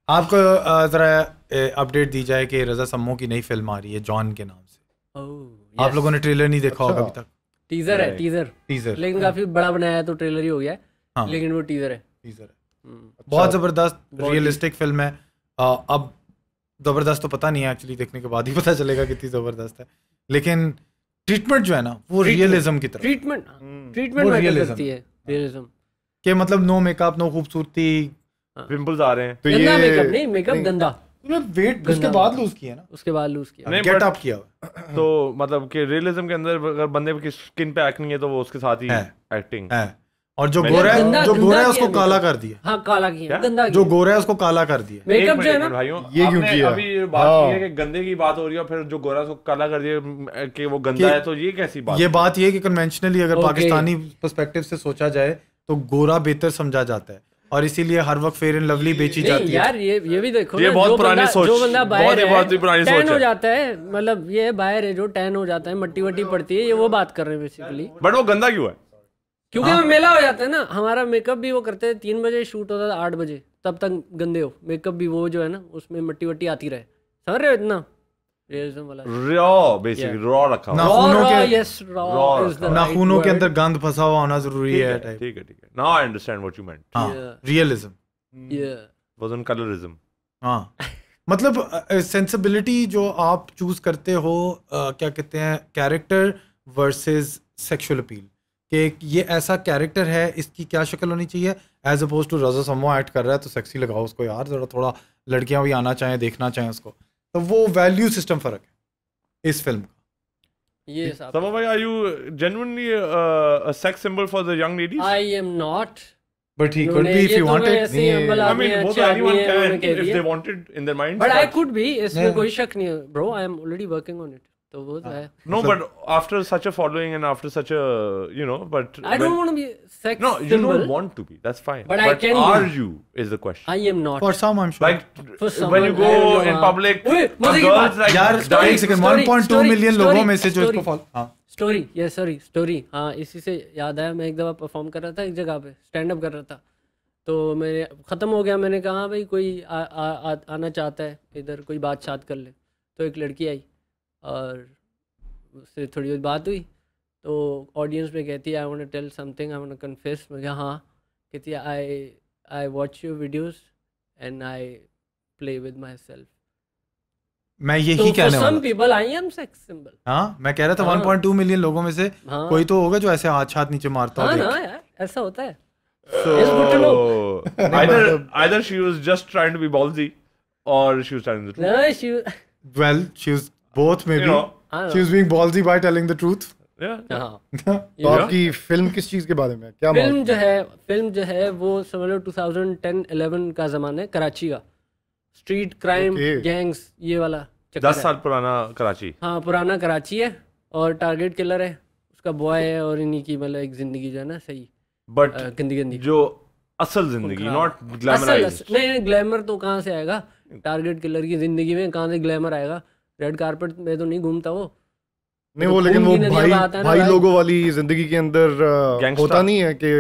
आपको जरा अपडेट दी जाए कि रजा सम्मो की नई फिल्म आ रही है जॉन के नाम से। आप लोगों ने ट्रेलर नहीं देखा होगा अभी तक। टीजर है, टीजर लेकिन काफी बड़ा बनाया है तो ट्रेलर ही हो गया है। लेकिन वो टीजर है। बहुत जबरदस्त रियलिस्टिक फिल्म है। अब जबरदस्त तो पता नहीं है, एक्चुअली देखने के बाद ही पता चलेगा कितनी जबरदस्त है, लेकिन ट्रीटमेंट जो है ना वो रियलिज्म की तरफ, ट्रीटमेंट रियलिज्म के मतलब नो मेकअप, नो खूबसूरती, पिंपल्स आ रहे हैं तो ये मेकअप नहीं, मेकअप गंदा, वेट उसके बाद लूज किया ना, उसके बाद लूज किया, गेट अप किया। तो मतलब कि रियलिज्म के अंदर अगर बंदे की स्किन पे एक्ने है तो वो उसके साथ ही एक्टिंग है। और जो गोरा है उसको काला कर दिया। हाँ, काला किया, गंदा जो गोरा है उसको काला कर दिया। मेकअप जो है ना भाइयों, ये क्यों किया? अभी बात की है कि गंदे की बात हो रही है, फिर जो गोरा उसको काला कर दिया कि वो गंदा है, तो ये कैसी बात? ये बात ये कि कन्वेंशनली अगर पाकिस्तानी पर्सपेक्टिव से सोचा जाए तो गोरा बेहतर समझा जाता है और इसीलिए हर वक्त फेयर एंड लवली बेची जाती है। यार ये भी देखो, ये बहुत पुरानी सोच, जो बंदा बाहर है बहुत ही पुरानी सोच हो जाता है, मतलब ये बाहर है जो टैन हो जाता है, मट्टी वट्टी पड़ती है, ये वो बात कर रहे हैं बेसिकली। बट वो गंदा क्यों है? क्योंकि हमें मेला हो जाता है ना। हमारा मेकअप भी वो करते हैं 3 बजे शूट होता था, 8 बजे तब तक गंदे हो। मेकअप भी वो जो है ना उसमें मट्टी वट्टी आती रहे, समझ रहे हो? इतना रियलिज्म वाला रॉ, बेसिकली रॉ रखा हुआ, नाखूनों के अंदर गंद फंसा हुआ होना जरूरी है। ठीक है। Now I understand what you meant. Realism wasn't colourism. हाँ, मतलब सेंसिबिलिटी जो आप चूज करते हो, क्या कहते हैं, कैरेक्टर वर्सेस सेक्सुअल अपील, कि ये ऐसा कैरेक्टर है, इसकी क्या शक्ल होनी चाहिए, एज अपोज टू रजा सम्मो एक्ट कर रहा है तो सेक्सी लगाओ उसको यार, जरा थोड़ा लड़कियां भी आना चाहें, देखना चाहें उसको। तो वो वैल्यू सिस्टम फर्क है इस फिल्म का। ये Sama bhai, are you genuinely a sex symbol for the young ladies? I am not. But he could be if he wanted. I mean, both anyone can if they wanted in their minds. But I could be. इसमें कोई शक नहीं है, bro. I am already working on it. तो वो तो है. No, but after such a following and after such a, you know, but I don't want to be sex symbol. No, you don't want to be. That's fine. But I can are be. you is the question. I am not. For some, I'm sure. Like for some, when you go in public, girls like यार 1 second 1.2 million लोगों में से जो इसको follow, हाँ story, हाँ, इसी से याद आया। मैं एक दफ़ा परफॉर्म कर रहा था एक जगह पे, स्टैंड अप कर रहा था, तो मैंने ख़त्म हो गया, मैंने कहा भाई कोई आना चाहता है इधर, कोई बात कर ले। तो एक लड़की आई और उससे थोड़ी बहुत बात हुई, तो ऑडियंस में कहती है I want to tell something, I want to confess. मैं कहा हाँ। कहती है I watch your videos and I play with myself. मैं यही कहने वाला। some people I am sex symbol. हाँ, मैं कह रहा था 1.2 मिलियन लोगों में से कोई तो होगा जो ऐसे हाथ नीचे मारता होगा। हाँ यार, ऐसा होता है। So either she was just trying to be ballsy or she was telling the truth. No, she was both maybe. She was being ballsy by telling the truth. तो आपकी फिल्म किस चीज के बारे में क्या? फिल्म जो है वो समझ लो 2010-11 का ज़माना है, कराची का स्ट्रीट क्राइम गैंग्स, ये वाला 10 साल पुराना कराची। हाँ, पुराना कराची है और टारगेट किलर है, उसका बॉय है और इन्हीं की मतलब एक जिंदगी जो है ना सही, बट गंदी जो असल जिंदगी, नॉट ग्लैमराइज्ड। नहीं, ग्लैमर तो कहाँ से आएगा टारगेट किलर की जिंदगी में? कहाँ से ग्लैमर आएगा? रेड कारपेट में तो नहीं घूमता वो। नहीं वो, लेकिन वो भाई लोगों वाली जिंदगी के अंदर होता नहीं है कि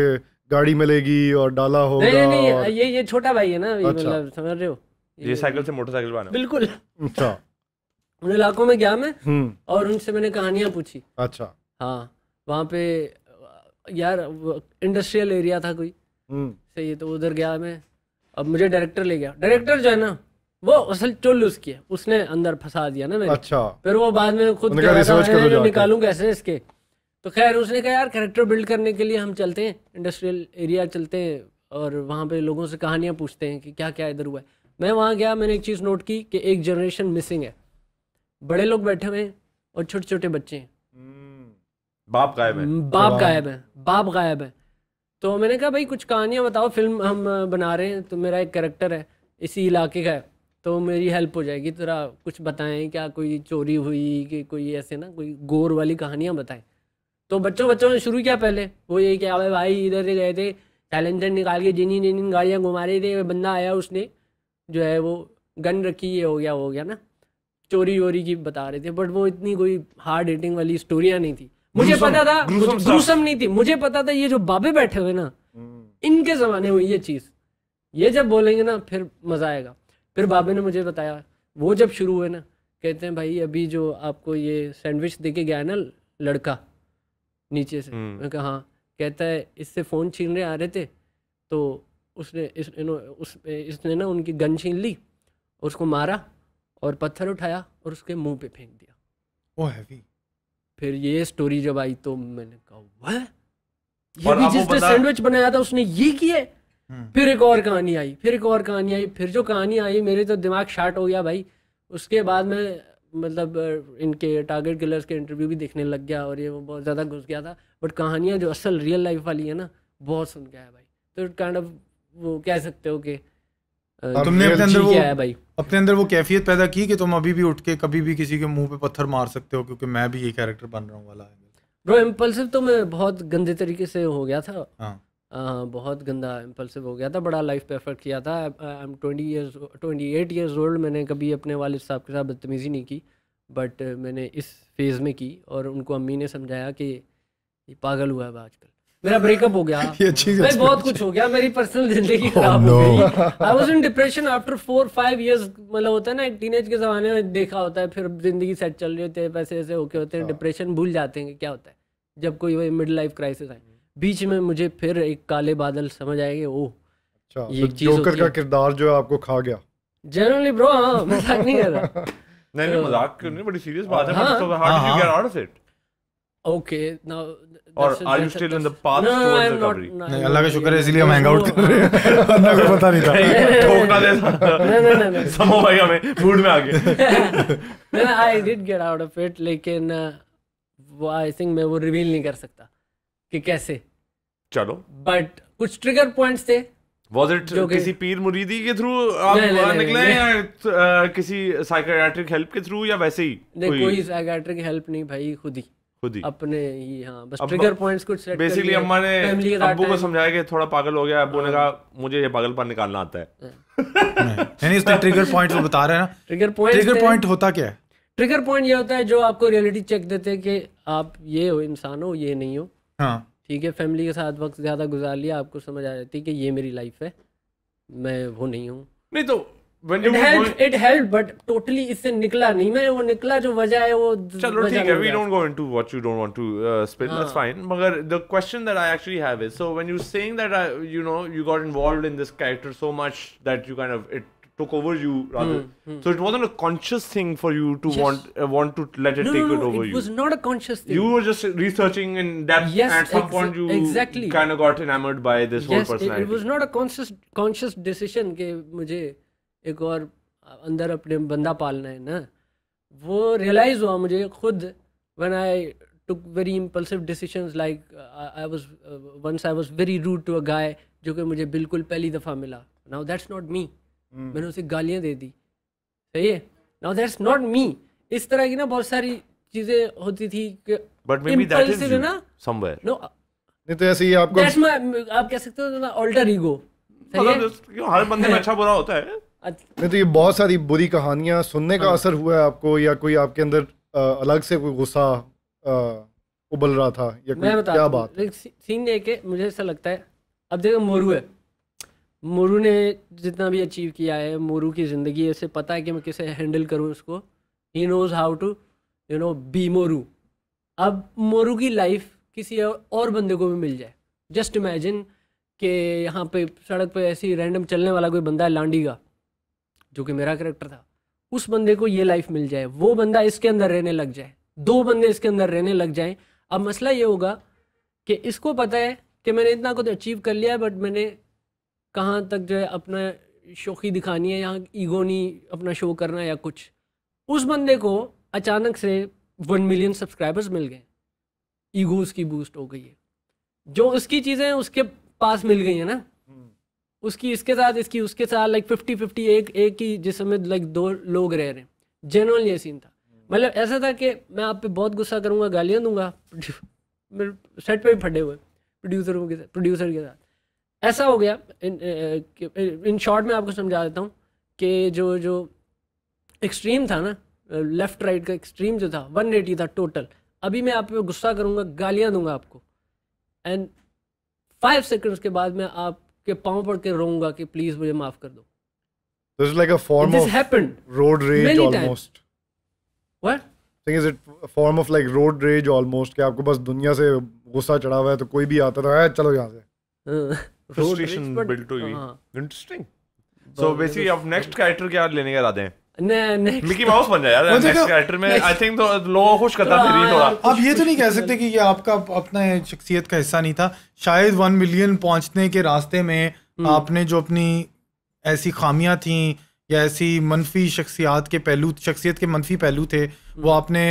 गाड़ी मिलेगी और डाला होगा। नहीं, ये छोटा भाई है ना, मतलब समझ रहे हो, ये साइकिल से मोटरसाइकिल बना। बिल्कुल। अच्छा। उन इलाकों में गया मैं और उनसे मैंने कहानियां पूछी। अच्छा। हाँ, वहाँ पे यार इंडस्ट्रियल एरिया था कोई सही है, तो उधर गया मैं। अब मुझे डायरेक्टर ले गया। डायरेक्टर जो है ना वो असल चुल उसकी है, उसने अंदर फंसा दिया ना मेरे। अच्छा। फिर वो बाद में खुद निकालूं कैसे इसके। तो खैर उसने कहा यार कैरेक्टर बिल्ड करने के लिए हम चलते हैं इंडस्ट्रियल एरिया, चलते हैं और वहाँ पे लोगों से कहानियाँ पूछते हैं कि क्या क्या इधर हुआ है। मैं वहाँ गया, मैंने एक चीज़ नोट की कि एक जनरेशन मिसिंग है, बड़े लोग बैठे हुए हैं और छोटे छोटे बच्चे हैं। बाप गायब है। तो मैंने कहा भाई कुछ कहानियाँ बताओ, फिल्म हम बना रहे हैं, तो मेरा एक कैरेक्टर है इसी इलाके का है, तो मेरी हेल्प हो जाएगी, तेरा कुछ बताएं, क्या कोई चोरी हुई कि कोई ऐसे ना कोई गोर वाली कहानियाँ बताएं। तो बच्चों ने शुरू किया पहले, वो यही कि अबे भाई इधर से गए थे, साइलेंसर निकाल के जिन गाड़ियाँ घुमा रहे थे, बंदा आया उसने जो है वो गन रखी, ये हो गया ना, चोरी वोरी की बता रहे थे। बट वो इतनी कोई हार्ड हिटिंग वाली स्टोरियाँ नहीं थी। मुझे पता था ग्रूसम नहीं थी, मुझे पता था ये जो बाबे बैठे हुए ना इनके ज़माने में ये चीज़, ये जब बोलेंगे ना फिर मज़ा आएगा। फिर बाबे ने मुझे बताया, वो जब शुरू हुए ना, कहते हैं भाई अभी जो आपको ये सैंडविच दे के गया है ना लड़का नीचे से, मैं कहा हाँ, कहता है इससे फ़ोन छीनने आ रहे थे तो इसने ना उनकी गन छीन ली, उसको मारा और पत्थर उठाया और उसके मुंह पे फेंक दिया। ओह हैवी। फिर ये स्टोरी जब आई तो मैंने कहा वाह, ये भी जिसने सैंडविच बनाया था उसने ये किया। फिर एक और कहानी आई, फिर एक और कहानी आई, फिर जो कहानी आई मेरे तो दिमाग शार्ट हो गया भाई। उसके बाद मैं मतलब इनके टारगेट किलर्स के इंटरव्यू भी देखने लग गया और ये वो बहुत ज़्यादा घुस गया था। बट कहानियाँ जो असल रियल लाइफ वाली है ना, बहुत सुन के आया भाई। तो काइंड ऑफ वो कह सकते हो कि तुमने अपने अंदर वो है भाई, अपने अंदर वो कैफियत पैदा की कि तुम अभी भी उठ के कभी भी किसी के मुंह पे पत्थर मार सकते हो, क्योंकि मैं भी ये कैरेक्टर बन रहा हूँ वाला है। ब्रो इम्पल्सिव तो मैं बहुत गंदे तरीके से हो गया था। बहुत गंदा इम्पल्सिव हो गया था, बड़ा लाइफ पे एफर्ट किया था। I am 28 years old. मैंने कभी अपने वालिद साहब के साथ बदतमीज़ी नहीं की, बट मैंने इस फेज़ में की और उनको अम्मी ने समझाया कि ये पागल हुआ है आजकल। मेरा ब्रेकअप हो गया भाई, बहुत कुछ हो गया, मेरी पर्सनल जिंदगी खराब हो गई। I was in depression after 4-5 years. मतलब होता है ना टीनेज के ज़माने में देखा होता है, फिर ज़िंदगी सेट चल रही होती है, पैसे ऐसे होके होते हैं, डिप्रेशन भूल जाते हैं क्या होता है जब कोई मिड लाइफ क्राइसिस आए। बीच में मुझे फिर एक काले बादल समझ आएंगे, ओह अच्छा, ये जोकर का किरदार जो है आपको खा गया जनरली ब्रो। हाँ मजाक नहीं कर रहा। नहीं मजाक नहीं, बड़ी सीरियस बात है। How did you get out of it? Okay now और are you still in the path towards recovery? नहीं, अल्लाह का शुक्र है, इसलिए हम हैंग आउट कर रहे हैं, वरना कोई पता नहीं था। ठोका दे नहीं समो भाई हमें मूड में आ गए। नहीं I did get out of it, लेकिन वो आई थिंक मैं वो रिवील नहीं कर सकता कि कैसे। चलो, बट कुछ ट्रिगर पॉइंट्स थे। Was it किसी पीर मुरीदी के थ्रू आप निकले या किसी साइकियाट्रिक हेल्प के थ्रू या वैसे ही? नहीं, कोई साइकियाट्रिक हेल्प नहीं भाई, खुद ही अपने ही। हाँ बस ट्रिगर पॉइंट्स कुछ सेट। बेसिकली अम्मा ने अब्बू को समझाया कि थोड़ा पागल हो गया। अब्बू ने कहा मुझे ये पागलपन निकालना आता है। नहीं, इसमें ट्रिगर पॉइंट वो बता रहे हैं ना। ट्रिगर पॉइंट होता क्या है? ट्रिगर पॉइंट ये होता है जो आपको रियलिटी चेक देते हैं कि आप ये हो, इंसान हो, ये नहीं हो। हाँ ठीक है, फैमिली के साथ वक्त ज़्यादा गुजार लिया, आपको समझ आ जाती है कि ये मेरी लाइफ है, मैं वो नहीं हूँ। नहीं तो it helped but totally इससे निकला नहीं मैं। वो निकला जो वजह है वो चलो ठीक है, we don't go into what you don't want to spin, that's fine. मगर the question that I actually have is, so when you're saying that you know you got involved in this character so much that you kind of it took over you rather, so it wasn't a conscious thing for you to want to let it take it over you. It was not a conscious thing. You were just researching in depth, and at some point you kind of got enamored by this whole personality. It was not a conscious decision कि मुझे एक और अंदर अपने बंदा पालना है ना। वो रियलाइज हुआ मुझे खुद when I took very impulsive decisions, like I was very rude to a guy जो कि मुझे बिल्कुल पहली दफ़ा मिला। Now that's not me. मैंने उसे गालियाँ दे दी, सही है, नाउ दैट्स नॉट मी। इस तरह की ना बहुत सारी चीज़ें होती थी कि but maybe that is you somewhere. No नहीं तो ऐसे ही आपको आप कह सकते हो ना ऑल्टर ईगो। हर बंदे में अच्छा बुरा होता है। नहीं तो ये बहुत सारी बुरी कहानियां सुनने का असर हुआ है आपको, या कोई आपके अंदर अलग से कोई गुस्सा उबल रहा था, या कोई क्या बात? सीन है कि मुझे ऐसा लगता है, अब देखो मोरू है, मोरू ने जितना भी अचीव किया है, मोरू की ज़िंदगी ऐसे पता है कि मैं कैसे हैंडल करूँ उसको। He knows how to you know be Moru. अब मोरू की लाइफ किसी और बंदे को भी मिल जाए, जस्ट इमेजिन कि यहाँ पे सड़क पे ऐसी रैंडम चलने वाला कोई बंदा है लांडी का, जो कि मेरा कैरेक्टर था, उस बंदे को ये लाइफ मिल जाए, वो बंदा इसके अंदर रहने लग जाए, 2 बंदे इसके अंदर रहने लग जाएं। अब मसला ये होगा कि इसको पता है कि मैंने इतना कुछ अचीव कर लिया है, बट मैंने कहाँ तक जो है अपना शौकी दिखानी है, यहाँ ईगो नहीं अपना शो करना या कुछ। उस बंदे को अचानक से 1 मिलियन सब्सक्राइबर्स मिल गए, ईगो उसकी बूस्ट हो गई है, जो उसकी चीज़ें उसके पास मिल गई है ना, उसकी इसके साथ, इसकी उसके साथ, लाइक 50-50 एक ही जिसमें लाइक 2 लोग रह रहे हैं। जेन्युइनली ये सीन था। मतलब ऐसा था कि मैं आप पे बहुत गुस्सा करूँगा, गालियाँ दूंगा, मेरे सेट पे भी फटे हुए प्रोड्यूसर के साथ ऐसा हो गया। इन शॉर्ट में आपको समझा देता हूँ कि जो एक्सट्रीम था ना, लेफ्ट राइट का एक्सट्रीम जो था 180 था टोटल। अभी मैं आप पे गुस्सा करूँगा, गालियाँ दूंगा आपको, एंड 5 सेकंड्स के बाद मैं आपके पाँव पड़ के रोऊंगा कि प्लीज़ मुझे माफ़ कर दो। This is like a form this of happened road rage many almost. what Thing is, it a form of like road rage almost कि आपको बस दुनिया से गुस्सा चढ़ा हुआ है तो कोई भी आता था चलो यहाँ से. Frustration built to you. Interesting. So basically अब next character क्या लेने का इरादे हैं? मिकी माउस बन जाए यार next character में. I think तो लोगों को खुश करता फिर ही थोड़ा. आप ये तो नहीं कह सकते कि ये आपका अपना शख्सियत का हिस्सा नहीं था. शायद 1 मिलियन पहुंचने के रास्ते में आपने जो अपनी ऐसी खामियां थी या ऐसी मनफी शख्सियत के मनफी पहलू थे वो आपने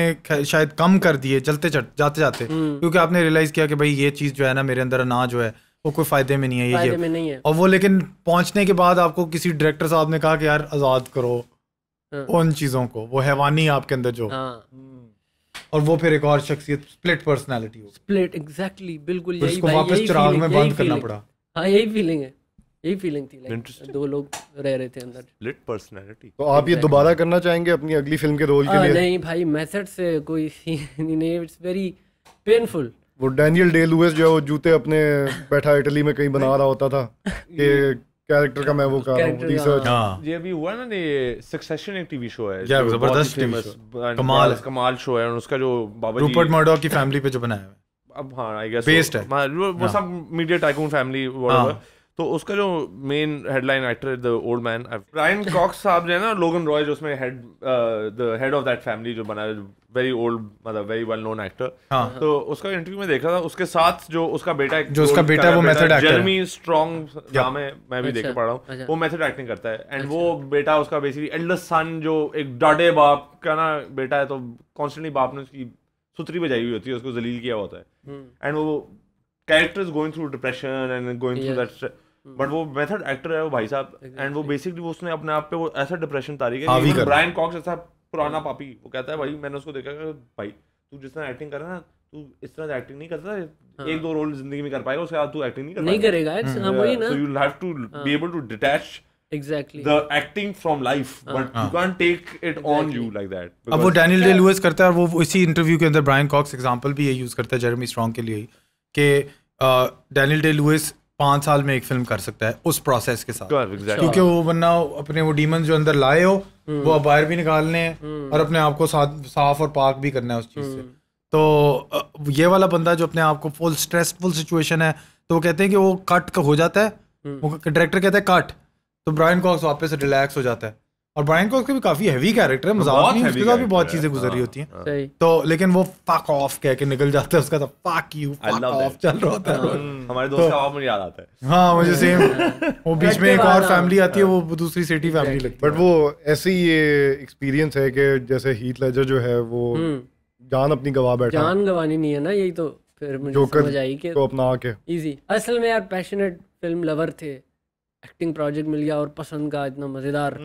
शायद कम कर दिए जाते जाते क्योंकि आपने रियलाइज किया कि भाई ये चीज़ जो है ना मेरे अंदर ना जो है वो कोई फायदे में नहीं है ये और वो लेकिन पहुंचने के बाद आपको किसी डायरेक्टर साहब ने कहा कि यार आज़ाद करो उन चीज़ों को, वो हैवानी आपके अंदर जो और वो फिर एक और शख्सियत स्प्लिट पर्सनालिटी हो स्प्लिट एग्जैक्टली बिल्कुल यही उसको वापस चिराग में बंद करना पड़ा. हाँ यही फीलिंग है, यही फीलिंग थी लाइक दो लोग रह रहे थे अंदर. Split personality. तो आप ये दोबारा करना चाहेंगे अपनी अगली फिल्म के रोल के लिए? नहीं भाई मेथड से कोई नहीं, इट्स वेरी पेनफुल. वो डैनियल डे लुइस जो है वो जूते अपने बैठा इटली में कहीं बना रहा होता था कि कैरेक्टर का मैं वो कर रहा हूँ रिसर्च. ये अभी हुआ ना ये सक्सेशन एक टीवी शो है जबरदस्त फेमस कमाल शो है और उसका जो बाबा जी रूपर्ट मर्डॉक की फैमिली पे जो बनाया है अब हाँ आई गेस बेस्ड है वो सब मीडिया टाइकून फैमिली तो उसका जो main headline actor the old man Brian Cox साहब जो है ना लोगन रॉय जो उसमें the head of that family जो बना वेरी ओल्ड मतलब वेरी वेल नोन एक्टर. तो उसका इंटरव्यू में देखा था उसके साथ जो उसका बेटा वो मेथड एक्टर जेरेमी स्ट्रॉन्ग नाम है मैं भी देख पा रहा हूँ वो मेथड एक्टिंग करता है एंड वो बेटा उसका बेसिकली एल्डेस्ट सन जो एक डाडे बाप का ना बेटा है तो कॉन्स्टेंटली बाप ने उसकी सुतरी बजाई हुई होती है उसको जलील किया होता है एंड वो character is going through depression and going through that but वो मेथड एक्टर है वो भाई साहब एंड वो बेसिकली उसने अपने आप पे वो ऐसा डिप्रेशन तारीख है ब्रायन कॉक्स ऐसा पुराना पापी वो कहता है भाई मैंने उसको देखा भाई तू जिस तरह एक्टिंग कर रहा है ना तू इस तरह एक्टिंग नहीं करता एक दो रोल जिंदगी में कर पाएगा उसके बाद तू एक्टिंग नहीं करेगा वही ना. So you will have to be able to detach exactly the acting from life but you can't take it on you like that. अब वो डैनियल डे लुइस करता है और वो इसी इंटरव्यू के अंदर ब्रायन कॉक्स एग्जांपल भी ये यूज करता है जेरेमी स्ट्रॉन्ग के लिए कि डैनियल डे लुइस 5 साल में एक फिल्म कर सकता है उस प्रोसेस के साथ क्योंकि वो वरना अपने वो डीमंस जो अंदर लाए हो वो अब बाहर भी निकालने हैं और अपने आप को साफ और पाक भी करना है उस चीज़ से. तो ये वाला बंदा जो अपने आप को फुल स्ट्रेसफुल सिचुएशन है तो वो कहते हैं कि वो कट हो जाता है, वो डायरेक्टर कहता है कट, तो ब्रायन कॉक्स वापस से रिलैक्स हो जाता है. और ब्रायन कॉक्स का भी काफी हैवी कैरेक्टर है, मजाक नहीं, उसके साथ भी बहुत चीजें गुजरी होती हैं तो लेकिन वो फक ऑफ कह के निकल जाता है उसका, तो फक यू फक ऑफ चल रहा होता है. हमारे दोस्त का मुझे याद आता है. हाँ मुझे सेम. वो बीच में एक और फैमिली आती है, वो दूसरी सिटी फैमिली लगती है. बट वो ऐसे ही ये एक्सपीरियंस है कि जैसे हीथ लेजर जो है वो जान अपनी गवा बैठा, जान गवानी नहीं है ना, यही तो फिर मुझे समझ आई कि तो अपना के इजी. असल में यार पैशनेट फिल्म लवर थे, एक्टिंग प्रोजेक्ट मिल गया और पसंद का इतना मजेदार,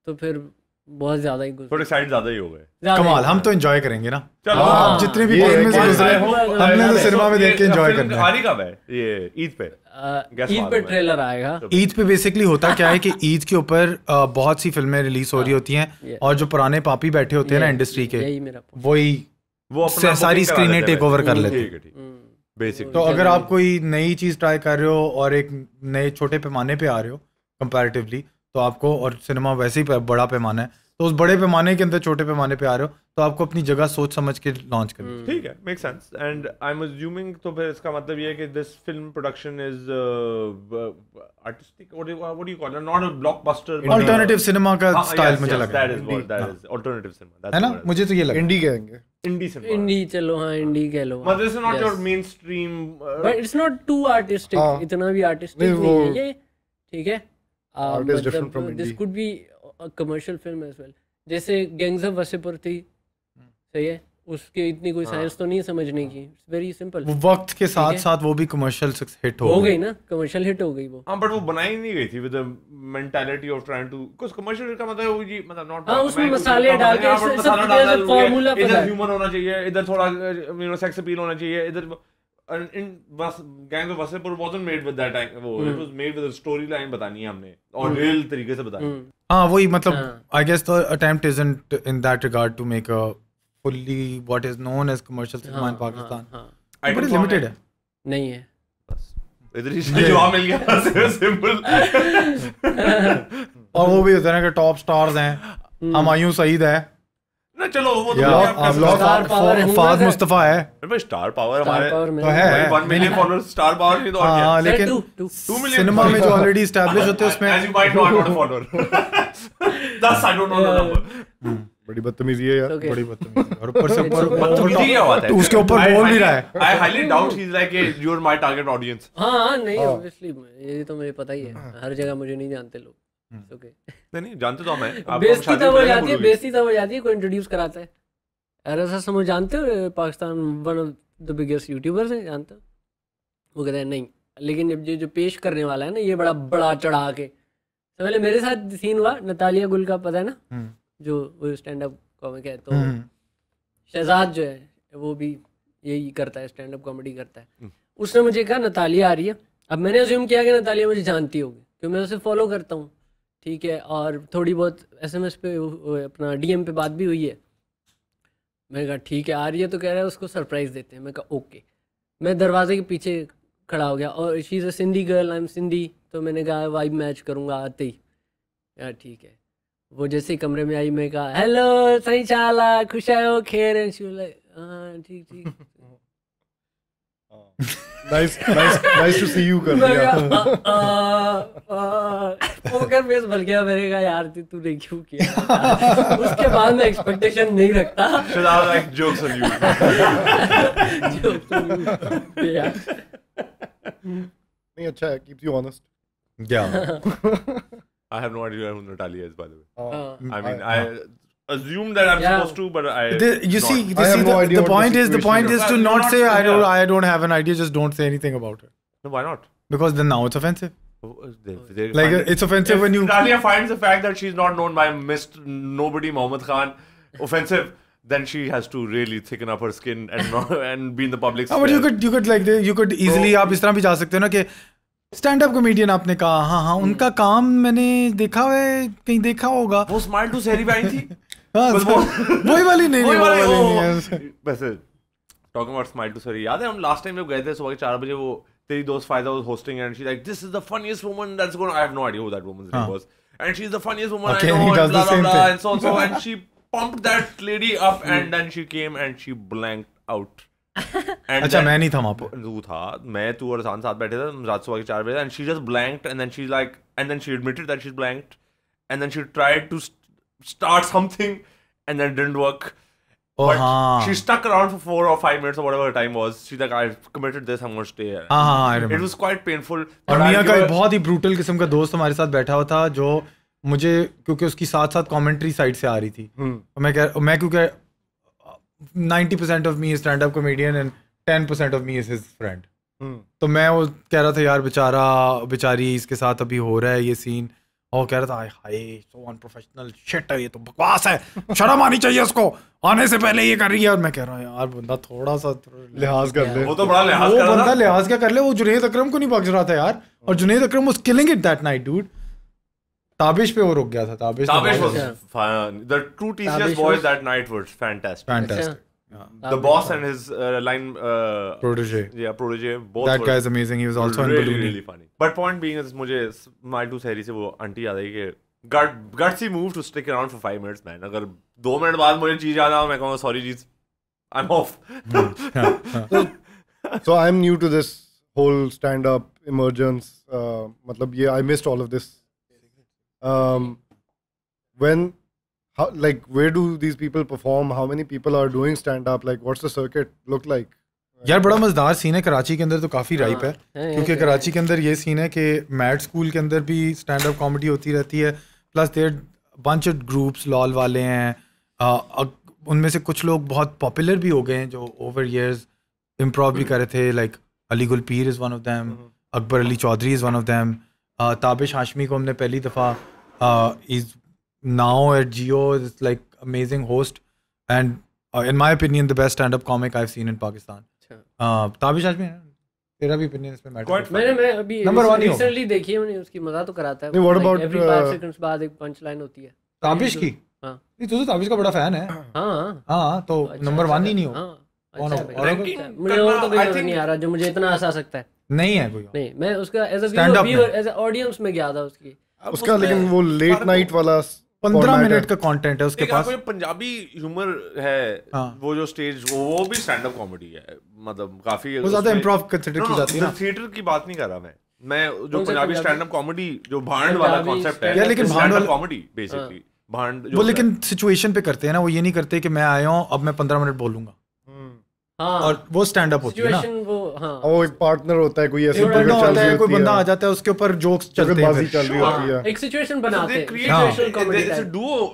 तो फिर बहुत ज्यादा ही थोड़े साइड ज्यादा ही हो गए. कमाल, हम तो एंजॉय करेंगे ना. आप जितने भी पेन में से गुजरे हमने तो सिनेमा में देख के एंजॉय करना है. आने कब है ये? ईद पे ट्रेलर आएगा. ईद पे बेसिकली होता क्या है कि ईद के ऊपर बहुत सी फिल्में रिलीज हो रही होती हैं और जो पुराने पापी बैठे होते हैं ना इंडस्ट्री के, वही वो सारी स्क्रीनें टेक ओवर कर लेते हैं बेसिक. तो अगर आप कोई नई चीज ट्राई कर रहे हो और एक नए छोटे पैमाने पे आ रहे हो कंपैरेटिवली, तो आपको, और सिनेमा वैसे ही बड़ा पैमाना है, तो उस बड़े पैमाने के अंदर छोटे पैमाने पे आ रहे हो तो आपको अपनी जगह सोच समझ के लॉन्च करनी है. ठीक है, make sense. And I am assuming तो फिर इसका मतलब ये है कि this film production is artistic, what do you call it, not a blockbuster, alternative cinema का स्टाइल मुझे लगा. दैट इज अल्टरनेटिव सिनेमा, है ना, मुझे तो ये लगा. इंडी कहेंगे, इंडी सिनेमा, इंडी चलो, हाँ इंडी कह लो. मतलब it's not your mainstream, but it's not too artistic, इतना भी आर्टिस्टिक नहीं है ये. ठीक है, this could be a commercial film as well. जैसे गैंग्स ऑफ वासेपुर थी, सही है, उसके इतनी कोई साइंस तो नहीं समझने की, इट्स वेरी सिंपल. वो वक्त के साथ साथ वो भी कमर्शियल हिट हो गई ना, कमर्शियल हिट हो गई वो. हां, बट वो बनाई नहीं गई थी with the mentality of trying to, कुछ कमर्शियल का मतलब वो जी, मतलब नॉट, हां उसमें मसाले डाल के सब फार्मूला पता है, इधर ह्यूमन होना चाहिए, इधर थोड़ा यू नो सेक्स अपील होना चाहिए, इधर in Gangs of Wasseypur wasn't made with that it was made with a storyline बतानी है हमने और real तरीके से बतानी. हाँ वही, मतलब I guess the attempt isn't in that regard to make a fully what is known as commercial cinema in Pakistan. बड़ी limited है. नहीं है, इधर ही जवाब मिल गया, सिंपल। और वो भी होता है ना कि टॉप स्टार्स हैं, हुमायूं सईद है ना, चलो वो तो फाद मुस्तफा है, स्टार पावर हमारे तो है 1 मिलियन फॉलोअर्स, स्टार पावर नहीं तो और क्या। हाँ, लेकिन 2 मिलियन सिनेमा में जो ऑलरेडी एस्टैब्लिश होते हैं उसमें as you might know I'm not a follower thus I don't know the number। बड़ी बदतमीजी है यार, बड़ी बदतमीजी, और ऊपर से बदतमीजी क्या बात है, उसके ऊपर बोल भी रहा है। I highly doubt he's like you're my target audience। हाँ नहीं ऑब्वियसली, ये तो मुझे पता ही है, हर जगह मुझे नहीं जानते लोग। ओके नहीं जानते तो मैं, बेइज्जती तब हो जाती है, बेइज्जती तब हो जाती है कोई इंट्रोड्यूस कराता है। RSS समझ जानते हो, Pakistan one of the biggest YouTubers हैं, जानते हो? वो कहते हैं नहीं, लेकिन अब जो पेश करने वाला है ना, ये बड़ा चढ़ा के। तो पहले मेरे साथ सीन हुआ, नतालिया गुल का पता है ना, जो वो स्टैंड अप कॉमिक है, तो शहजाद जो है वो भी यही करता है, स्टैंड अप कॉमेडी करता है। उसने मुझे कहा नतालिया आ रही है। अब मैंने अज्यूम किया कि नतालिया मुझे जानती होगी क्योंकि मैं उसे फॉलो करता हूँ, ठीक है, और थोड़ी बहुत SMS पे अपना DM पे बात भी हुई है। मैंने कहा ठीक है आ रही है, तो कह रहा है उसको सरप्राइज़ देते हैं। मैं कहा ओके। मैं दरवाजे के पीछे खड़ा हो गया, और she is a Sindhi girl, I am Sindhi, तो मैंने कहा वाइब मैच करूँगा आते ही। यार ठीक है। वो जैसे ही कमरे में आई, मैं कहा हेलो सही चाल है, खुश आयो खैर है, हाँ ठीक ठीक नाइस टू सी यू कर दिया। पोकर फेस बन गया। मैंने कहा यार तूने क्यों किया? उसके बाद मैं एक्सपेक्टेशन नहीं रखता। Jokes on you। नहीं अच्छा है, keeps you honest। Yeah। I have no idea who Natalia is, by the way। I mean, I assume that I'm supposed to, but you see, the point is to not say I don't have an idea. Just don't say anything about it. No, why not? Because then now it's offensive. Like it's offensive when you. Natalia finds the fact that she's not known by Mr. Nobody Mohammad Khan offensive, then she has to really thicken up her skin and be in the public sphere. But you could easily आप इस तरह भी जा सकते हो ना कि stand up comedian आपने कहा, हाँ उनका काम मैंने देखा है, कहीं देखा होगा। वो स्माइल टू सहरी पे आई थी। वही वाली नहीं है वैसे। टॉकिंग अबाउट स्माइल टू सहरी, याद है हम लास्ट टाइम जब गए थे सुबह के 4 बजे, वो तेरी दोस्त फायदा was hosting and she like this is the funniest woman that's going, I have no idea who that woman's name was, and she is the funniest woman I know, and blah blah blah and so and she pumped that lady up and then she came and she blanked out। अच्छा मैं नहीं था वहाँ पर। तू था, मैं तू और आसान साथ बैठे थे रात सुबह के 4 बजे, and she just blanked and then she's like, and then she admitted that she's blanked and then she tried to start something and then it didn't work। But she stuck around for 4 or 5 minutes or whatever her time was। She's like, I've committed this, I'm going to stay here। It was quite painful। और मियाँ का एक बहुत ही brutal किस्म का दोस्त हमारे साथ बैठा हुआ था, जो मुझे क्योंकि उसकी साथ कमेंट्री साइड से आ रही थी, मैं क्योंकि 90% of me is stand-up comedian and 10% of me is his friend। तो मैं वो कह रहा था यार बेचारी इसके साथ अभी हो रहा है ये सीन, और कह रहा था हाय सो अनप्रोफेशनल शिट है, ये तो बकवास है, शर्म आनी चाहिए उसको, आने से पहले ये कर रही है। और मैं कह रहा हूँ यार बंदा थोड़ा सा लिहाज कर ले। वो तो बड़ा लिहाज कर रहा था। बंदा लिहाज क्या कर ले, वो जुनैद अकरम को नहीं बख्श रहा था यार, और जुनैद अकरम was killing it that night dude। Tabish पे वो रुक गया था। Tabish was fun। The two TCS boys that night were fantastic। The boss and his line protege, protege, both that guy is amazing। He was also in Balloon। really funny। But point being is मुझे Smile to Sehri से वो aunty याद आई कि gutsy move to stick around for 5 minutes man। अगर 2 minute बाद मुझे चीज याद आ, मैं कहूँगा sorry ji I'm off। So I'm new to this whole stand up emergence। मतलब ये I missed all of this। When like where do these people perform, how many people are doing stand up, like what's the circuit look like? यार बड़ा मजेदार scene है कराची के अंदर, तो काफ़ी राइप है क्योंकि कराची के अंदर ये सीन है कि मैड स्कूल के अंदर भी स्टैंड अप कॉमेडी होती रहती है, plus there bunch of groups lol वाले हैं, उनमें से कुछ लोग बहुत पॉपुलर भी हो गए हैं जो ओवर ईयर्स इम्प्रोव भी कर रहे थे, like Ali Gul Pir is one of them, Akbar Ali Chaudhry is one of them, Tabish Hashmi को हमने पहली दफ़ा इज़ now at Geo is like amazing host and in my opinion the best stand up comic I've seen in Pakistan। Tabish Hashmi तेरा भी opinion इस पे मैटर। मैंने अभी नंबर 1 रिसेंटली देखी है, मैंने उसकी मजा तो कराता है। What about every 5 seconds बाद एक पंच लाइन होती है ताबिश की। हां नहीं तू तो ताबिश का बड़ा फैन है। हां तो नंबर 1 ही नहीं हो। मुझे और तो कोई नहीं आ रहा जो मुझे इतना हंसा सकता है। नहीं है कोई नहीं, मैं उसका as Stand up a viewer as a audience में गया था उसकी। उसका लेकिन वो लेट नाइट वाला 15 मिनट का कंटेंट है उसके पास। कोई पंजाबी ह्यूमर है, वो जो स्टेज वो भी स्टैंड अप कॉमेडी है, मतलब काफी वो ज्यादा इम्प्रोव कंसीडर की जाती है ना। थिएटर की बात नहीं कर रहा मैं जो पंजाबी स्टैंड अप कॉमेडी जो भांड वाला कॉन्सेप्ट है, लेकिन भांड वाला कॉमेडी बेसिकली भांड वो लेकिन सिचुएशन पे करते हैं ना, वो ये नहीं करते कि मैं आया हूँ अब मैं 15 मिनट बोलूंगा। हाँ, और वो स्टैंड अप होती है ना, वो हाँ, वो एक पार्टनर होता है, कोई ऐसी कोई बंदा आ जाता है उसके ऊपर जोक्स चलते हैं, चल रही होती है, एक सिचुएशन बनाते हैं, situational comedy it's a duo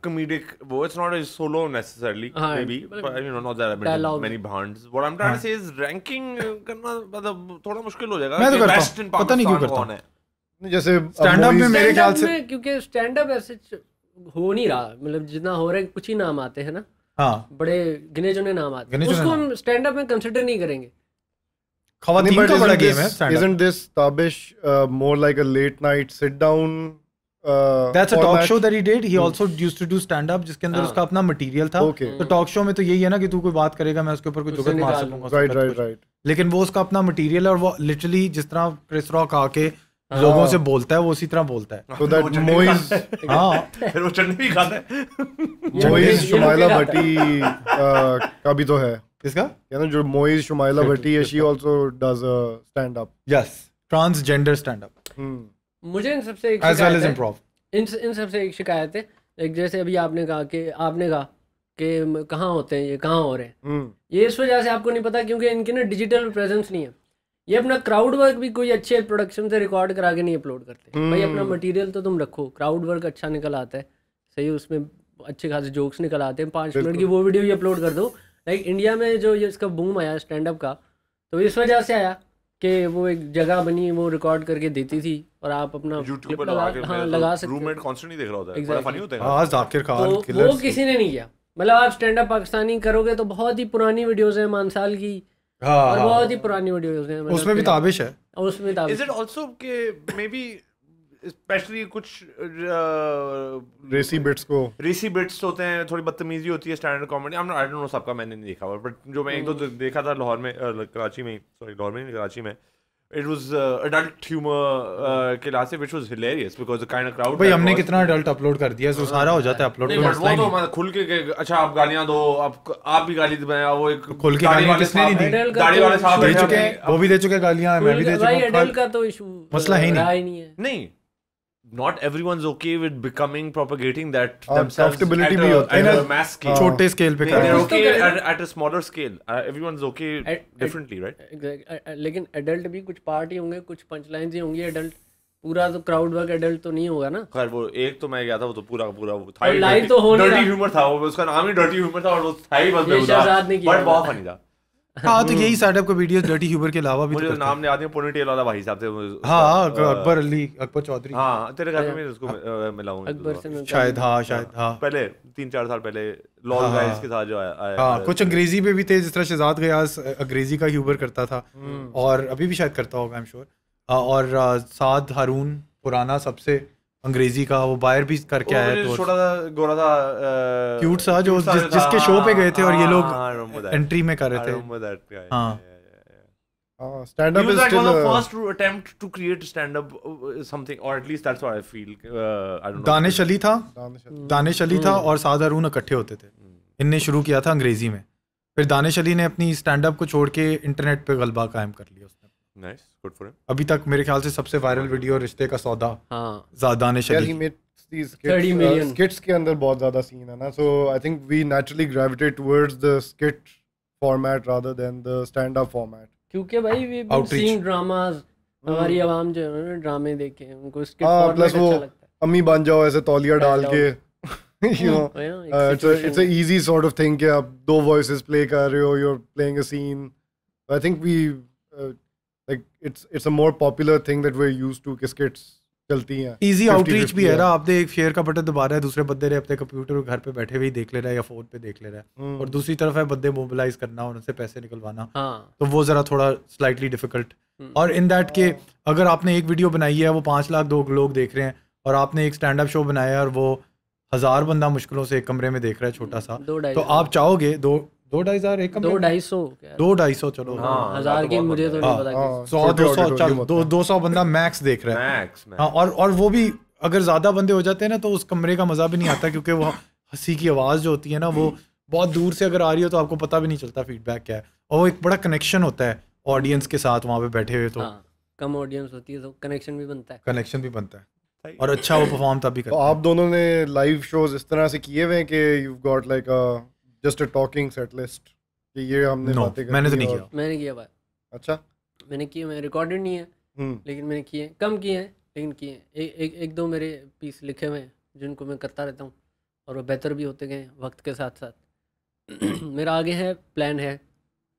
comedic, वो it's not a solo necessarily, maybe you know not that many भांड्स। What I am trying to say is ranking करना मतलब थोड़ा मुश्किल हो जाएगा। मैं तो करता हूं, पता नहीं क्यों करता हूं। जैसे स्टैंड अप में मेरे ख्याल से क्योंकि स्टैंड अप ऐसे हो नहीं रहा, मतलब जितना हो रहा है कुछ ही नाम आते हैं ना, हाँ बड़े गिने चुने नाम आते हैं, उसको हम स्टैंड अप में कंसीडर नहीं करेंगे। खवातीन का बड़ा गेम है stand up. Isn't this Tabish more like a late night sit down? That's a talk show that he did. He also used to do stand up जिसके अंदर उसका अपना मटेरियल था। तो टॉक शो में तो यही है ना कि तू कोई बात करेगा मैं उसके ऊपर कोई जुगत मार सकूंगा। Right. लेकिन वो उसका अपना मटेरियल है और वो लिटरली जिस तरह क्रिस रॉक आके लोगों से बोलता है वो उसी तरह बोलता है। So that Moiz, फिर वो चटनी भी खाता है। Moiz Shumaila Bhatti का भी तो है किसका? या ना जो Moiz Shumaila Bhatti है, she also does a stand up. Yes, transgender stand up. मुझे इन सबसे एक as well as improv. इन सबसे एक शिकायत है, एक जैसे अभी आपने कहा कि कहाँ होते हैं ये, कहाँ हो रहे हैं, ये इस वजह से आपको नहीं पता क्योंकि इनकी ना डिजिटल प्रेजेंस नहीं है। ये अपना क्राउड वर्क भी कोई अच्छे प्रोडक्शन से रिकॉर्ड करा के नहीं अपलोड करते। भाई अपना मटेरियल तो तुम रखो, क्राउड वर्क अच्छा निकल आता है, सही, उसमें अच्छे खासे जोक्स निकल आते हैं, 5 मिनट की वो वीडियो ही अपलोड कर दो। लाइक इंडिया में जो ये इसका बूम आया स्टैंड अप का, तो इस वजह से आया कि वो एक जगह बनी, वो रिकॉर्ड करके देती थी और आप अपना YouTube पे लगा सकते। रूममेट कांस्टेंट नहीं देख रहा होता है, बड़ा फनी होता है। हां, जाकिर खान वो किसी ने नहीं किया। मतलब आप स्टैंड अप पाकिस्तानी करोगे तो बहुत ही पुरानी वीडियोस हैं, मानसाल की, और बहुत ही पुरानी वीडियोस हैं, उसमें भी ताबिश है। उसमें ताबिश इज इट आल्सो के मे बी स्पेशली कुछ रेसी बिट्स होते हैं, थोड़ी बदतमीजी होती है standard comedy. I don't no सबका मैंने नहीं देखा, बट जो मैं एक दो देखा था लाहौर में, कराची में it was adult humor के लासे which was hilarious because the kind of crowd। भाई हमने कितना adult अपलोड कर दिया, सारा हो जाता है अपलोड। वो तो मतलब खुल के अच्छा आप गालियां दो, आप भी गाली दे, वो एक खुल के गालियां किसने नहीं दी, गाड़ी वाले साहब दे चुके हैं, वो भी दे चुके गालियां, मैं भी दे चुका हूं। एडल्ट का तो इशू मसला है नहीं है। नहीं, not everyone's okay with becoming propagating that themselves comfortability भी होता है ना, mass scale, छोटे स्केल पे they're okay at a smaller scale, everyone's okay differently, right? लेकिन एडल्ट भी कुछ पार्ट ही होंगे, कुछ पंचलाइंस ही होंगी एडल्ट, पूरा तो क्राउड वर्क एडल्ट तो नहीं होगा ना। खैर वो एक तो मैं गया था, वो तो पूरा था, लाइव तो होने डर्टी ह्यूमर था, वो उसका नाम ही डर्टी ह्यूमर था और वो था ही बस बेहुदा, बट बहुत फनी था। हाँ तो यही स्टार्टअप का वीडियोस डर्टी ह्यूमर के अलावा भी मुझे नाम नहीं आती, पोनीटेल वाला भाई साहब थे। हाँ, अकबर चौधरी। हाँ तेरे घर में उसको मिला हूँ अकबर से, शायद हाँ पहले 3-4 साल पहले लॉल गाइस के साथ जो आया। हाँ कुछ अंग्रेजी पे भी थे, जिस तरह शहजाद गयास अंग्रेजी का ह्यूमर करता था और अभी भी शायद करता होगा, आई एम श्योर। और साद हारून पुराना सबसे अंग्रेजी का, वो बाहर भी करके आया, तो छोटा सा गोरा था क्यूट सा, जो जिसके शो पे गए थे और ये लोग एंट्री में कर रहे थे। हाँ stand up is still the first attempt to create stand up something, or at least that's what I feel. I don't know. Danish Ali था और साद हारून इकट्ठे होते थे, इनने शुरू किया था अंग्रेजी में, फिर दानिश अली ने अपनी स्टैंड अप को छोड़ के इंटरनेट पे गलबा कायम कर लिया उसने। Nice, good for him. अभी तक मेरे ख्याल से सबसे वायरल वीडियो रिश्ते का सौदा, दानिश अली। skits के अंदर बहुत ज्यादा सीन है ना, so I think we naturally gravitate towards the skit format rather than the stand up format. क्योंकि भाई we been seeing dramas, हमारी आवाम जो है ना ड्रामे देखे, उनको skit format अच्छा लगता है। अम्मी बन जाओ ऐसे तौलिया डाल के, you know, it's a easy sort of thing कि आप 2 voices play कर रहे हो, you're playing a scene. I think we like it's a more popular thing that we're used to कि skits चलती हैं। इजी आउटरीच भी है ना, आपने एक शेयर का बटन दबा रहा है, दूसरे बंदे ने अपने कंप्यूटर घर पे बैठे हुए देख ले रहा है या फोन पे देख ले रहा है, और दूसरी तरफ है बंदे मोबिलाइज करना और उनसे पैसे निकलवाना, तो वो जरा थोड़ा स्लाइटली डिफिकल्ट। और इन दैट के अगर आपने एक वीडियो बनाई है, वो 5 लाख लोग देख रहे हैं, और आपने एक स्टैंड अप शो बनाया है और वो 1000 बंदा मुश्किलों से एक कमरे में देख रहा है छोटा सा, तो आप चाहोगे 2-2.5 एक कमरे में? 200-250 200-250 चलो हाँ, 1000 की मुझे तो नहीं हाँ, पता हाँ, 100-200 छोटे चल auditorium 200 बंदा मैक्स देख रहा है। मैक्स हाँ, और वो भी अगर ज्यादा बंदे हो जाते हैं ना तो उस कमरे का मजा भी नहीं आता, क्योंकि वो हंसी की आवाज जो होती है ना वो बहुत दूर से अगर आ रही हो तो आपको पता भी नहीं चलता फीडबैक क्या है, और वो एक बड़ा कनेक्शन होता है ऑडियंस के साथ वहाँ पे बैठे हुए, तो हाँ, कम ऑडियंस होती है तो कनेक्शन भी बनता है। कनेक्शन भी बनता है और अच्छा वो परफॉर्म तभी तो करता है। आप दोनों ने लाइव शोज इस तरह से किए हुए हैं कि you got like just a talking set list कि ये हमने No, बातें मैंने तो करनी नहीं और- किया। मैंने किया भाई, अच्छा मैंने किए, मैंने रिकॉर्डेड नहीं है लेकिन मैंने किए, कम किए हैं लेकिन किए हैं। एक दो मेरे पीस लिखे हुए हैं जिनको मैं करता रहता हूँ और वो बेहतर भी होते गए वक्त के साथ साथ। मेरा आगे है, प्लान है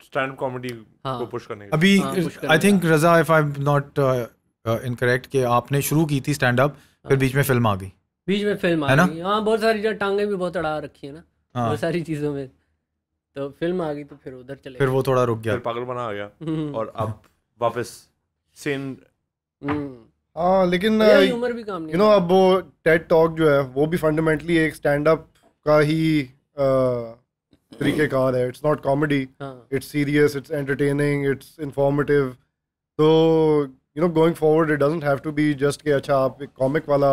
स्टैंड कॉमेडी हाँ। को पुश करने का। अभी हाँ, push करने आई थिंक का। Raza, if I am not incorrect, कि आपने शुरू की थी स्टैंड अप, फिर बीच में फिल्म आ गई। बीच में फिल्म आ है ना? गई, हाँ बहुत सारी जो टांगे भी बहुत अड़ा रखी है ना हाँ, बहुत सारी चीज़ों में, तो फिल्म आ गई तो फिर उधर चले फिर वो थोड़ा रुक गया। फिर पागल बना आ गया हम्म, और अब वापस सेन। हम्म, हाँ लेकिन भैया ह्यूमर भी काम नहीं यू नो अब वो टेड टॉक जो है वो भी फंडामेंटली एक स्टैंड अप का ही तरीक़ेकार है। इट्स नॉट कॉमेडी, हाँ it's serious, it's entertaining, it's informative. तो you know going forward it doesn't have to be just कि अच्छा आप एक कॉमिक वाला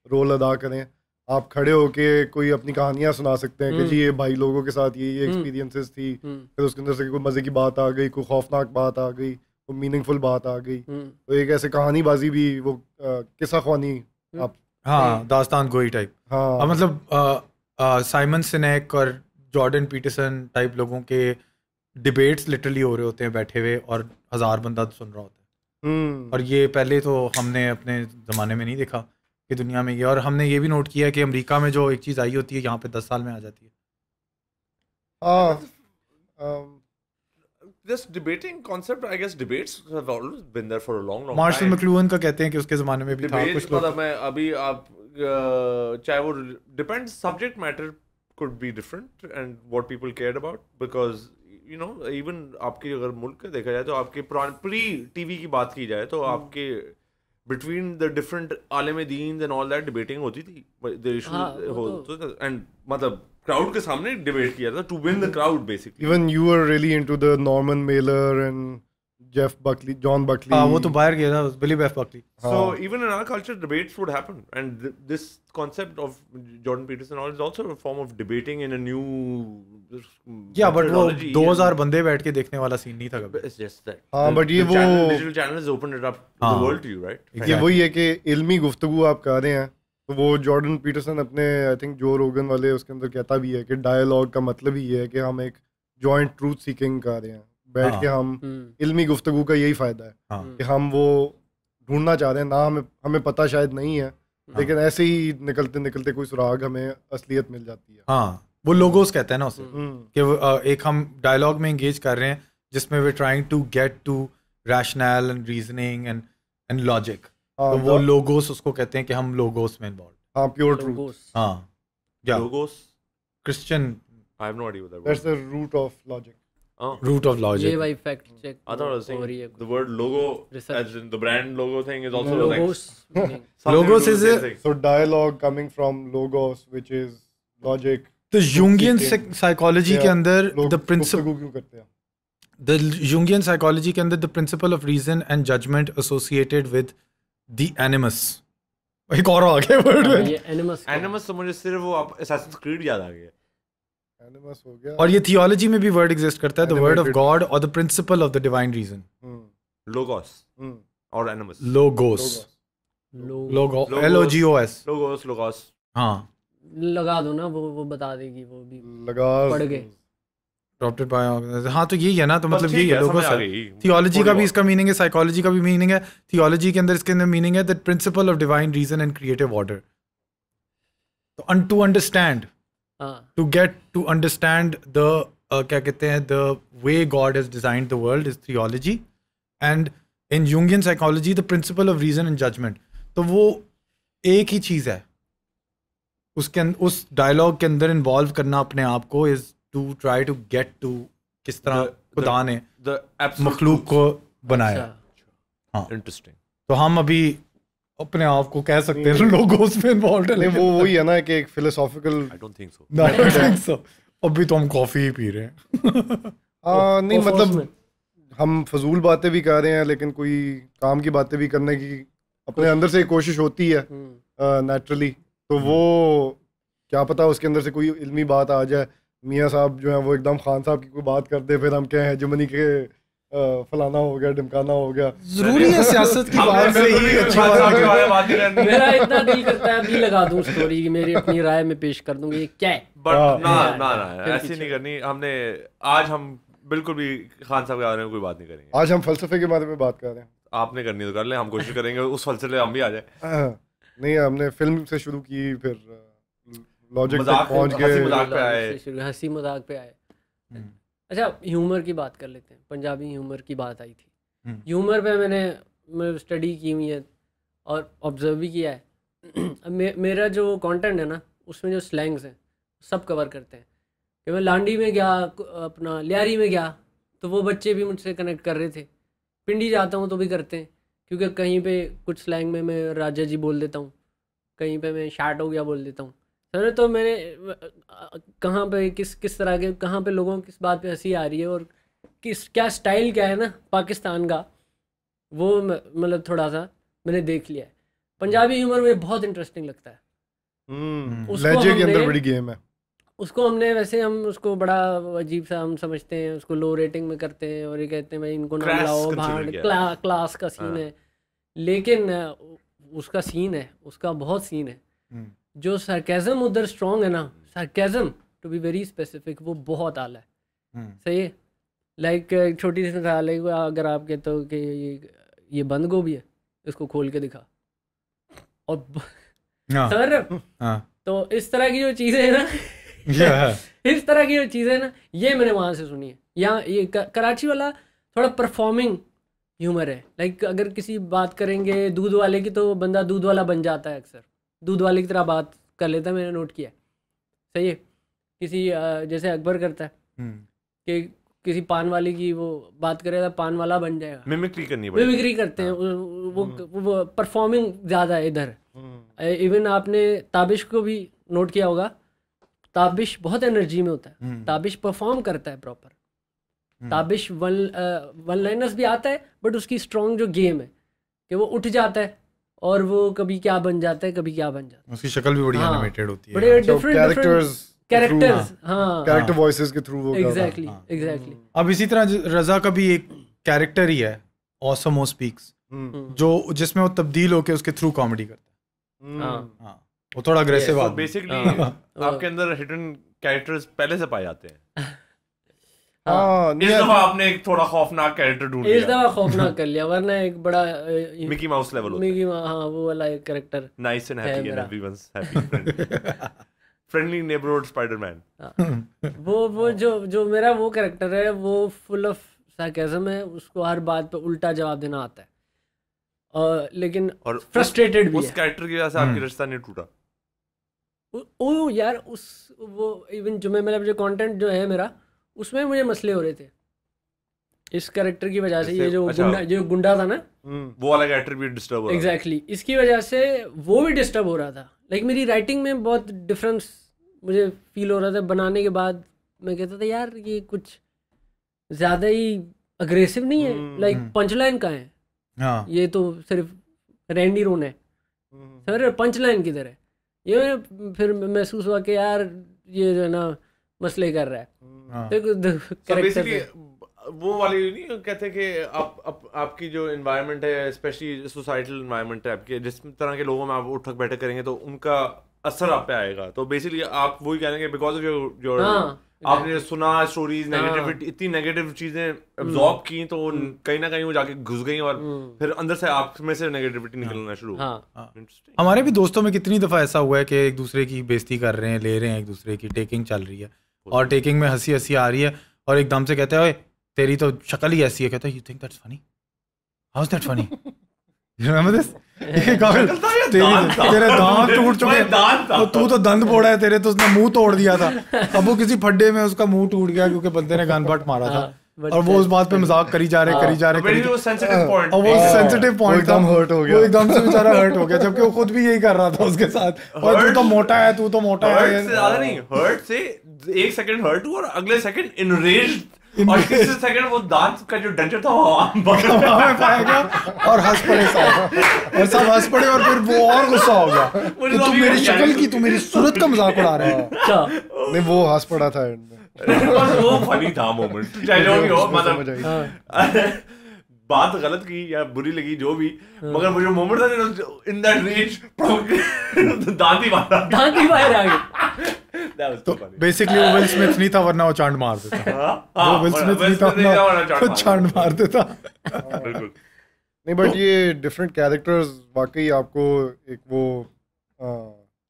रोल अदा करें, आप खड़े होके कोई अपनी कहानियां सुना सकते हैं कि जी ये भाई लोगों के साथ ये एक्सपीरियंसेस थी, फिर उसके अंदर से कोई मज़े की बात आ गई, कोई खौफनाक बात आ गई, कोई मीनिंगफुल बात आ गई। तो एक ऐसे कहानीबाजी भी वो किस्सा ख्वानी आप हाँ, दास्तान गोई टाइप। हाँ मतलब साइमन सिनेक और जॉर्डन पीटरसन टाइप लोगों के डिबेट्स लिटरली हो रहे होते हैं बैठे हुए और 1000 बंदा सुन रहा होता है। और ये पहले तो हमने अपने ज़माने में नहीं देखा कि दुनिया में ये, और हमने ये भी नोट किया कि अमेरिका में जो एक चीज़ आई होती है यहाँ पे 10 साल में आ जाती है। हाँ This debating concept, I guess debates have always been there for a long Marshall time. McLuhan का कहते हैं कि उसके ज़माने में भी था Debates, कुछ लोग। मतलब मैं अभी आप चाहे वो depends, subject matter could be different and what people cared about, because you know even आपके अगर मुल्क का देखा जाए तो आपके प्री टीवी की बात की जाए तो आपके between the different आलिम दीन and all that debating होती थी, the issue हाँ, वो होता and मतलब crowd के सामने डिबेट किया था to win the crowd basically. even you were really into the Norman Mailer and Jeff Buckley, John Buckley. हाँ, वो तो बाहर गया था, बिली बेफ Buckley. So even in our culture, debates would happen, and this concept of Jordan Peterson is also a form of debating in a new. या but वो methodology 2000 बंदे बैठ के देखने वाला सीन नहीं था कभी। It's just that. हाँ, but ये वो- digital channel has opened it up to हाँ. the world to you, right? ये वही है कि इल्मी गुफ्तगू आप कर रहे हैं, तो वो जॉर्डन पीटरसन अपने आई थिंक जो रोगन वाले उसके अंदर कहता भी है कि डायलॉग का मतलब ही ये है कि हम एक जॉइंट ट्रूथ सीकिंग कर रहे हैं, बैठ हाँ। के हम इल्मी गुफ्तगू का यही फ़ायदा है हाँ, कि हम वो ढूंढना चाह रहे हैं ना, हमें पता शायद नहीं है, लेकिन ऐसे ही निकलते निकलते कोई सुराग हमें असलियत मिल जाती है। हाँ, वो लोगोस कहते हैं ना उसे, हम्म, कि एक हम डायलॉग में एंगेज कर रहे हैं जिसमें वे trying to get to rational and reasoning and logic, हाँ, तो वो लोगोस उसको कहते हैं कि हम लोगोस में इन्वॉल्व। हाँ प्योर ट्रूथ, Logos। हाँ, या Logos. Christian I have no idea what that that's word. The root of logic. Oh. Root of ये लॉजिक। भाई fact check I thought I was saying हो रही है the word logo, Research. as in the brand logo thing, is also like logos something Logos to do is with a- the same thing. So dialogue coming from logos, which is logic. तो Jungian Seeking. Psychology के Yeah, अंदर लोग the principal गुफ्तगू क्यों करते हैं? the Jungian psychology के अंदर the principle of reason and judgment associated with the animus, एक और आ गया वर्ड में, ये एनिमस Animus तो मुझे सिर्फ वो आप Assassin's Creed याद आ गया. Animus हो गया। और ये थियोलॉजी में भी वर्ड एग्जिस्ट करता है, the word of Animated. God or the principle of the divine reason, hmm, Logos hmm, or Animus. logos, logos। logo, Logos. LOGOS, Logos. हाँ, लगा दो ना, वो बता देगी, वो भी लगा पढ़ गए। adopted by, हाँ तो यही है ना, तो मतलब ठीक यही है, समझ लोगोस आ है। गई। थियोलॉजी का भी थोड़ी इसका मीनिंग है, साइकोलॉजी का भी मीनिंग है। थियोलॉजी के अंदर इसके अंदर मीनिंग है the principle of divine reason and creative order. तो टू अंडरस्टैंड, हाँ to get to understand the क्या कहते हैं the way God has designed the world is theology, and in Jungian psychology the principle of reason and judgment। तो वो एक ही चीज़ है, उसके उस डायलॉग के अंदर इन्वॉल्व करना अपने आप को is to try to get to किस तरह खुदा ने The absolute मखलूक को बनाया। अच्छा Interesting. तो हम अभी अपने आप को कह सकते हैं लोगों उसमें इन्वॉल्व है, नहीं लेकिन वो वही है ना कि एक philosophical I don't think so. I don't think so। अभी तो हम कॉफी ही पी रहे हैं। नहीं मतलब हम फजूल बातें भी कर रहे हैं, लेकिन कोई काम की बातें भी करने की अपने अंदर से एक कोशिश होती है नेचुरली। तो वो क्या पता उसके अंदर से कोई इल्मी बात आ जाए, मियाँ साहब जो है वो एकदम खान साहब की कोई बात करते, फिर हम क्या हेजेमनी के फलाना हो गया, ढिमकाना हो गया। जरूरी है सियासत की बात से ही अच्छी बात है। मेरा इतना दिल करता है अभी लगा दूं स्टोरी की, मेरी अपनी राय में पेश कर दूंगी क्या है। बट ना ऐसी नहीं करनी हमने। आज हम बिल्कुल भी खान साहब के बारे में कोई बात नहीं करेंगे। आज हम फलसफे के बारे में बात कर रहे हैं। आपने करनी तो कर ले, हम कोशिश करेंगे उस फलसफे हम भी आ जाए। नहीं हमने फिल्म से शुरू की, फिर लॉजिक तक पहुंच गए, हंसी मजाक पे आए। अच्छा ह्यूमर की बात कर लेते हैं। पंजाबी ह्यूमर की बात आई थी। ह्यूमर पे मैंने स्टडी की हुई है और ऑब्जर्व भी किया है। मेरा जो कंटेंट है ना उसमें जो स्लैंग्स हैं सब कवर करते हैं। कि मैं लांडी में गया, अपना लियारी में गया, तो वो बच्चे भी मुझसे कनेक्ट कर रहे थे। पिंडी जाता हूँ तो भी करते हैं, क्योंकि कहीं पे कुछ स्लैंग में मैं राजा जी बोल देता हूँ, कहीं पे मैं शार्ट हो गया बोल देता हूँ। सर तो मैंने कहाँ पे किस तरह के, कहाँ पे लोगों को किस बात पे हंसी आ रही है और क्या स्टाइल क्या है ना पाकिस्तान का, वो मतलब थोड़ा सा मैंने देख लिया है। पंजाबी ह्यूमर मुझे बहुत इंटरेस्टिंग लगता है। लहजे के अंदर बड़ी गेम है। उसको हमने वैसे हम उसको बड़ा अजीब सा हम समझते हैं, उसको लो रेटिंग में करते हैं और ये कहते हैं भाई इनको ना लाओ बाहर, क्लास का सीन है। लेकिन उसका सीन है, उसका बहुत सीन है। जो सरकेज़म उधर स्ट्रॉन्ग है ना, sarcasm to be very specific, वो बहुत आला है। सही है। लाइक छोटी सी मिसाल है, अगर आप कहते हो कि ये बंद गोभी है, इसको खोल के दिखा, और सर तो इस तरह की जो चीज़ें हैं ना इस तरह की जो चीज़ें हैं ना, ये मैंने वहाँ से सुनी है। यहाँ ये कराची वाला थोड़ा परफॉर्मिंग ह्यूमर है। लाइक अगर किसी बात करेंगे दूध वाले की, तो बंदा दूध वाला बन जाता है, अक्सर दूध वाले की तरह बात कर लेता है, मैंने नोट किया। सही है। किसी जैसे अकबर करता है कि किसी पान वाले की वो बात करेगा, पान वाला बन जाएगा। मिमिक्री करनी पड़ेगी, मिमिक्री करते हैं। वो परफॉर्मिंग ज़्यादा है इधर। इवन आपने ताबिश को भी नोट किया होगा, ताबिश बहुत एनर्जी में होता है। ताबिश परफॉर्म करता है प्रॉपर। ताबिश वन लाइनर्स भी आता है, बट उसकी स्ट्रॉन्ग जो गेम है कि वो उठ जाता है और वो कभी क्या बन जाता है, कभी क्या बन जाता है। उसकी शक्ल भी बड़ी एनिमेटेड होती है, बड़े डिफरेंट कैरेक्टर्स, हाँ, कैरेक्टर वॉइसेस के थ्रू वो एग्जैक्टली। अब इसी तरह रजा का भी एक कैरेक्टर ही है, ऑसम स्पीक्स, जो जिसमें वो तब्दील होके उसके थ्रू कॉमेडी करता है। हाँ, वो थोड़ा अग्रेसिव आदमी। बेसिकली आपके अंदर हिडन कैरेक्टर्स पहले से पाए जाते हैं। इस दफा आपने एक थोड़ा खौफनाक कैरेक्टर ढूंढ लिया। इस दफा खौफनाक कर लिया, वरना एक बड़ा मिकी माउस लेवल होता है। मिकी, हाँ, वो वाला एक character, nice and happy and everyone's happy, friendly neighbourhood Spiderman. वो जो मेरा वो कैरेक्टर है, वो फुल ऑफ सार्केज़म है। उसको हर बात पे उल्टा जवाब देना आता है, और लेकिन फ्रस्ट्रेटेड भी है। उस कैरेक्टर की वजह से आपकी रिश्ता नहीं टूटा? ओ यार, वो इवन जो मतलब जो कंटेंट जो है मेरा, उसमें मुझे मसले हो रहे थे इस कैरेक्टर की वजह से। ये जो गुंडा था ना, वो वाला कैरेक्टर भी डिस्टर्ब हो रहा था। एग्जैक्टली, इसकी वजह से वो भी डिस्टर्ब हो रहा था। लाइक मेरी राइटिंग में बहुत डिफरेंस मुझे फील हो रहा था। बनाने के बाद मैं कहता था यार ये कुछ ज़्यादा ही अग्रेसिव नहीं है। लाइक पंच लाइन कहाँ है? ये तो सिर्फ रैंडी रोन है, सर पंच लाइन किधर है? ये फिर महसूस हुआ कि यार ये जो है ना मसले कर रहा है। वो वाली नहीं कहते कि आपकी जो एनवायरनमेंट है, स्पेशली सोसाइटल एनवायरनमेंट है आपके, जिस तरह के लोगों में आप उठक बैठक करेंगे तो उनका असर आप पे आएगा। तो बेसिकली आप वही कह रहे हैं बिकॉज ऑफ योर आपने सुना स्टोरीज, नेगेटिविटी, इतनी नेगेटिव चीजें एब्जॉर्ब की, तो कहीं ना कहीं वो जाके घुस गई और फिर अंदर से आप में से नेगेटिविटी निकलना शुरू। हमारे भी दोस्तों में कितनी दफा ऐसा हुआ है कि एक दूसरे की बेइज्जती कर रहे हैं, ले रहे हैं एक दूसरे की, टेकिंग चल रही है और टेकिंग में हंसी हंसी आ रही है और एकदम से कहते हैं ओए तेरी तो शक्ल ही ऐसी है। कहता है you think that's funny, how is that funny? You remember this? तेरे दांत टूट चुके हैं, तू तो दंद फोड़ा है, तेरे तो उसने मुंह तोड़ दिया था। अब वो किसी फड्डे में उसका मुंह टूट गया क्योंकि बंदे ने गन बट मारा था। और वो उस बात पे मजाक करी जा रहे Very sensitive point. और वो सेंसिटिव पॉइंट था, एकदम हर्ट हो गया, वो एकदम से बेचारा हर्ट हो गया, जबकि वो खुद भी यही कर रहा था उसके साथ, और तू तो मोटा है, तू तो मोटा है। हर्ट से ज्यादा नहीं, हर्ट से एक सेकंड हर्ट हुआ और अगले सेकंड इनरेज्ड, और तीसरे सेकंड वो दांत का जो डेंचर था वो पाया गया और हंस पड़े सब, और सब हंस पड़े, और फिर वो और गुस्सा हो गया कि तू मेरी शक्ल की, तू मेरी सूरत का मजाक उड़ा रहा है। नहीं वो हंस पड़ा था एंड में, वो फनी था मोमेंट, चाहे जो भी हो, मतलब बात गलत की या बुरी लगी जो भी, मगर वो जो मोमेंट था इन दैट रेंज, दांत ही बाहर आ गया। तो बेसिकली वो विल स्मिथ नहीं था, वरना वो चांद मार देता। वो विल स्मिथ नहीं था, वरना वो चांद मार देता। बिल्कुल नहीं, बट ये डिफरेंट कैरेक्टर्स वाकई आपको एक वो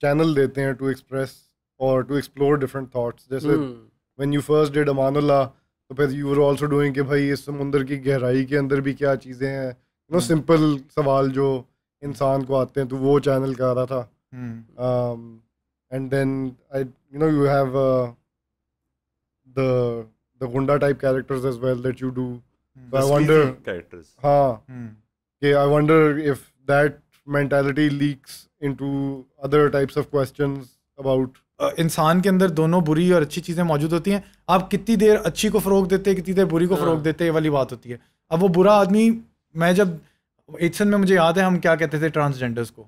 चैनल देते हैं टू एक्सप्रेस और टू एक्सप्लोर डिफरेंट थॉट्स। जैसे when you first did Amanullah, तो फिर यू वर आल्सो डूइंग कि भाई इस समुंदर की गहराई के अंदर भी क्या चीज़ें हैं, यू नो सिंपल सवाल जो इंसान को आते हैं, तो वो चैनल का आ रहा था। And then you have the Gunda type characters as well that you do. So I wonder characters. I wonder if that mentality leaks into other types of questions about इंसान के अंदर दोनों बुरी और अच्छी चीज़ें मौजूद होती हैं। आप कितनी देर अच्छी को फ़रोग देते हैं, कितनी देर बुरी को फ़रोग देते हैं, वाली बात होती है। अब वो बुरा आदमी, मैं जब एचसन में, मुझे याद है हम क्या कहते थे ट्रांसजेंडर्स को,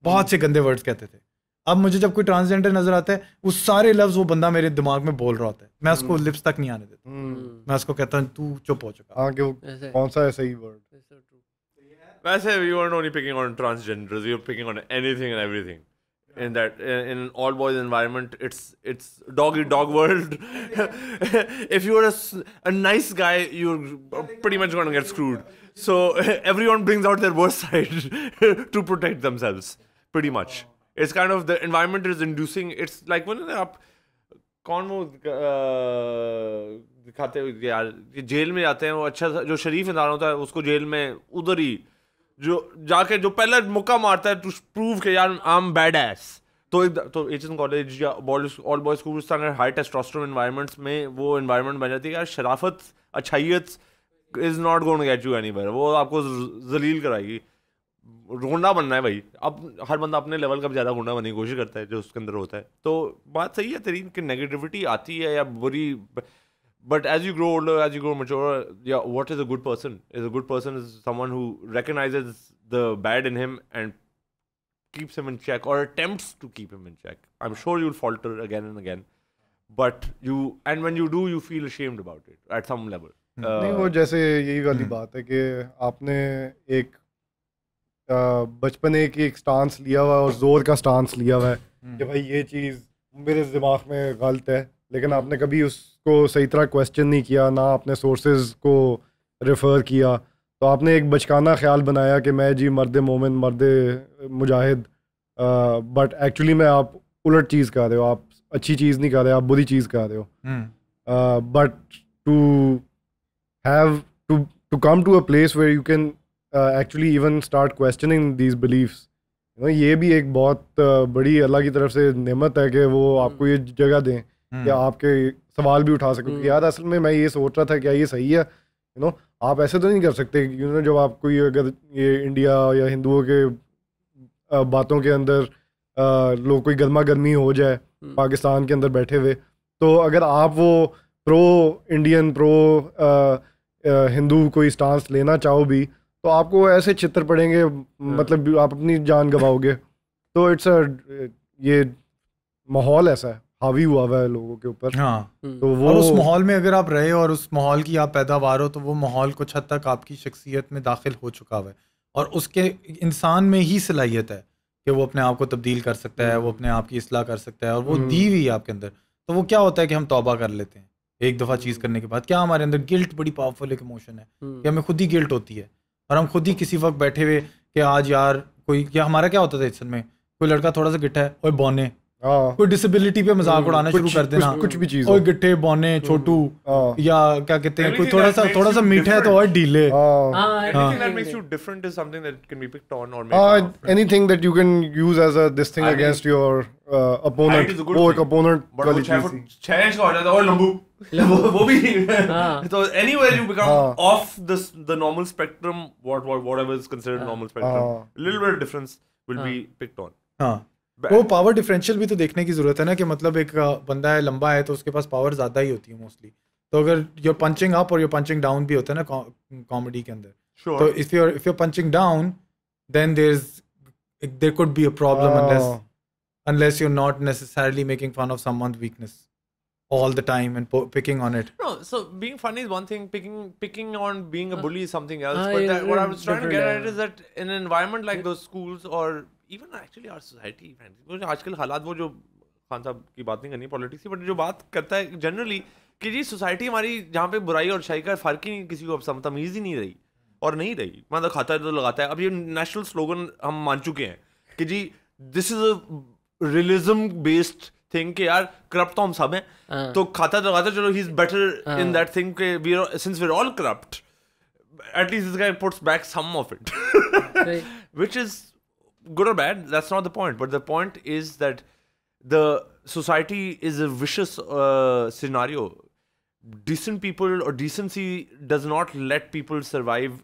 बहुत से गंदे वर्ड्स कहते थे। अब मुझे जब कोई ट्रांसजेंडर नजर आता है, वो सारे लफ्ज वो बंदा मेरे दिमाग में बोल रहा होता है, मैं उसको लिप्स तक नहीं आने देता। मैं उसको कहता हूँ तू चुप हो चुका। हाँ, कि कौन सा है सही वर्ड? वैसे you aren't only picking on transgenders, you're picking on anything and everything. In that, in an all boys environment, it's dog eat dog world. If you're a nice guy, you're pretty much gonna get screwed. So everyone brings out their worst side to protect themselves, pretty much. It's kind of, the environment is inducing. It's like when आप कौन वो दिखाते हो यार, jail में जाते हैं, वो अच्छा जो शरीफ इंसान होता है उसको जेल में उधर ही जो जाके जो पहला मुक्का मारता है टू प्रूव के यार आई एम बैड एस। तो एचएन कॉलेज या all boys school high testosterone environments में वो एनवायरनमेंट बन जाती है यार, शराफत अच्छाइयत is not going to get you anywhere, वो आपको जलील कराएगी। गुंडा बनना है भाई, अब हर बंदा अपने लेवल का ज़्यादा गुंडा बनने की कोशिश करता है जो उसके अंदर होता है। तो बात सही है तेरी कि नेगेटिविटी आती है या बुरी, but as you grow older, as you grow mature, या what is a good person? Is a good person is someone who recognises the bad in him and keeps him in check or attempts to keep him in check. I'm sure you'll falter again and again, but when you do, you feel ashamed about it at some level. नहीं, वो जैसे यही वाली बात है कि आपने एक बचपने की एक स्टांस लिया हुआ और जोर का स्टांस लिया हुआ है कि भाई ये चीज़ मेरे दिमाग में गलत है, लेकिन आपने कभी उसको सही तरह क्वेश्चन नहीं किया, ना आपने सोर्सेज को रेफ़र किया। तो आपने एक बचकाना ख्याल बनाया कि मैं जी मर्द मोमिन, मर्द मुजाहिद, बट एक्चुअली में आप उलट चीज़ कर रहे हो, आप अच्छी चीज़ नहीं कर रहे, आप बुरी चीज़ कर रहे हो। But to have to come to a place where you can actually even start questioning these beliefs, ये भी एक बहुत बड़ी अल्लाह की तरफ से नेमत है कि वो आपको ये जगह दें कि आपके सवाल भी उठा सकें कि यार असल में मैं ये सोच रहा था क्या ये सही है। आप ऐसे तो नहीं कर सकते जब आप कोई अगर ये इंडिया या हिंदुओं के बातों के अंदर लोग कोई गर्मा गर्मी हो जाए पाकिस्तान के अंदर बैठे हुए, तो अगर आप वो प्रो इंडियन प्रो हिंदू कोई स्टांस लेना चाहो भी तो आपको ऐसे चित्र पड़ेंगे, मतलब आप अपनी जान गवाओगे। तो इट्स ये माहौल ऐसा है, हावी हुआ हुआ है लोगों के ऊपर। हाँ, तो वो और उस माहौल में अगर आप रहे और उस माहौल की आप पैदावार हो, तो वो माहौल कुछ हद तक आपकी शख्सियत में दाखिल हो चुका हुआ है और उसके इंसान में ही सलाहियत है कि वो अपने आप को तब्दील कर सकता है, वो अपने आप की इस्लाह कर सकता है, और वो दी हुई है आपके अंदर। तो वो क्या होता है कि हम तौबा कर लेते हैं एक दफ़ा चीज़ करने के बाद। क्या हमारे अंदर गिल्ट बड़ी पावरफुल एक इमोशन है कि हमें खुद ही गिल्ट होती है, और हम खुद ही किसी वक्त बैठे हुए कि आज यार कोई, क्या हमारा क्या होता था इस में, कोई लड़का थोड़ा सा गिट्टा है, ओए बौने कोई डिसेबिलिटी पे मजाक उड़ाना शुरू कर देना, कुछ भी चीज, ओए गिट्टे बौने छोटू, या क्या कहते हैं कोई थोड़ा सा मीठा है तो और ढीले. Anything that makes you different is something that can be picked on or made fun of. Anything that you can use as a this thing against your opponent. वो एक opponent वाली चीज थी. 6 इंच का हो जाता है और लंबू वो भी. So anywhere you become off the normal spectrum, whatever is considered normal spectrum, a little bit of difference will be picked on. हाँ, वो पावर डिफरेंशियल भी तो देखने की जरूरत है ना, कि मतलब एक बंदा है लंबा है तो उसके पास पावर ज्यादा ही होती है मोस्टली. तो अगर you're punching up और you're punching down भी होता है ना कॉमेडी के अंदर. Sure. तो if you're punching down, then there could be a problem unless you're not necessarily making fun of someone's weakness all the time and picking on it. No, so being funny is one thing. Picking on being a bully is something else. But what I was trying to get at is that in an environment like those schools or even actually our society, आजकल हालात, वो जो खान साहब की बात नहीं करनी politics की, बट जो बात करता है जनरली कि जी सोसाइटी हमारी जहाँ पे बुराई और अच्छाई का फर्क ही नहीं, किसी को अब तमीज़ ही नहीं रही और नहीं रही. मतलब खाता है तो लगाता है. अब ये नेशनल स्लोगन हम मान चुके हैं कि जी this is a realism based thing कि यार करप्ट तो हम सब हैं, तो खाता तो लगाता है, चलो he is better in that thing के we are, since we are all corrupt, at least this guy puts back some of it. Which is good or bad, that's not the point, but the point is that the society is a vicious scenario. Decent people or decency does not let people survive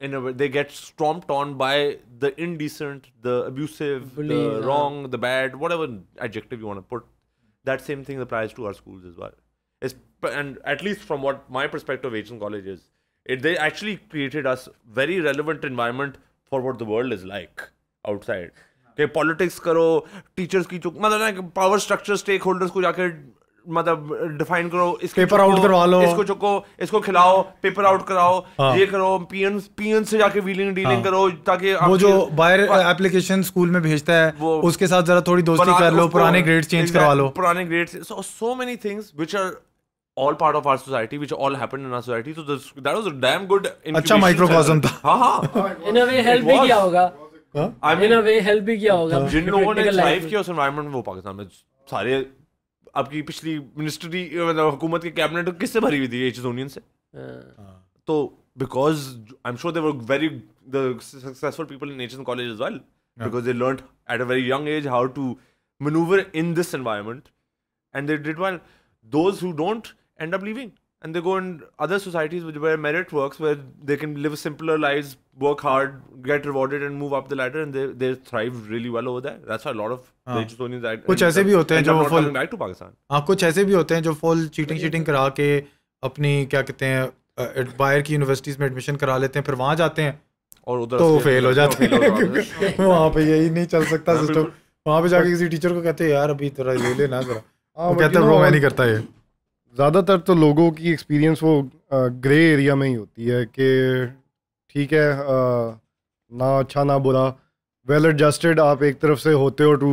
in a way. They get stomped on by the indecent, the abusive, the wrong, the bad, whatever adjective you want to put. That same thing applies to our schools as well. And at least from what my perspective of Asian College is, they actually created us very relevant environment for what the world is like outside. कि politics करो, teachers की मतलब ना power structure, stake holders को जाकर मतलब define करो, paper out करवा लो, इसको चुको, इसको खिलाओ, पेपर आउट कराओ, ये करो, पीएन से जाके व्हीलिंग डीलिंग करो, ताकि वो जो बाहर एप्लीकेशन स्कूल में भेजता है उसके साथ जरा थोड़ी दोस्ती कर लो, पुराने ग्रेड्स चेंज करवा लो, पुराने grades. So many things which are all part of our society, which all happened in our society. So that was a damn good अच्छा माइक्रोकॉस्म था. हाँ in a way help भी किया होगा. in a way help भी किया होगा. जिन लोगों ने लाइफ किया उस एनवायरनमेंट में, वो पाकिस्तान में सारे आपकी पिछली मिनिस्ट्री मतलब हुकूमत की कैबिनेट किससे भरी हुई थी? एशियन से. तो because I'm sure they were the successful people in Asian College as well, because they learned at a very young age how to maneuver in this environment, and they did well. Those who don't end up leaving, and they go in other societies where merit works, where they can live simpler lives, work hard, get rewarded, and move up the ladder, and they thrive really well over there. That's why a lot of the Estonians कुछ ऐसे भी होते हैं जो coming back to Pakistan. हाँ, कुछ ऐसे भी होते हैं जो फुल चीटिंग करा के अपनी क्या कहते हैं बाहर की यूनिवर्सिटीज में एडमिशन करा लेते हैं, फिर वहाँ जाते हैं और उधर तो फेल हो जाते हैं. वहाँ पे यही नहीं चल सकता सिस्टम. वहाँ पे जाके किसी टीचर को कहते हैं यार अभी तेरा ले लेना जरा, वो कहता है ब्रो मैं नहीं करता ये. ज़्यादातर तो लोगों की एक्सपीरियंस वो ग्रे एरिया में ही होती है कि ठीक है ना अच्छा ना बुरा, वेल एडजस्टेड आप एक तरफ से होते हो टू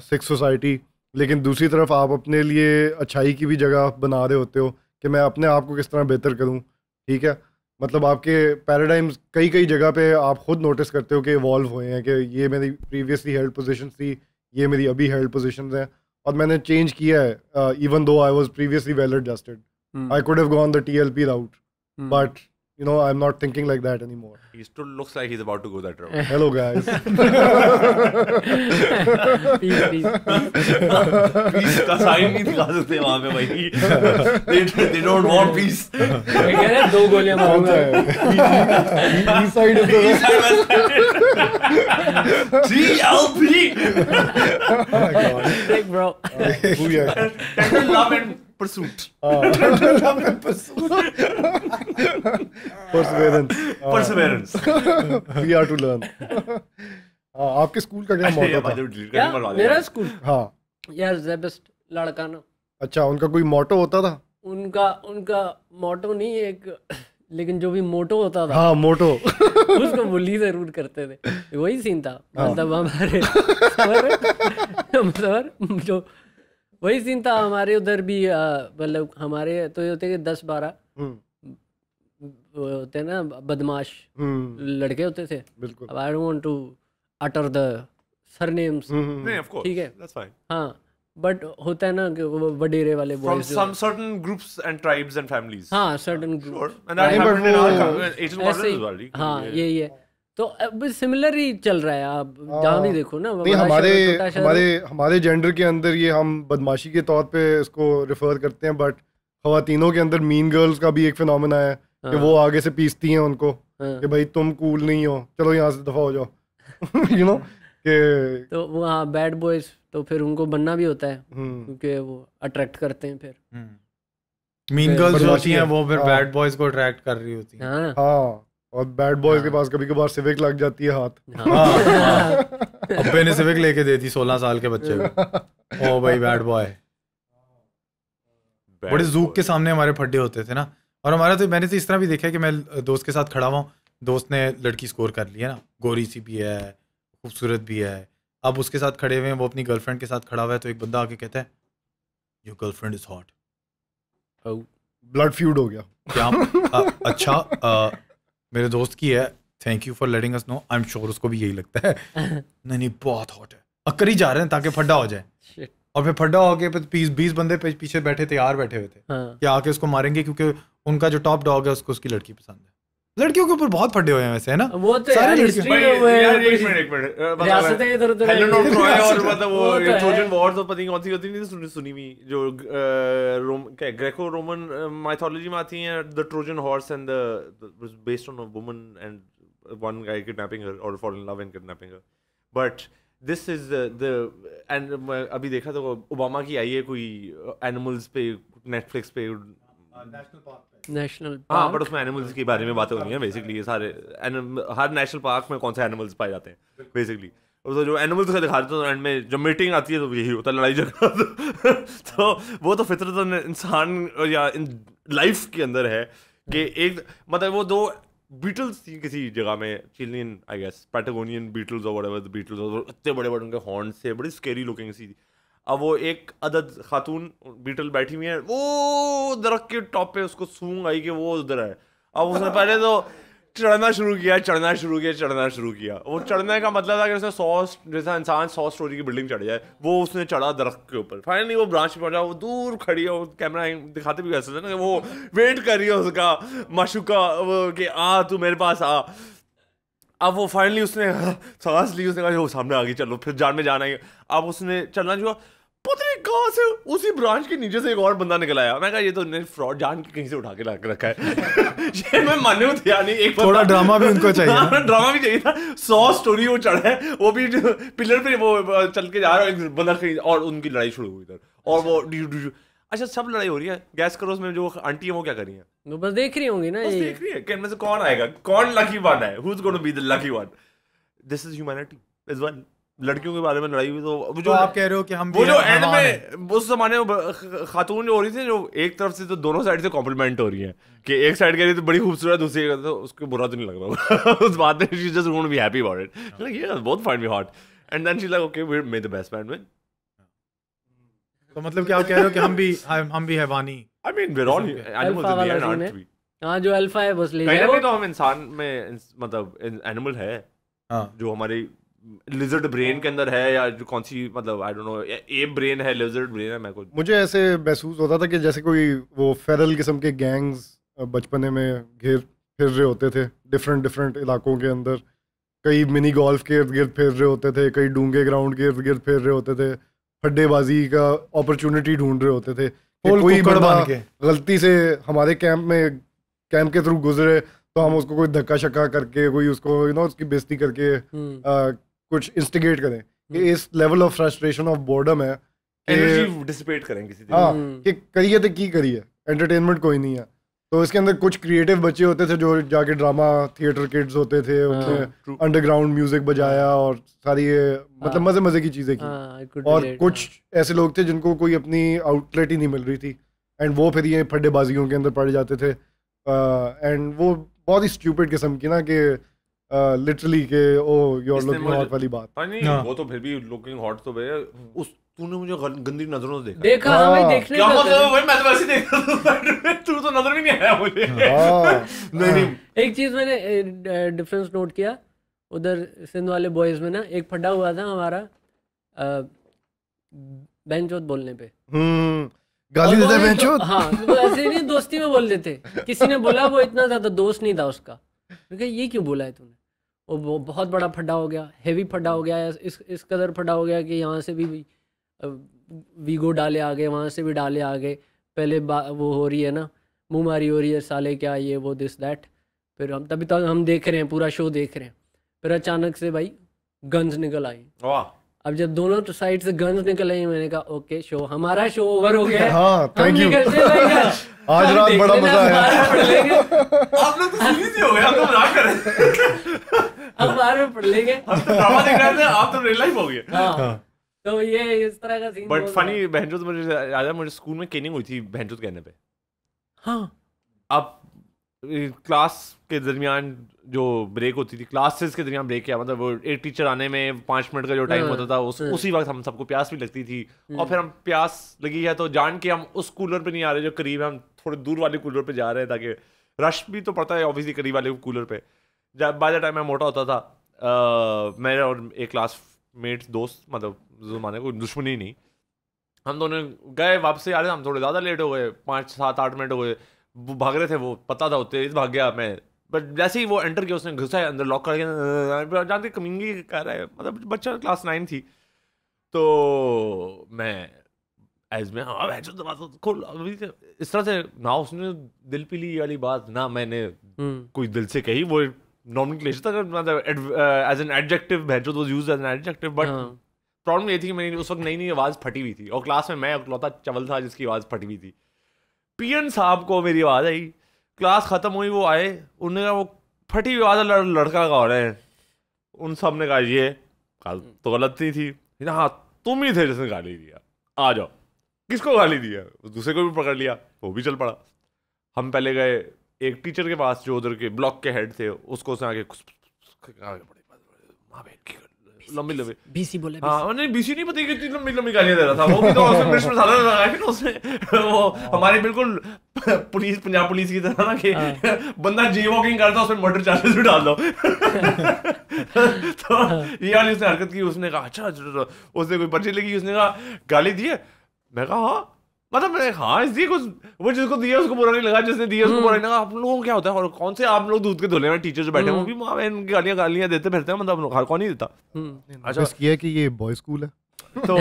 सिक्स सोसाइटी, लेकिन दूसरी तरफ आप अपने लिए अच्छाई की भी जगह बना रहे होते हो कि मैं अपने आप को किस तरह बेहतर करूं. ठीक है, मतलब आपके पैराडाइम्स कई जगह पे आप खुद नोटिस करते हो कि इवॉल्व हुए हैं, कि ये मेरी प्रीवियसली हेल्ड पोजीशन थी, ये मेरी अभी हेल्ड पोजीशंस हैं, और मैंने चेंज किया है. Even though I was previously well adjusted, I could have gone the TLP route, but you know, I'm not thinking like that anymore. He still looks like he's about to go that route. Hello guys. Peace का sign नहीं दिखा सकते वहाँ पे भाई. They don't want peace. मैं कह रहा 2 गोलियां मारूंगा. East side of the TLP. Oh my god. Sick bro. Tender love and pursuit. Perseverance. We are to learn. आपके स्कूल का क्या मोटो था? मेरा स्कूल? हाँ यार ज़ेबस्ट लड़का ना. अच्छा, उनका कोई मोटो होता था? उनका मोटो नहीं, एक लेकिन जो भी मोटो होता था, हाँ मोटो, उसको बुली जरूर करते थे. वही सीन था. मतलब हमारे मतलब जो वही सीन था हमारे उधर भी. मतलब हमारे तो ये होते 10-12 होते ना बदमाश लड़के होते थे. बिल्कुल. I don't want to utter the surnames, नहीं ऑफ कोर्स ठीक है, दैट्स फाइन, हाँ, बट होता है ना कि वो वडेरे वाले from boys some certain groups and tribes and families, हाँ certain sure, group, and that happened in our Asian ऐसे ही, कॉन्टिनेंट एज वेल, हाँ यही है। तो अब सिमिलर ही चल रहा है, आप जहाँ भी देखो ना, नहीं हमारे जेंडर के अंदर ये हम बदमाशी के तौर पे इसको रेफर करते हैं, बट खवातीनों के अंदर मीन गर्ल्स का भी एक फिनोमेना है कि वो आगे से पीसती हैं उनको कि भाई तुम कूल नहीं हो, चलो यहाँ से दफा हो जाओ यू नो कि तो वो हाँ बैड बॉयज, तो फिर उनको बनना भी होता है क्योंकि वो अट्रैक्ट करते हैं फिर। मीन गर्ल्स जो होती हैं वो फिर बैड बॉयज को अट्रैक्ट कर रही होती हैं। हाँ, और बैड बॉयज के पास कभी कभार सिविक लग जाती है हाथ। अब्बे ने सिविक लेके दे दी 16 साल के बच्चे को, ओ भाई बैड बॉय। बड़े जूक के सामने हमारे फड्डे होते थे ना, और हमारा तो मैंने तो इस तरह भी देखा है कि मैं दोस्त के साथ खड़ा हुआ, दोस्त ने लड़की स्कोर कर ली है ना, गोरी सी भी है, खूबसूरत भी है, अब उसके साथ खड़े हुए हैं, वो अपनी गर्लफ्रेंड के साथ खड़ा हुआ है, तो एक बंदा आके कहता है your girlfriend is hot, blood feud हो गया क्या? अच्छा मेरे दोस्त की है, thank you for letting us know, I am sure उसको भी यही लगता है। नहीं बहुत हॉट है, अक्कर ही जा रहे हैं ताकि फड्डा हो जाए, और फिर फड्डा हो गया, 20 बंदे पीछे बैठे तैयार बैठे हुए थे कि आके उसको मारेंगे, क्योंकि उनका जो टॉप डॉग है उसको उसकी लड़की पसंद है। लड़कियों के ऊपर बहुत फड्डे हुए हैं वैसे, है ना, वो तो सारे हिस्ट्री में हुए हैं, एक मिनट रियासतें इधर उधर हेलेन ऑफ ट्रॉय और मतलब वो ट्रोजन वॉर्स और पता नहीं कौन सी होती नहीं सुनी हुई, जो ग्रेको रोमन माइथोलॉजी में आती हैं, the Trojan horse and the based on a woman and one guy kidnapping her और fall in love and kidnapping her, but this is the end अभी देखा तो ओबामा की आई है कोई एनिमल्स पे नेटफ्लिक्स पे, नेशनल हाँ, बट उसमें एनिमल्स के बारे में बातें होनी है बेसिकली, ये सारे हर नेशनल पार्क में कौन से एनिमल्स पाए जाते हैं बेसिकली, तो जो एनिमल्स का दिखा देते हैं एंड में जब मीटिंग आती है तो यही होता है, लड़ाई झगड़ा। तो वो तो फितरत इंसान या लाइफ के अंदर है कि एक मतलब वो दो बीटल्स थी किसी जगह में, Chilean I guess Patagonian beetles और व्हाटएवर द बीटल्स, और इतने बड़े बड़े उनके हॉर्न से, बड़ी स्केरी लुकिंग सी। अब वो एक अदद खातून बीटल बैठी हुई है, वो दरख्त के टॉप पे उसको सूंघ आई कि वो उधर है। अब उसने पहले तो चढ़ना शुरू किया। वो चढ़ने का मतलब था कि उसने 100 जैसा इंसान 100 स्टोरी की बिल्डिंग चढ़ जाए, वो उसने चढ़ा दरख्त के ऊपर। फाइनली वो ब्रांच पे पहुंचा, वो दूर खड़ी है, वो कैमरा दिखाते भी वैसे ना, वो वेट कर रही है उसका माशूका कि आ तू मेरे पास आ। अब वो फाइनली उसने सांस ली, उसने कहा वो सामने आ गई, चलो फिर जान में जाना है। अब उसने चलना जो पता नहीं कहाँ से उसी ब्रांच के नीचे से एक और बंदा निकल आया। मैं कहा ये तो फ्रॉड जान के कहीं से उठा के रखा है। ये मैं मानने को तैयार नहीं, एक थोड़ा ड्रामा भी उनको चाहिए, ड्रामा भी चाहिए था। 100 स्टोरी वो चढ़ा है, वो भी पिलर पे वो चल के जा रहा है बंदा कहीं, और उनकी लड़ाई शुरू हुई इधर, और वो अच्छा सब लड़ाई हो रही है। गैस करो उसमें जो आंटी है वो क्या कर रही है? वो बस देख रही होंगी ना, बस देख रही है कि इनमें से कौन आएगा, कौन लकी वन है, who is going to be the lucky one. This is humanity is one. लड़कियों के बारे में लड़ाई हुई तो जो आप कह रहे हो कि हम वो जो एंड में उस जमाने में खातून जो हो रही थी, जो एक तरफ से तो दोनों साइड से कॉम्प्लीमेंट हो रही है कि एक साइड कह रही थी बड़ी खूबसूरत, दूसरी तो उसको बुरा तो नहीं लग रहा उस बात में, she just want to be happy about it, like ये both find me hot and then she like okay we made the best man win. तो मतलब क्या आप कह रहे हो कि हम भी हैवानी, I mean we are all animals in the end aren't we. हां जो अल्फा है बस ले जाए, कहीं तो हम इंसान में मतलब एनिमल है, हां जो हमारे लिजर्ड ब्रेन के अंदर है, या जो कौन सी मतलब आई डोंट नो एप ब्रेन है, लिजर्ड ब्रेन है। मैं को मुझे ऐसे महसूस होता था कि जैसे कोई वो फेरल किस्म के गैंग्स बचपने में घेर फिर रहे होते थे डिफरेंट इलाकों के अंदर, कई मिनी गोल्फ के इर्द गिर्द फिर रहे होते थे, कई डूंगे ग्राउंड के इर्द गिर्द फिर रहे होते थे, फड्डेबाजी का अपॉर्चुनिटी ढूंढ रहे होते थे। कोई बंदा गलती से हमारे कैंप के थ्रू गुजरे तो हम उसको कोई धक्का शक्का करके, कोई उसको उसकी बेइज्जती करके कुछ इंस्टिगेट करें। कि इस level of frustration of boredom है, एनर्जी डिसिपेट करें किसी दिन। हाँ कि करिए तो की करिए, एंटरटेनमेंट कोई नहीं है। तो इसके अंदर कुछ क्रिएटिव बच्चे होते थे जो जाके ड्रामा थिएटर किड्स होते थे, उन्होंने अंडरग्राउंड म्यूजिक बजाया और सारी ये मतलब मजे की चीजें की। और कुछ ऐसे लोग थे जिनको कोई अपनी आउटलेट ही नहीं मिल रही थी, एंड वो फिर ये फड्डेबाजियों के अंदर पड़ जाते थे। एंड वो बहुत ही स्टूपिड किस्म की ना कि लिटरली के ओ यू आर लुकिंग हॉट वाली बात। नहीं वो तो फिर भी लुकिंग हॉट तो भैया उस तूने मुझे गंदी नजरों से देखा हाँ भाई, देखने क्या मतलब भाई, मैं तो वैसे देख रहा था, तू तो नजर भी नहीं आया मुझे। नहीं एक चीज मैंने डिफरेंस नोट किया, उधर सिंध वाले बॉयज़ में ना एक फटा हुआ था हमारा बेंचोत बोलने पे। गाली देता है बेंचोत। हाँ, वो ऐसे नहीं दोस्ती में बोल देते। किसी ने बोला, वो इतना ज़्यादा दोस्त नहीं था उसका, मैंने कहा ये क्यों बोला है तूने? वो बहुत बड़ा फटा हो गया, हेवी फटा हो गया, इस कदर फटा हो गया कि यहाँ से भी वीगो डाले आ गए, वहाँ से भी डाले आ गए। पहले वो हो रही है ना, मुँह मारी हो रही है, साले क्या ये वो दिस दैट। फिर हम तभी तक हम देख रहे हैं, पूरा शो देख रहे हैं, फिर अचानक से भाई गन्स निकल आई। अब जब दोनों साइड से गन्स निकल आई, मैंने कहा ओके, शो हमारा शो ओवर हो गया। हाँ, हम निकलते हैं आज रात बड़ा मजा आया। आप लोग तो सीरियस ही हो गए, आप तो मजाक कर रहे हैं। हम बाहर में पढ़ लेंगे, हम तो ड्रामा देख रहे थे, आप तो रियल लाइफ हो गए। हाँ, तो ये इस तरह का सीन। बट फनी बहनचोद मुझे याद है, मुझे स्कूल में केनिंग हुई थी बहनचोद कहने पे। हाँ, अब क्लास के दरमियान जो ब्रेक होती थी, क्लासेस के दरमियान ब्रेक किया, मतलब वो एक टीचर आने में 5 मिनट का जो टाइम होता था, उसी वक्त हम सबको प्यास भी लगती थी। और फिर हम प्यास लगी है तो जान के हम उस कूलर पे नहीं आ रहे जो करीब है, हम थोड़े दूर वाले कूलर पे जा रहे हैं, ताकि रश भी तो पड़ता है ऑब्वियसली करीब वाले कूलर पे। जब बाय द टाइम मैं मोटा होता था, मेरा और एक क्लासमेट दोस्त, मतलब ज़माने को दुश्मनी नहीं, हम दोनों गए, वापस आ रहे, हम थोड़े ज़्यादा लेट हो गए, 5, 7, 8 मिनट हो गए। वो भाग रहे थे, वो पता था होते भाग गया मैं, बट जैसे ही वो एंटर किया, उसने घुसा है अंदर, लॉक करके जानते कमिंगी कर रहा है, मतलब बच्चा क्लास 9 थी। तो मैं एज में खोल, इस तरह से ना उसने दिल पे ली वाली बात, ना मैंने कोई दिल से कही। वो नॉमिनक्लेचर था, मतलब एज एन एडजेक्टिव भेजो was used as an adjective, but problem ये थी कि मेरी उस वक्त नई नई आवाज़ फटी हुई थी, और क्लास में मैं इकलौता चवल था जिसकी आवाज़ फटी हुई थी। पीएन साहब को मेरी आवाज़ आई, क्लास ख़त्म हुई, वो आए, उन्होंने कहा वो फटी हुई आवाज़ लड़का कौन है? उन सब ने कहा ये तो गलती थी, हाँ तुम ही थे जिसने गाली दिया, आ जाओ। किसको गाली दिया? दूसरे को भी पकड़ लिया, वो भी चल पड़ा। हम पहले गए एक टीचर के पास जो उधर के ब्लॉक के हेड थे, उसको उसने आगे लंबी लंबी बीसी बोले, हाँ नहीं बीसी नहीं पता कितनी लंबी लंबी गालियां दे रहा था वो भी, तो उसने मिर्च मसाला लगाया फिर उसने, वो हमारे बिल्कुल पुलिस, पंजाब पुलिस की तरह ना कि बंदा जे वॉकिंग करता उसमें मर्डर चार्जेस भी डाल दो। तो ये वाली उसने हरकत की, उसने कहा अच्छा, उसने कोई पर्ची लगी, उसने कहा गाली दी है? मैं कहा हाँ, मतलब मैंने हाँ इसलिए कुछ, वो जिसको दिया उसको बुरा नहीं लगा, जिसने दिया उसको बुरा नहीं लगा। आप लोगों को क्या होता है, और कौन से आप लोग दूध के धुले में टीचर जो बैठे हैं वो भी गालियां देते फिरते हैं, मतलब हर कौन नहीं देता। अच्छा किया कि ये बॉय स्कूल है, तो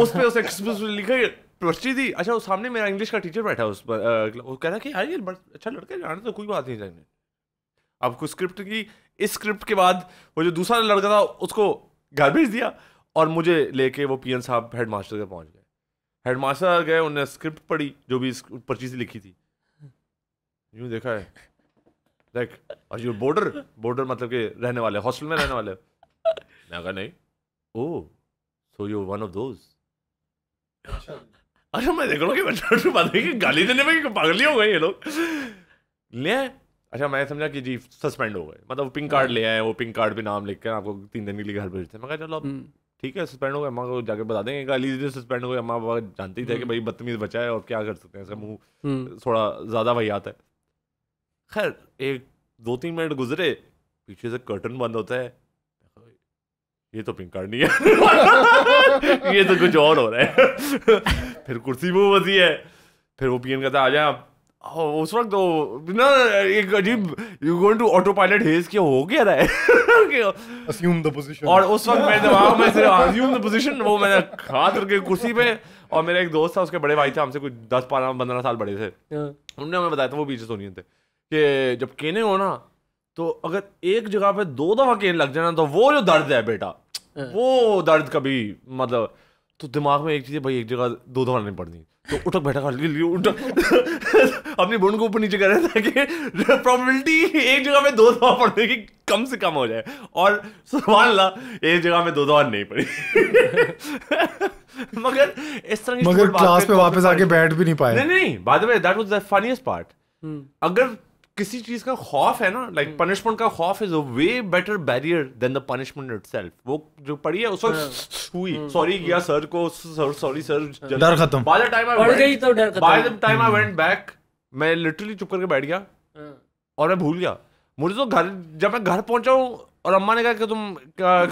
उस पे उसने लिखा पर्ची दी। अच्छा उस सामने मेरा इंग्लिश का टीचर बैठा, उस पर वो कह रहा कि यार ये अच्छा लड़का जाने तो कोई बात नहीं जाने। अब कुछ स्क्रिप्ट की, इस स्क्रिप्ट के बाद वो जो दूसरा लड़का था उसको घर भेज दिया, और मुझे लेके वो पीएन साहब हेड मास्टर के पहुंच गए। हेड मास्टर गए, उन्होंने स्क्रिप्ट पढ़ी जो भी पर्ची से लिखी थी, यूँ देखा है लाइक और यू बॉर्डर मतलब कि रहने वाले, हॉस्टल में रहने वाले। मैं कहा नहीं, oh so you one of those. अच्छा मैं देख रहा हूँ कि बात है कि गाली देने में पागल हो गए ये लोग ले। अच्छा मैं समझा कि जी सस्पेंड हो गए, मतलब पिंक कार्ड ले आए, वो पिंक कार्ड पे नाम लिख कर आपको 3 दिन के लिए घर भेजते हैं। मैं कहा चलो अब ठीक है सस्पेंड हो गए, अम्मा को जाके बता देंगे गाली दी सस्पेंड हो गए। अम्मा बाबा जानते ही थे कि भाई बदतमीज बच्चा है और क्या कर सकते हैं, इसका मुंह थोड़ा ज़्यादा वही आता है। खैर 1-2-3 मिनट गुजरे, पीछे से कर्टन बंद होता है, ये तो पिंक कार्ड नहीं है ये तो कुछ और हो रहा है। फिर कुर्सी वो बची है, फिर वो पीएन कहता आ जा। उस वक्त तो ना एक अजीब you going to autopilot has क्या हो गया रहा है assume the position। और उस वक्त मैं दिमाग में से assume the position, वो मैंने हाथ रख के कुर्सी पे, और मेरा एक दोस्त था, उसके बड़े भाई थे हमसे कुछ 10-15 साल बड़े थे, उन्होंने हमें बताया था, वो पीछे सोनियन थे, कि जब केने हो ना तो अगर एक जगह पे 2 दफा केन लग जाए ना तो वो जो दर्द है बेटा, वो दर्द कभी मतलब, तो दिमाग में एक चीज़ है भाई एक जगह 2 दफा नहीं पड़नी, तो उठक बैठा कर लिए उठक अपनी बुन को ऊपर नीचे कर रहे थे कि प्रोबेबिलिटी एक जगह में 2 दफा पड़ने की कम से कम हो जाए, और सुभान अल्लाह एक जगह में 2 दफा नहीं पड़ी। मगर इस तरह की मगर क्लास में वापस आके बैठ भी नहीं पाए। नहीं by the way that was the funniest part. अगर किसी चीज का खौफ है ना, लाइक पनिशमेंट का खौफ is a way better barrier than the punishment itself. वो जो पढ़ी है उस वक्त हुई, सॉरी किया सर को, सर सॉरी सर, डर खत्म। By the time I went back, मैं लिटरली चुप करके बैठ गया और मैं भूल गया। मुझे तो घर, जब मैं घर पहुंचा हूँ और अम्मा ने कहा कि तुम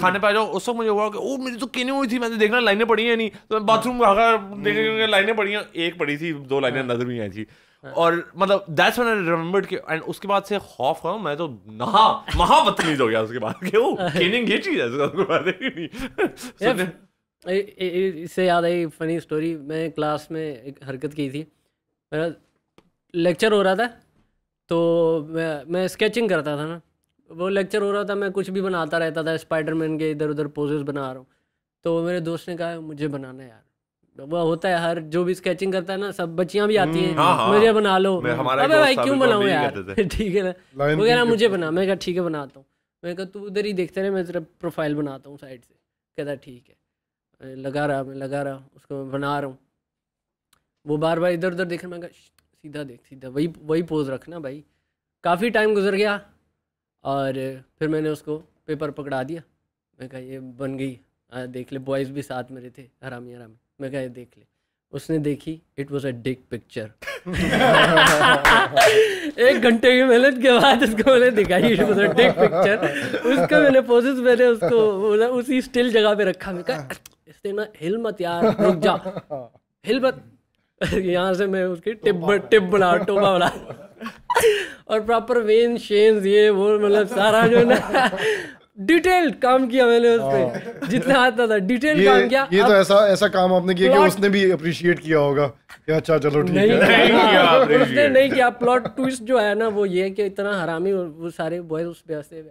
खाने पे आ जाओ। उस वक्त मुझे हुआ कि ओ मेरी तो केनी हुई थी, मैंने देखना लाइनें पड़ी हैं नहीं, तो मैं बाथरूम में आकर देखने लाइनें पड़ी हैं, एक पड़ी थी, 2 लाइनें नजर भी आई थी। और मतलब दैट्स व्हेन आई रिमेंबर्ड कि एंड उसके बाद से खौफ खाऊं मैं तो महा बदतमीज हो गया उसके बाद कि ओ केनिंग ये चीज है, उसके बाद नहीं। इससे याद आई फनी स्टोरी। मैं क्लास में एक हरकत की थी, मेरा लेक्चर हो रहा था, तो मैं स्केचिंग करता था ना, वो लेक्चर हो रहा था, मैं कुछ भी बनाता रहता था, स्पाइडरमैन के इधर उधर पोजेस बना रहा हूँ। तो मेरे दोस्त ने कहा मुझे बनाना है यार, वो होता है हर जो भी स्केचिंग करता है ना, सब बच्चियां भी आती हैं, मुझे बना लो। अबे भाई क्यों बनाऊं यार, ठीक है ना, वो कह रहा मुझे बना। मैं कहा ठीक है बनाता हूँ। मैं कहा तू उधर ही देखते रहे, मैं तेरा प्रोफाइल बनाता हूँ साइड से। कहता ठीक है, लगा रहा उसको मैं बना रहा हूँ। वो बार बार इधर उधर देख रहा, मैं कहा सीधा देख, सीधा वही पोज रखना भाई। काफ़ी टाइम गुजर गया और फिर मैंने उसको पेपर पकड़ा दिया। मैं कहा ये बन गई, देख ले। बॉयज़ भी साथ मेरे थे, हरामी। मैं कहा ये देख ले। उसने देखी, it was a Dick picture. 1 घंटे की मेहनत के बाद उसको मैंने दिखाई, it was a Dick picture. उसका मैंने पोजेस मैंने उसको उसी स्टिल जगह पे रखा। मैं कहा इसने ना हिल मत यार, रुक जा, हिल मत। यहाँ से मैं उसकी टिप बना, टोपा बना और प्रॉपर वेन शेन्स ये वो, मतलब सारा जो ना डिटेल्ड काम किया मैंने उस पे, जितना आता था डिटेल्ड काम किया। ये तो ऐसा काम आपने किया कि उसने भी अप्रिशिएट किया होगा कि अच्छा चलो ठीक है। उसने नहीं किया। प्लॉट ट्विस्ट जो है ना वो ये कि इतना हरामी, वो सारे बॉयज उस पे हंसे।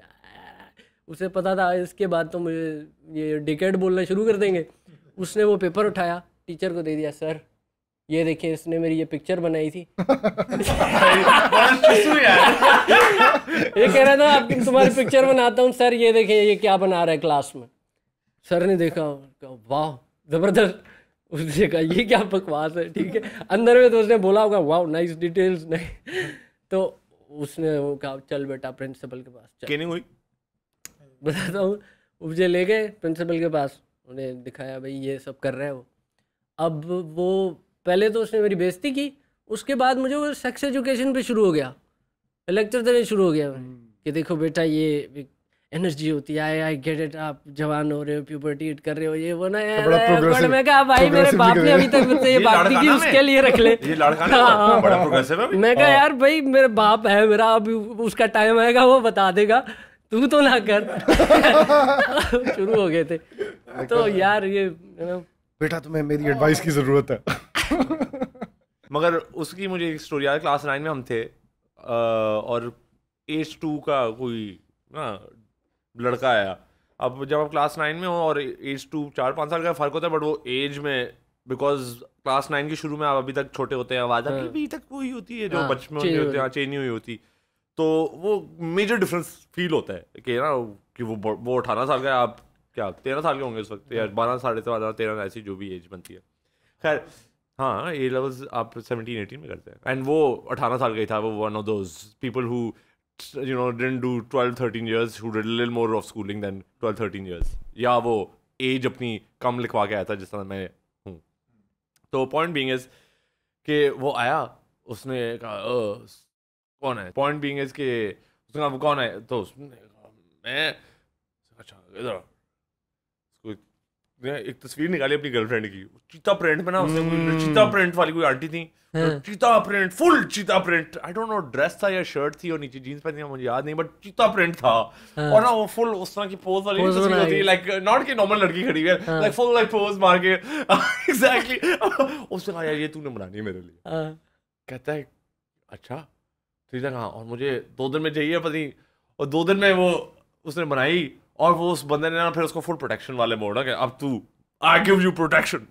उसे पता था इसके बाद तो मुझे ये डिकेड बोलना शुरू कर देंगे। उसने वो पेपर उठाया, टीचर को दे दिया, सर ये देखिए इसने मेरी ये पिक्चर बनाई थी। ये कह रहा था आप तुम्हारी पिक्चर बनाता हूँ सर, ये देखिए ये क्या बना रहा है क्लास में। सर ने देखा, वाह जबरदस्त। उसने कहा ये क्या बकवास है, ठीक है। अंदर में तो उसने बोला होगा वाह नाइस डिटेल्स, नहीं तो उसने वो कहा चल बेटा प्रिंसिपल के पास चल। हुई बताता हूँ, मुझे ले गए प्रिंसिपल के पास, उन्हें दिखाया भाई ये सब कर रहा है वो। अब वो पहले तो उसने मेरी बेइज्जती की, उसके बाद मुझे वो सेक्स एजुकेशन पे शुरू हो गया, लेक्चर देने शुरू हो गया कि देखो बेटा ये एनर्जी होती है, आई गेट इट, आप जवान हो रहे हो, प्यूबर्टी कर रहे हो, ये वो ना यार। मैं कहा भाई मेरे बाप ने अभी तक मुझसे ये बात नहीं की, उसके लिए रख ले। ये लड़का ना बड़ा प्रोग्रेसिव है। मैं कहा यार भाई मेरे बाप है, मेरा अभी उसका टाइम आएगा वो बता देगा, तू तो ना कर। शुरू हो गए थे तो यार ये बेटा तुम्हें मेरी एडवाइस की जरूरत है। मगर उसकी मुझे एक स्टोरी याद है। क्लास 9 में हम थे और एज 2 का कोई ना लड़का आया। अब जब आप क्लास 9 में हो और एज 2 4-5 साल का फ़र्क होता है, बट वो एज में बिकॉज क्लास 9 के शुरू में आप अभी तक छोटे होते हैं, आवाज़ अभी तक वही होती है जो बचपन में होती है, चेंज नहीं हुई होती, तो वो मेजर डिफरेंस फील होता है कि ना कि वो 18 साल का है, आप क्या 13 साल के होंगे उस वक्त, या 12 साढ़े 13 ऐसी जो भी एज बनती है। खैर हाँ, ए लेवल्स आप 17-18 में करते हैं, एंड वो 18 साल का ही था। वो one of those people who you know didn't do 12-13 years, who did a little more of schooling than 12-13 years, या वो एज अपनी कम लिखवा के आया था जिस तरह मैं हूँ। तो पॉइंट बीइंग इज कि वो आया, उसने कहा कौन है, पॉइंट बीइंग इज कि उसने कहा कौन है, तो उसने कहा मैं, अच्छा इधर एक तस्वीर निकाली अपनी गर्लफ्रेंड की, चीता प्रिंट में ना, उसने चीता प्रिंट वाली कोई आंटी थी, चीता प्रिंट, फुल चीता print, I don't no dress था या शर्ट थी और नीचे जीन्स पहनी, मुझे याद नहीं, बट चीता प्रिंट था। और ना वो फुल उस तरह की पोज वाली तस्वीर होती है, लाइक नॉट कि नॉर्मल लड़की खड़ी है, लाइक फुल लाइक पोज मार के। एग्जैक्टली। उसने कहा यार ये तूने बनानी है मेरे लिए। कहता है अच्छा ठीक है, हाँ, और मुझे 2 दिन में चाहिए पता नहीं, और 2 दिन में वो उसने बनाई, और वो उस बंदे ने ना फिर उसको फुल प्रोटेक्शन वाले मोड है कि अब तू I give you protection.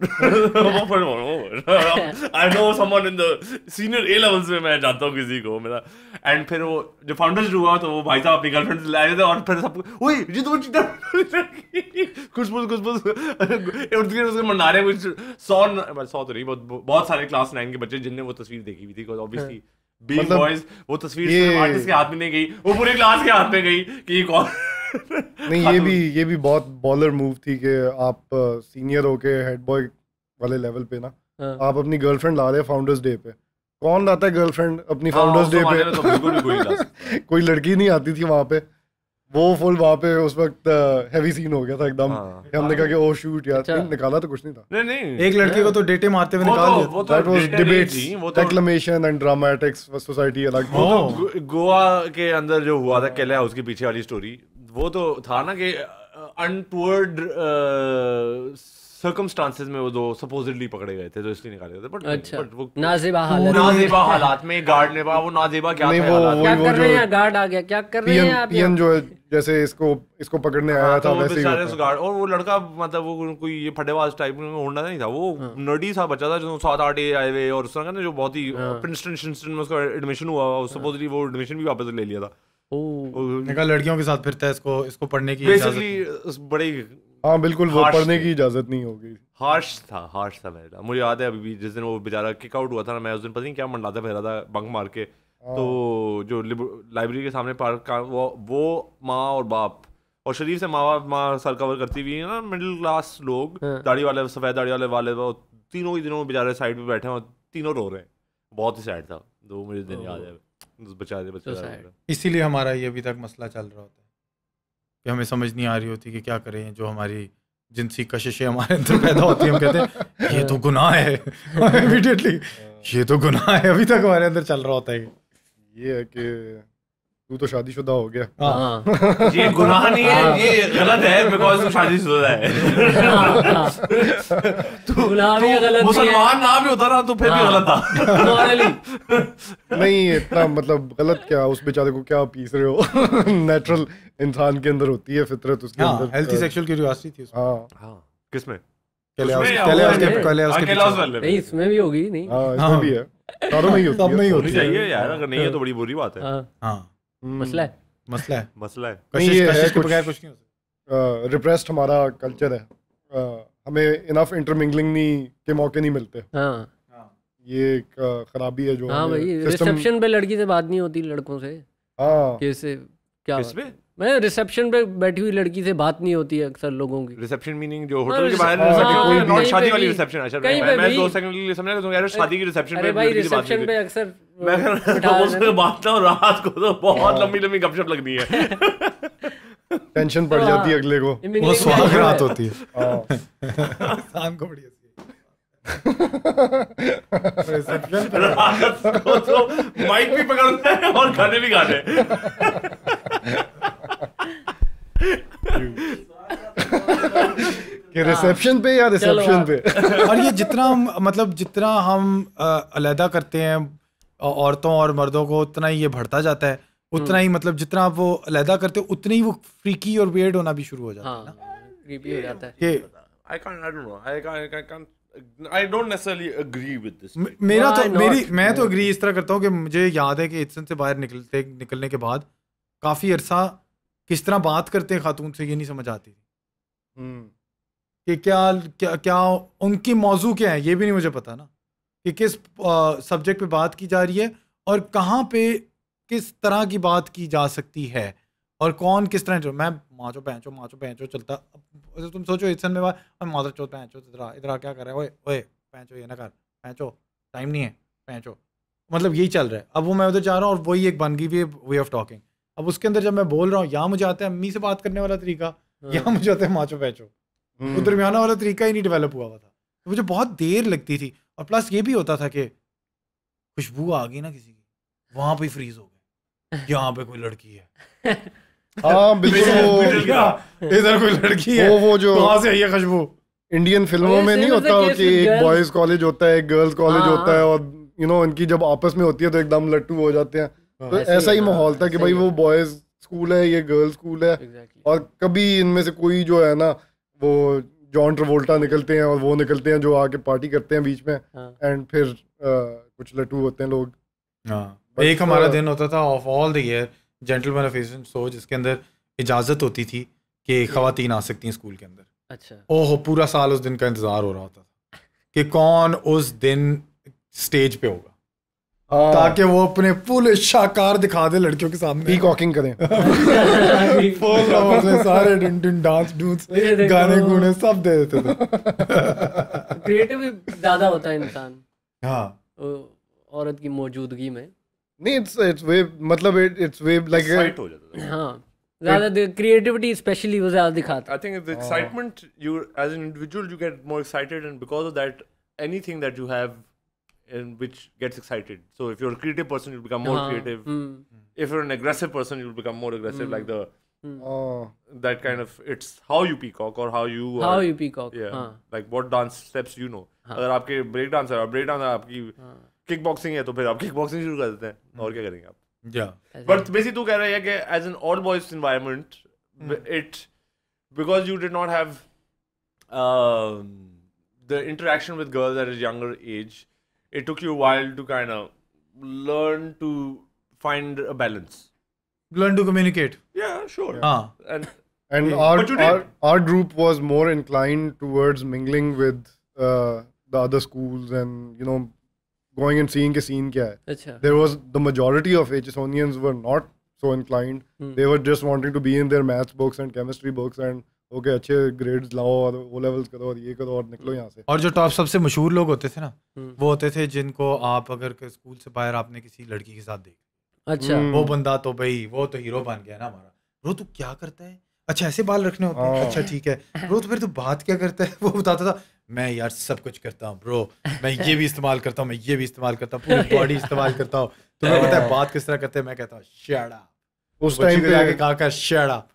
I know someone in the senior A levels में मैं जानता हूँ किसी को मेरा, एंड फिर वो जो फाउंडर्स हुआ तो वो भाई साहब अपनी गर्लफ्रेंड से लाए थे, और फिर सब ओए जी तो खुशबू उसके मना रहे कुछ 100 तो नहीं, बहुत सारे क्लास 9 के बच्चे जिनने वो तस्वीर देखी हुई थी, ऑब्वियसली बीइंग बॉयज वो तस्वीर आर्टिस्ट के हाथ में नहीं गई, वो पूरे क्लास के हाथ में गई कि कौन। नहीं ये भी बहुत बॉलर मूव थी कि आप सीनियर होके हेड बॉय वाले लेवल पे ना आप अपनी गर्लफ्रेंड ला रहे फाउंडर्स डे पे। कौन लाता है गर्लफ्रेंड अपनी फाउंडर्स डे पे? तो बिल्कुल भी कोई कोई लड़की नहीं आती थी वहां पे, वो फुल वहाँ पे उस वक्त हैवी सीन हो गया था एकदम। हाँ। हमने कहा कि ओ शूट यार, अच्छा। नहीं, निकाला तो कुछ नहीं था। नहीं एक लड़के को तो डेटे मारते हुए निकाल दिया। वो तो That was data debates, नहीं थी, वो तो declamation and dramatics सोसाइटी अलग। वो तो गोवा के अंदर जो हुआ था केले हाउस के पीछे वाली स्टोरी, वो तो था ना कि अनटूवर्ड सर्कमस्टांसेस में वो दो सपोजिटली पकड़े गए थे, तो इसलिए निकाले गए थे। बट अच्छा वो नाजिबा हालत नाजेबा हालात में गार्ड ने वो नाजेबा क्या नहीं, थे वो हालात? क्या वो कर रहे जो हैं, गार्ड आ गया, क्या कर रहे हैं आप पीएन जो है, जैसे इसको पकड़ने आया हाँ, था तो वो वैसे ही बेचारे होता उस गार्ड, और वो लड़का मतलब वो कोई ये फटेबाज टाइप में होना नहीं था, वो नर्डी सा बच्चा था जो 7-8 आए हुए, और उसका ना जो बहुत ही प्रिंसटन में उसका एडमिशन हुआ, सपोजली वो एडमिशन भी वापस ले लिया था। निकाल लड़कियों के साथ फिरता है, इसको पढ़ने की इजाजत नहीं। बेसिकली बड़े हाँ बिल्कुल, वो Harsh पढ़ने थे। की इजाजत नहीं होगी। हार्श था मेरा। मुझे याद है अभी भी, जिस दिन वो बेचारा किक आउट हुआ था ना, मैं उस दिन पता नहीं क्या मंडाता फिर रहा था बंक मार के, तो जो लाइब्रेरी के सामने पार्क का वो माँ और बाप और शरीफ से माँ सर कवर करती हुई है ना, मिडिल क्लास लोग, दाढ़ी वाले, सफेद दाढ़ी वाले वो तीनों ही दिनों बेचारे साइड पे बैठे हैं और तीनों रो रहे हैं। बहुत ही सैड था, तो मुझे दिन याद है उस बच्चा। इसीलिए हमारा ये अभी तक मसला चल रहा होता है कि हमें समझ नहीं आ रही होती कि क्या करें। जो हमारी जिनसी कशिशें हमारे अंदर पैदा होती हैं, हम कहते हैं ये तो गुनाह है इमीडिएटली, ये तो गुनाह है। अभी तक हमारे अंदर चल रहा होता है ये है कि तू तो शादीशुदा हो गया। हाँ ये गुनाह नहीं है, ये गलत है बिकॉज़ तू शादीशुदा है। गुनाह भी गलत नहीं है, मुसलमान ना भी होता ना तो फिर भी गलत था मॉरली। नहीं इतना मतलब गलत क्या, उस बेचारे को क्या पीस रहे हो। नेचुरल इंसान के अंदर होती है फितरत उसके हाँ, अंदर। हेल्थी सेक्सुअल क्यूरियोसिटी थी उसमें। हाँ किसमें? नहीं इसमें भी होगी नहीं। हाँ इसमें भी है, सारों में ही होती सब में ही है। होती होनी है। चाहिए यार, अगर नहीं है तो बड़ी बुरी बात है। हाँ हाँ मसला है। मसला है, मसला है। नहीं, ये है कशिश के कुछ- बगैर कुछ नहीं हो सकता। रिप्रेस्ड हमारा कल्चर है, हमें इनफ इंटरमिंगलिंग के मौके नहीं मिलते। हाँ ये एक खराबी है जो हाँ हमें भाई, system- रिसेप्शन पे लड़की से बात नहीं होती लड़कों से, हाँ कैसे क्या किसमें? मैं रिसेप्शन पे बैठी हुई लड़की से बात नहीं होती है अक्सर लोगों की। रिसेप्शन मीनिंग जो होटल के बाहर हाँ, रिसेप्शन, कोई नॉट भी- शादी कहीं वाली पे रिसेप्शन। अच्छा कहीं पे मैं भी- 2 सेकंड के लिए समझा तुम कह रहे हो शादी की रिसेप्शन पे अरे भाई लड़की से बात रिसेप्शन नहीं पे की। अक्सर मैं कह रहा बिठा हूं उससे बात ना, और रात को तो बहुत लंबी गपशप लगनी है। टेंशन पड़ जाती है अगले को। वो सुहाग रात होती है हाँ। इंसान को बड़ी रिसेप्शन पे रात को तो माइक भी पकड़ना है और गाने भी गाने हैं। कि रिसेप्शन पे या रिसेप्शन पे। और ये जितना मतलब जितना हम अलहदा करते हैं औरतों और मर्दों को, उतना ही ये बढ़ता जाता है। उतना ही मतलब जितना आप वो अलहदा करते हो, उतने ही वो फ्रीकी और वियर्ड होना भी शुरू हो जाता है ना। क्रीपी हो जाता है। कि I don't necessarily agree with this. मेरा तो Why not? मैं तो एग्री इस तरह करता हूँ कि मुझे याद है कि इत्सन से बाहर निकलने के बाद काफी अरसा किस तरह बात करते हैं खातून से, ये नहीं समझ आती थी कि क्या उनकी मौजू क्या है, ये भी नहीं मुझे पता ना, कि किस सब्जेक्ट पे बात की जा रही है और कहाँ पे किस तरह की बात की जा सकती है और कौन किस तरह। मैं माचो पैंचो चलता। तुम सोचो इत्सन में माधव चो पैंचो इधर क्या कर रहा है, ओए पैंचो ये ना कर, पैंचो टाइम नहीं है, पैंचो, मतलब यही चल रहा है। अब वो मैं उधर जा रहा हूँ और वही एक बन गई भी वे ऑफ टॉकिंग। अब उसके अंदर जब मैं बोल रहा हूँ, यहाँ मुझे आता है अम्मी से बात करने वाला तरीका, यहाँ मुझे आता है माचो पैंचो, वो दरमियाना वाला तरीका ही नहीं डेवलप हुआ था। तो मुझे बहुत देर लगती थी। और प्लस ये भी होता था कि खुशबू आ गई ना किसी की, वहां पे फ्रीज हो गए, यहाँ पे कोई लड़की है। हाँ बिल्कुल, इधर कोई लड़की है, वो जो कहाँ से आई है खुशबू। इंडियन फिल्मों में नहीं होता कि एक बॉयज कॉलेज होता है, एक गर्ल्स कॉलेज होता है, और इनकी जब आपस में होती है तो एकदम लट्टू हो जाते हैं। तो ऐसा ही माहौल था कि भाई वो बॉयज स्कूल है, ये गर्ल्स स्कूल है, और कभी इनमें से कोई जो है ना, वो जॉन ट्रवोल्टा निकलते हैं और वो निकलते हैं जो आके पार्टी करते हैं बीच में, एंड फिर कुछ लट्टू होते हैं लोग। एक हमारा दिन होता था of all the year, gentleman of eastern सोच, जिसके अंदर इजाजत होती थी कि खवातीन आ सकती हैं स्कूल के अंदर। अच्छा। ओहो, पूरा साल उस दिन का इंतजार हो रहा होता था कि कौन उस दिन स्टेज पे होगा, ताकि वो अपने फुल शाकार दिखा दे लड़कियों के सामने, पीकॉकिंग करें। फुल उसमें सारे डिन डांस डूंस गाने गुने सब दे देते थे। क्रिएटिव भी ज्यादा होता है इंसान हाँ, औरत की मौजूदगी में। नहीं, इट्स वे, मतलब इट्स वे लाइक Fight हो जाता था। हाँ ज़्यादा क्रिएटिविटी स्पेशली वो ज़्यादा दिखाता I think the excitement, you as an individual, you get more excited, and because of that, anything that you have in which gets excited. So if you're a creative person, you'll become more creative. If you're an aggressive person, you'll become more aggressive. Like that kind of, it's how you peacock or how you peacock. Yeah. Like what dance steps you know. अगर आपके break dance है और break dance आपकी kick boxing है तो फिर आप kick boxing शुरू कर देते हैं और क्या करेंगे आप. But basically तू कह रहा है कि as an all boys environment, it because you did not have the interaction with girls at a younger age, it took you a while to kind of learn to find a balance. Learn to communicate. Yeah, sure. And our group was more inclined towards mingling with the other schools and going and seeing के scene क्या है. अच्छा. There was the majority of HSonians were not so inclined. They were just wanting to be in their maths books and chemistry books and okay अच्छे grades लाओ और O levels करो और ये करो और निकलो यहाँ से. और जो टॉप सबसे मशहूर लोग होते थे ना, वो होते थे जिनको आप अगर स्कूल से बाहर आपने किसी लड़की के साथ देखा. अच्छा. वो बंदा तो भाई वो तो हीरो बन गया ना हमारा. ब्रो तू क्या करता है? अच्छा ऐसे बाल रखने होते हैं. अच्छा ठीक है. ब्रो तो फिर तू बात क्या करता है? वो बताता था मैं यार सब कुछ करता हूँ ब्रो. मैं ये भी इस्तेमाल करता हूँ, मैं ये भी इस्तेमाल करता हूँ, पूरी बॉडी इस्तेमाल करता हूँ. तुम्हें पता है बात किस तरह करते हैं? मैं कहता हूँ शट अप. उस टाइम पे जाके कहा कर शट अप.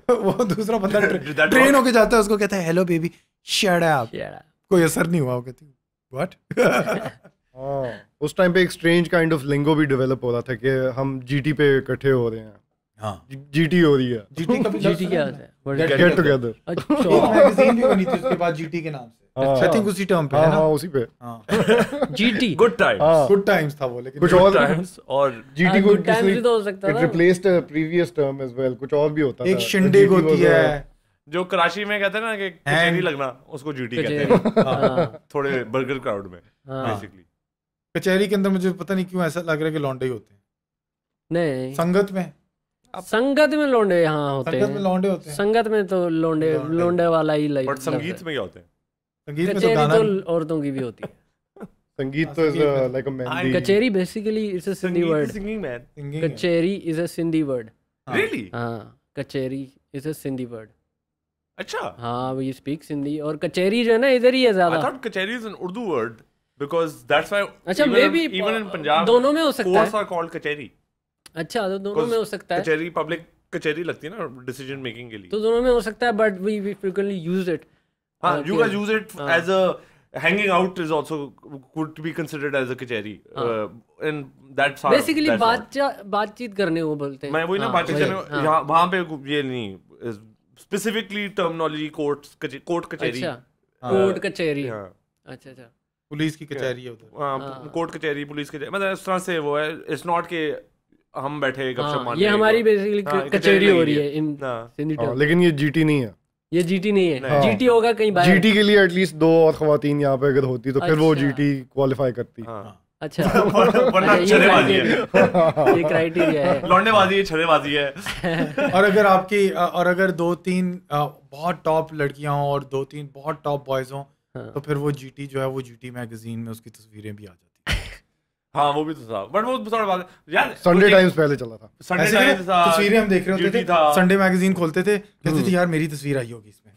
वो दूसरा बंदा ट्रेन होके जाता है, उसको कहता है हेलो बेबी शट अप. कोई असर नहीं हुआ. वो कहती व्हाट. उस टाइम पे एक स्ट्रेंज काइंड ऑफ लिंगो भी डेवलप हो रहा था कि हम जीटी पे इकट्ठे हो रहे हैं. हाँ जीटी हो रही है. जीटी क्या है? Get together. अच्छा. मैगजीन भी बनी थी उसके बाद जीटी के नाम से. आई थिंक उसी टर्म पे है ना. हाँ उसी पे. जीटी गुड टाइम्स था वो. लेकिन कुछ और टाइम्स और जीटी को गुड टाइम्स भी तो हो सकता इट था. Replaced a previous term as well. कुछ और भी होता था. एक शिंडेग होती है जो कराची में कहते हैं ना कि कचेरी लगना, उसको जीटी कहते हैं. थोड़े बर्गर क्राउड में बेसिकली. कचहरी के अंदर मुझे पता नहीं क्यों ऐसा लग रहा है कि लौंडे ही होते हैं. नहीं संगत में लौंडे यहाँ होते हैं. लौंडे होते हैं. संगत में तो लौंडे वाला ही लाइफ. बट संगीत में क्या होते हैं? संगीत में कचेरी तो औरतों की भी होती है. संगीत तो is like a mehndi. Kacheri basically is a Sindhi word. Singing man. Kacheri is a Sindhi word. Really? हाँ kacheri is a Sindhi word. अच्छा. हाँ वी स्पीक सिंधी. और कचेरी जो है ना इधर ही है ज्यादा. I thought कचेरी is an Urdu word because that's why. अच्छा even in Punjab दोनों में हो सकता है. courts are called कचेरी. अच्छा तो दोनों में हो सकता है. कचेरी पब्लिक कचेरी लगती है ना डिसीजन मेकिंग के लिए. तो दोनों में हो सकता है but we frequently use it. हाँ you guys use it as a hanging out is also could be considered as a कचेरी. And that's basically बातचीत करने को बोलते हैं. मैं वही ना बातचीत करने यहाँ वहाँ पे ये नहीं specifically terminology कोर्ट कचेरी. कोर्ट कचेरी. अच्छा. पुलिस की कचहरी है उधर. कोर्ट कचहरी पुलिस कचहरी मतलब इस तरह से वो है. इट्स नॉट के हम बैठे गपशप मार रहे हैं. ये हमारी बेसिकली कचहरी हो रही है इन सिंधी टर्म. लेकिन ये जीटी नहीं है. ये जीटी नहीं है. जीटी होगा कहीं बाहर. जीटी के लिए एटलीस्ट 2 और खवातीन यहाँ पे अगर होती तो फिर वो जीटी क्वालिफाई करती. अच्छा. वरना छरेबाजी है. ये क्राइटेरिया है. लौंडेबाजी है, छरेबाजी है. और अगर 2-3 बहुत टॉप लड़कियां हों और 2-3 बहुत टॉप बॉयज हों तो फिर वो जीटी जो है वो जीटी मैगजीन में उसकी तस्वीरें भी आ जाती हैं. हाँ वो भी तो था बट वो थोड़ा बात यार. संडे टाइम्स पहले चला था. संडे टाइम्स था. तस्वीरें हम देख रहे होते थे. संडे मैगजीन खोलते थे, कहते थे यार मेरी तस्वीर आई होगी इसमें.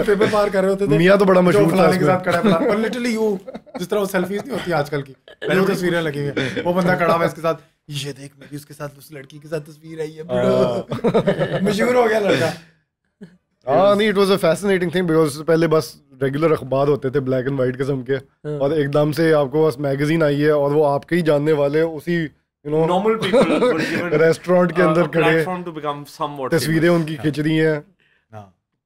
पेपर पार कर रहे होते थे. मियां तो बड़ा मशहूर था के साथ खड़ा है. और लिटरली यू जिस तरह वो सेल्फीज नहीं होती आजकल की, पहले तस्वीरें लगी हुई है. वो बंदा खड़ा हुआ है इसके साथ, ये देख मेरी उसके साथ उस लड़की के साथ तस्वीर आई है. मशहूर हो गया लड़का. नहीं it was a fascinating thing because पहले बस रेगुलर अखबार होते थे ब्लैक एंड वाइट किस्म के और एकदम से आपको बस मैगजीन आई है और वो आपके ही जानने वाले उसी normal people were given restaurant के अंदर खड़े platform to become somewhat तस्वीरें उनकी खींच रही हैं.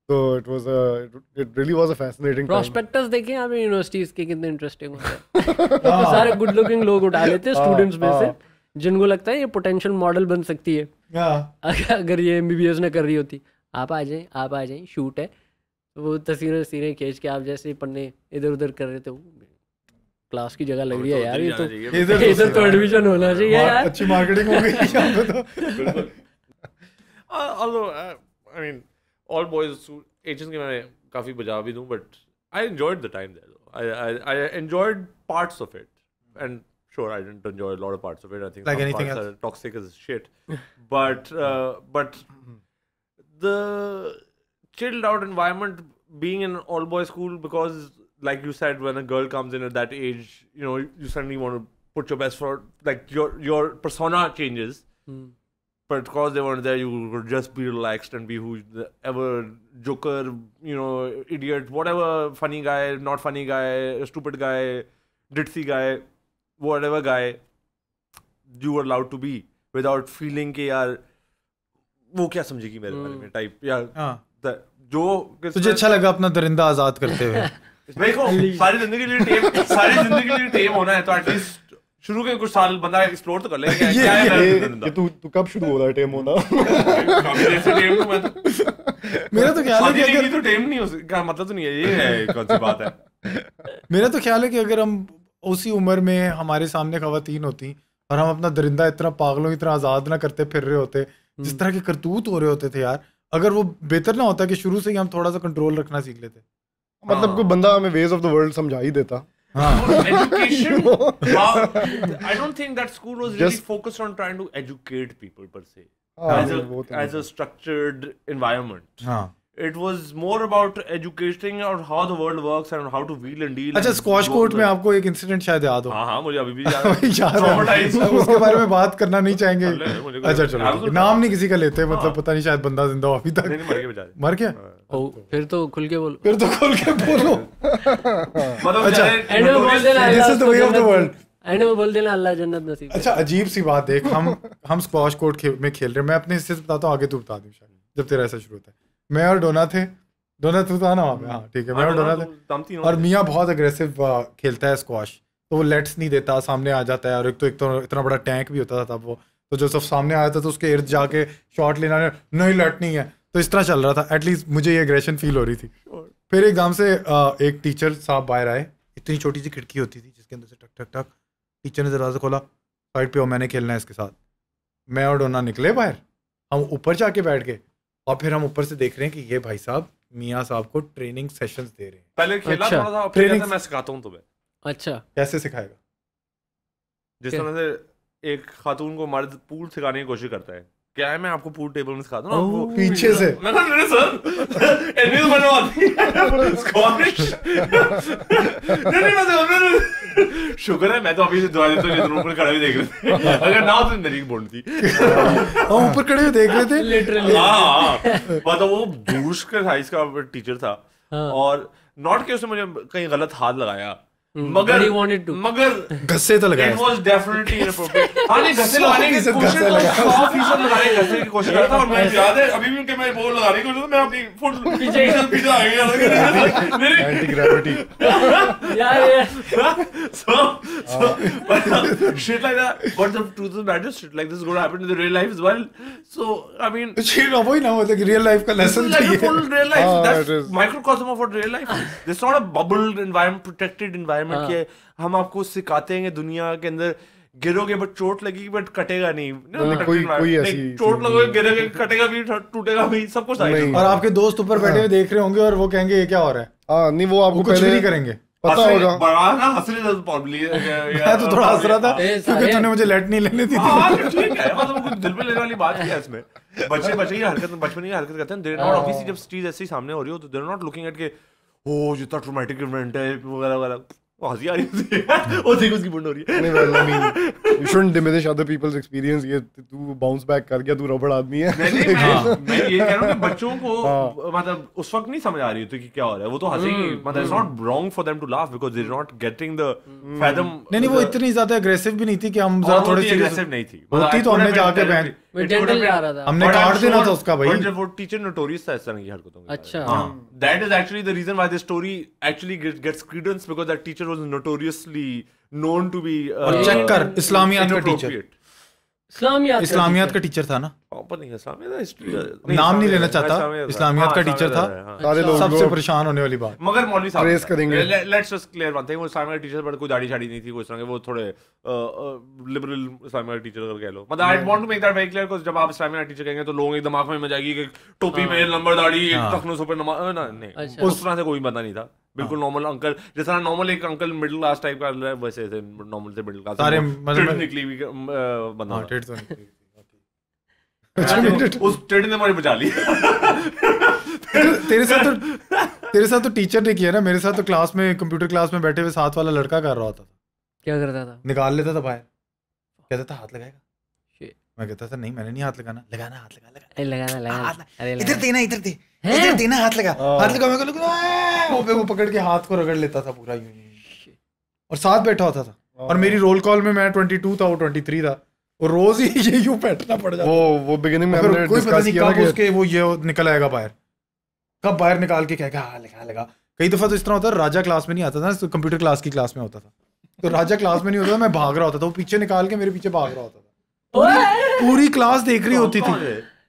तो it really was a fascinating prospectus देखें आप यूनिवर्सिटीज के कितने इंटरेस्टिंग होते हैं. सारे गुड लुकिंग लोग उठा लेते हैं स्टूडेंट्स में से जिनको लगता है ये पोटेंशियल मॉडल बन सकती है. अगर ये एमबीबीएस ना कर रही होती. आप आ जाएं शूट है. वो तस्वीरें खींच के आप जैसे पढ़ने इधर उधर कर रहे थे. क्लास की जगह लग रही है यार. ये तो इधर तो एडमिशन होना चाहिए यार. अच्छी मार्केटिंग हो गई यहाँ पे तो. बिल्कुल. although I mean all boys agents के मैं काफ़ी बजा भी दूँ but I enjoyed the time there. I enjoyed parts of it and Sure, I didn't enjoy a lot of parts of it. I think Like some anything parts else? are toxic as shit. But the chilled out environment being in an all boys school, because like you said, when a girl comes in at that age, you know, you suddenly want to put your best for, like your persona changes. But because they weren't there, you could just be relaxed and be whoever, joker, you know, idiot, whatever, funny guy, not funny guy, stupid guy, ditzy guy, whatever guy you were allowed to be without feeling कि यार वो क्या समझेगी मेरे बारे में type, या जो तुझे अच्छा लगा अपना दरिंदा आजाद करते हुए? देखो, सारी जिंदगी के लिए टेम होना है तो एटलीस्ट शुरू के कुछ साल बंदा एक्सप्लोर तो कर लेगा। क्या है तू कब शुरू हो रहा है टेम होना? मेरा तो ख्याल है कि अगर तो टेम नहीं हो का मतलब तो नहीं है, ये है कौन सी बात है। मेरा तो ख्याल है कि अगर हम उसी उम्र में हमारे सामने खवातीन होती और हम अपना दरिंदा इतना पागलों की तरह आजाद ना करते फिर रहे होते, जिस तरह के करतूत हो रहे होते थे यार, अगर वो बेहतर ना होता कि शुरू से ही हम थोड़ा सा कंट्रोल रखना सीख लेते। मतलब कोई बंदा हमें वेज ऑफ द वर्ल्ड समझा ही देता। Education, I don't think that school was really focused on trying to educate people per se as a structured environment. It was more about educating on how the world works and how to wheel and deal. अच्छा, squash court में आपको एक incident शायद याद हो? हाँ, मुझे अभी भी याद है। उसके बारे में बात करना नहीं चाहेंगे? अच्छा चलो, नाम नहीं किसी का लेते, मतलब पता नहीं शायद बंदा जिंदा हो अभी तक। मर गया? फिर तो खुल के बोलो। अच्छा, this is the way of the world. And में बोल देना अल्लाह जन्नत नसीब। अच्छा, अजीब सी बात देख, हम स्क्वॉश कोर्ट में खेल रहे हैं, मैं अपने हिस्से से बताता हूँ, आगे तू बता दूँ जब तेरा ऐसा शुरू होता है। मैं और डोना थे, डोना तू था ना वहाँ पे? हाँ ठीक है, मैं और डोना थे, और मियाँ बहुत अग्रेसिव खेलता है स्क्वॉश, तो वो लेट्स नहीं देता, सामने आ जाता है, और एक तो इतना बड़ा टैंक भी होता था तब वो, तो जो सब सामने आया था तो उसके इर्द जाके शॉट लेना, नहीं लेट नहीं है, तो इस तरह चल रहा था। एटलीस्ट मुझे ये एग्रेशन फील हो रही थी। फिर एकदम से एक टीचर साहब बाहर आए, इतनी छोटी सी खिड़की होती थी जिसके अंदर से टक टक टक, टीचर ने दरवाजा खोला, साइड पे हो, मैंने खेलना है इसके साथ। मैं और डोना निकले बाहर, हम ऊपर जाके बैठ गए, और फिर हम ऊपर से देख रहे हैं कि ये भाई साहब मियाँ साहब को ट्रेनिंग सेशंस दे रहे हैं। पहले खेला अच्छा, थोड़ा सा, ट्रेनिंग मैं सिखाता हूँ तुम्हें। अच्छा, कैसे सिखाएगा? जिस तरह से एक खातून को मर्द पूल सिखाने की कोशिश करता है, क्या है, मैं आपको पूल टेबल में सिखाता हूँ आपको पीछे से। मैं कहा नहीं सर, एनवी तो बनवाती स्कॉटिश नहीं, शुक्र है मैं तो अभी से दुआ देता हूँ, इधर ऊपर खड़ा भी देख रहे थे, अगर ना हो तो मेरी बोल थी, हम ऊपर खड़े हुए देख रहे थे लिटरली। हाँ, मतलब वो दूर के साइज का टीचर था, और नॉट के उसने मुझे कहीं गलत हाथ लगाया, मगर घस्से तो लगाया, it was definitely inappropriate। हाँ नहीं, घस्से लगाने की कोशिश, 100% लगाने की घस्से की कोशिश करता था, और मैं याद है अभी भी उनके मैं बोल लगाने की कोशिश, तो मैं अपनी फुट पीछे आ गया मेरी anti gravity. so shit like that, but the truth of the matter, shit like this is going to happen in the real life as well. So I mean, वही ना, मतलब रियल लाइफ का lesson like a full real life, that's it is. microcosm of what real life is. It's not a bubbled environment, protected environment कि हम आपको सिखाते हैं कि दुनिया के अंदर गिरोगे बट चोट लगेगी बट कटेगा नहीं, कोई ऐसी चोट लगोगे, गिरोगे, कटेगा भी, टूटेगा भी, सब कुछ आएगा। और आपके दोस्त ऊपर बैठे हुए देख रहे होंगे और वो कहेंगे ये क्या हो रहा है। हाँ नहीं, वो आपको कुछ भी नहीं करेंगे, पता होगा। बड़ा ना हंसने जरूर प्रॉब्ली मैं तो थोड़ा हंस रहा था क्योंकि तूने मुझे लेट नहीं लेने दी थी। ठीक है, मतलब कुछ दिल पे लेने वाली बात क्या है इसमें। बच्चे की हरकत, बचपन की हरकत करते हैं, दे नॉट ऑब्वियसली, जब चीज ऐसी सामने हो रही हो तो दे नॉट लुकिंग एट के ओ जितना ट्रॉमेटिक इवेंट है वगैरह वगैरह, हंसी आ रही है वो देख उसकी बुंड हो रही है। नहीं, well, I mean, you shouldn't diminish other people's experience। ये तू बाउंस बैक कर गया, तू रबड़ आदमी है। मैं ये कह रहा हूँ कि बच्चों को मतलब उस वक्त नहीं समझ आ रही होती कि क्या हो रहा है, वो तो हंसेंगे, मतलब it's not wrong for them to laugh because they are not getting the fathom. नहीं, वो इतनी ज्यादा एग्रेसिव भी नहीं थी कि हम जरा थोड़े सी एग्रेसिव नहीं थी, होती तो हमने जाके बैन जेंटल जा रहा था, हमने काट देना था उसका भाई। बट वो टीचर नोटोरियस था इस तरह की हरकतों में। अच्छा, that is actually the reason why this story actually gets credence, because that teacher was notoriously known to be और चेक कर, इस्लामियात का टीचर, इस्लामियात का टीचर था ना, नाम नहीं लेना चाहता, इस्लामियात का टीचर था, सारे लोग सबसे परेशान होने वाली बात। मगर मौलवी साहब ट्रेस करेंगे, let's just clear one thing, वो इस्लामिक टीचर पर कोई दाढ़ी शाड़ी नहीं थी, कोई इस तरह के, वो थोड़े लिबरल इस्लामिक टीचर अगर कह लो, मतलब I want to make that very clear, because जब आप इस्लामिक टीचर कहेंगे तो लोगों के दिमाग में आ जाएगी कि टोपी में लंबा दाढ़ी, टखनों पे नमाज, नहीं उस तरह से कोई बंदा नहीं था। बिल्कुल नॉर्मल अंकल, जैसा नॉर्मल एक अंकल मिडिल क्लास टाइप का है, वैसे थे नॉर्मल से मिडिल क्लास। सारे मतलब निकली हुई बंदा, टेढ़ तो निकली। उस टेढ़ ने हमारी बचा ली। तेरे साथ तो टीचर ने किया ना, मेरे साथ तो क्लास में, कंप्यूटर क्लास में बैठे हुए साथ वाला लड़का कर रहा होता था। क्या करता था? निकाल लेता था बाहर, कहता था हाथ लगाएगा, मैं कहता था नहीं मैंने नहीं हाथ लगाना, लगाना हाथ लगा, इधर देना, इधर देना, हाथ लगा, मैं पकड़ के हाथ को रगड़ लेता था पूरा यूं, और साथ बैठा होता था। और मेरी रोल कॉल में मैं 22 था, वो 23 था, और रोज ही ये यूं बैठना पड़ जाता। वो बिगिनिंग में हमने डिस्कस किया कब उसके वो ये निकल आएगा बाहर, कब बाहर निकाल के कहेगा हाँ लगा। कई दफा तो इस तरह होता है, राजा क्लास में नहीं आता था, तो कंप्यूटर क्लास की क्लास में होता था, तो राजा क्लास में नहीं होता था, मैं भाग रहा होता था, वो पीछे निकाल के मेरे पीछे भाग रहा होता था, पूरी क्लास देख रही होती थी।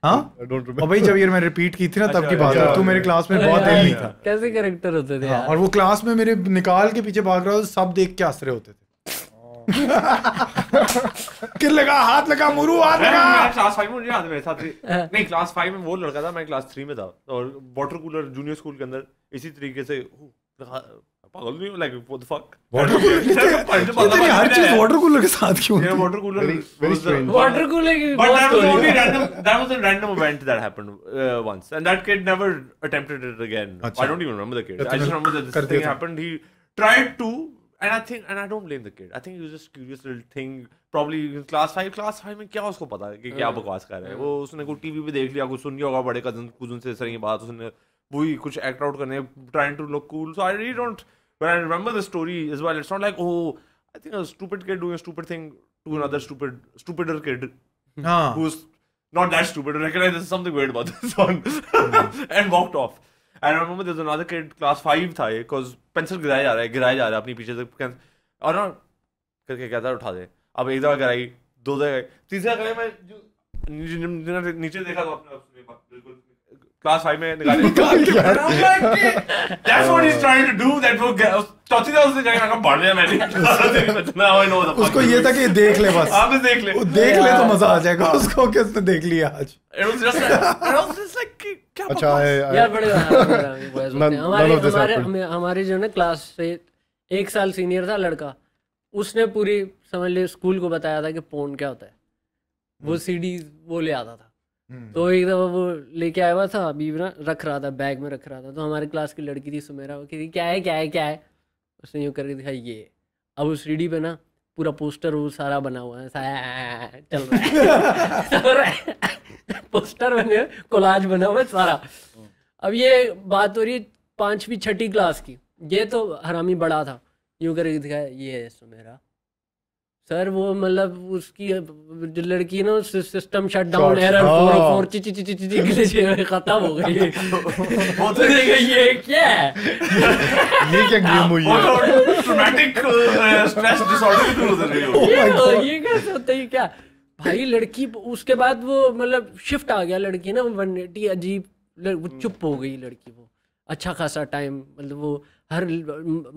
हाँ और भाई जब ये मैं रिपीट की थी ना तब की बात है, तू मेरे क्लास में बहुत देर नहीं था। कैसे कैरेक्टर होते थे यार। और वो क्लास में मेरे निकाल के पीछे भाग रहा होता, सब देख के हंस रहे होते थे। किल लगा, हाथ लगा, मुरू हाथ लगा। क्लास 5 में मुझे याद है मेरे साथ नहीं, क्लास 5 में वो लड़का था, मैं क्लास 3 में था, और वाटर कूलर जूनियर स्कूल के अंदर इसी तरीके से पागल नहीं हो, like what the fuck, water cooler, हर चीज वाटर कूलर के साथ क्यों? वाटर कूलर, वाटर कूलर की but that was only random, that was a random event that happened once, and that kid never attempted it again. I don't even remember the kid, I just remember that this thing happened, he tried to, and I don't blame the kid, I think he was just curious little thing, probably class 5 में क्या उसको पता है कि क्या बकवास कर रहा है वो, उसने कोई टीवी पे देख लिया, कुछ सुन लिया होगा बड़े कजन से इस तरह की बात, उसने वही कुछ एक्ट आउट करने, trying to look cool, so I really don't, when I remember the story as well, it's not like, oh, I think a stupid kid doing a stupid thing to another stupider kid who's not that stupid, recognize there's something weird about this one, and walked off. And I remember there's another kid, class 5 था ये, cause pencil गिराया जा रहा है अपनी पीछे से, और ना करके कहता है उठा दे, अब एक दफा गिराई, दो दफा, तीसरा गिराई, मैं नीचे देखा तो अपने बिल्कुल क्लास 5 में निकाल के that's what he's trying to do, that वो चौथी दफा उसने जाके ना बढ़ गया, मैंने उसको ये था कि देख ले, बस आप देख ले, वो देख ले तो मजा आ जाएगा उसको कि उसने देख लिया आज। It was just like क्या अच्छा यार बड़े हमारे जो ना क्लास से 1 साल सीनियर था लड़का, उसने पूरी समझ ले स्कूल को बताया था कि पोर्न क्या होता है, वो सीडी वो ले आता था, तो एक दफा वो लेके आया हुआ था, अभी ना रख रहा था, बैग में रख रहा था, तो हमारे क्लास की लड़की थी सुमेरा, वो कहती क्या है, उसने यूँ करके दिखाई ये, अब उस सीडी पे ना पूरा पोस्टर वो सारा बना हुआ है, चल रहा है पोस्टर बने, कोलाज बना हुआ है सारा। अब ये बात हो रही है 5वीं 6ठी क्लास की, ये तो हरामी बड़ा था, यूँ करके दिखाया ये है सुमेरा सर, वो मतलब उसकी जो लड़की ना सिस्टम शट डाउन एरर 404 खत्म हो गई। ये क्या है, ये क्या गेम हुई है, ट्रॉमेटिक स्ट्रेस डिसऑर्डर, ये कैसे होता है क्या भाई। लड़की उसके बाद वो मतलब शिफ्ट आ गया, लड़की ना 180 अजीब, वो चुप हो गई लड़की, वो अच्छा खासा टाइम, मतलब वो हर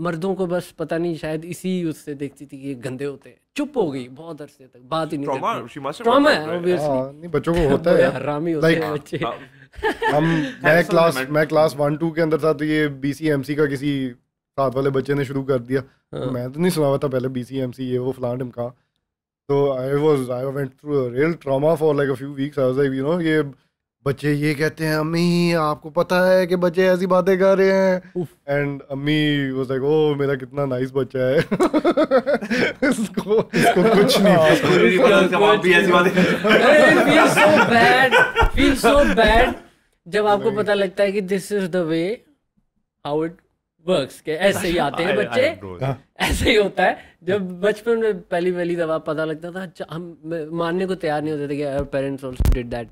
मर्दों को बस पता नहीं शायद इसी उससे देखती थी कि ये गंदे होते हैं, चुप हो गई बहुत अरसे तक, बात ही नहीं करती। ट्रॉमा है ऑब्वियसली, नहीं बच्चों को होता है, हरामी होते हैं बच्चे। मैं क्लास 1-2 के अंदर था, तो ये BCMC का किसी साथ वाले बच्चे ने शुरू कर दिया, मैं तो नहीं सुना हुआ था पहले BCMC ये वो फलान ढिमका, तो I went through a real trauma for like a few weeks. I was like, you know, ये बच्चे ये कहते हैं अम्मी आपको पता है कि बच्चे ऐसी बातें कर रहे हैं, एंड अम्मी वाज लाइक ओ मेरा कितना नाइस बच्चा है इसको कुछ नहीं, feel so bad जब आपको पता लगता है कि this is the way how it works, के ऐसे ही आते हैं बच्चे, ऐसे ही होता है। जब बचपन में पहली दफा पता लगता था, हम मानने को तैयार नहीं होते थे कि our parents also did that.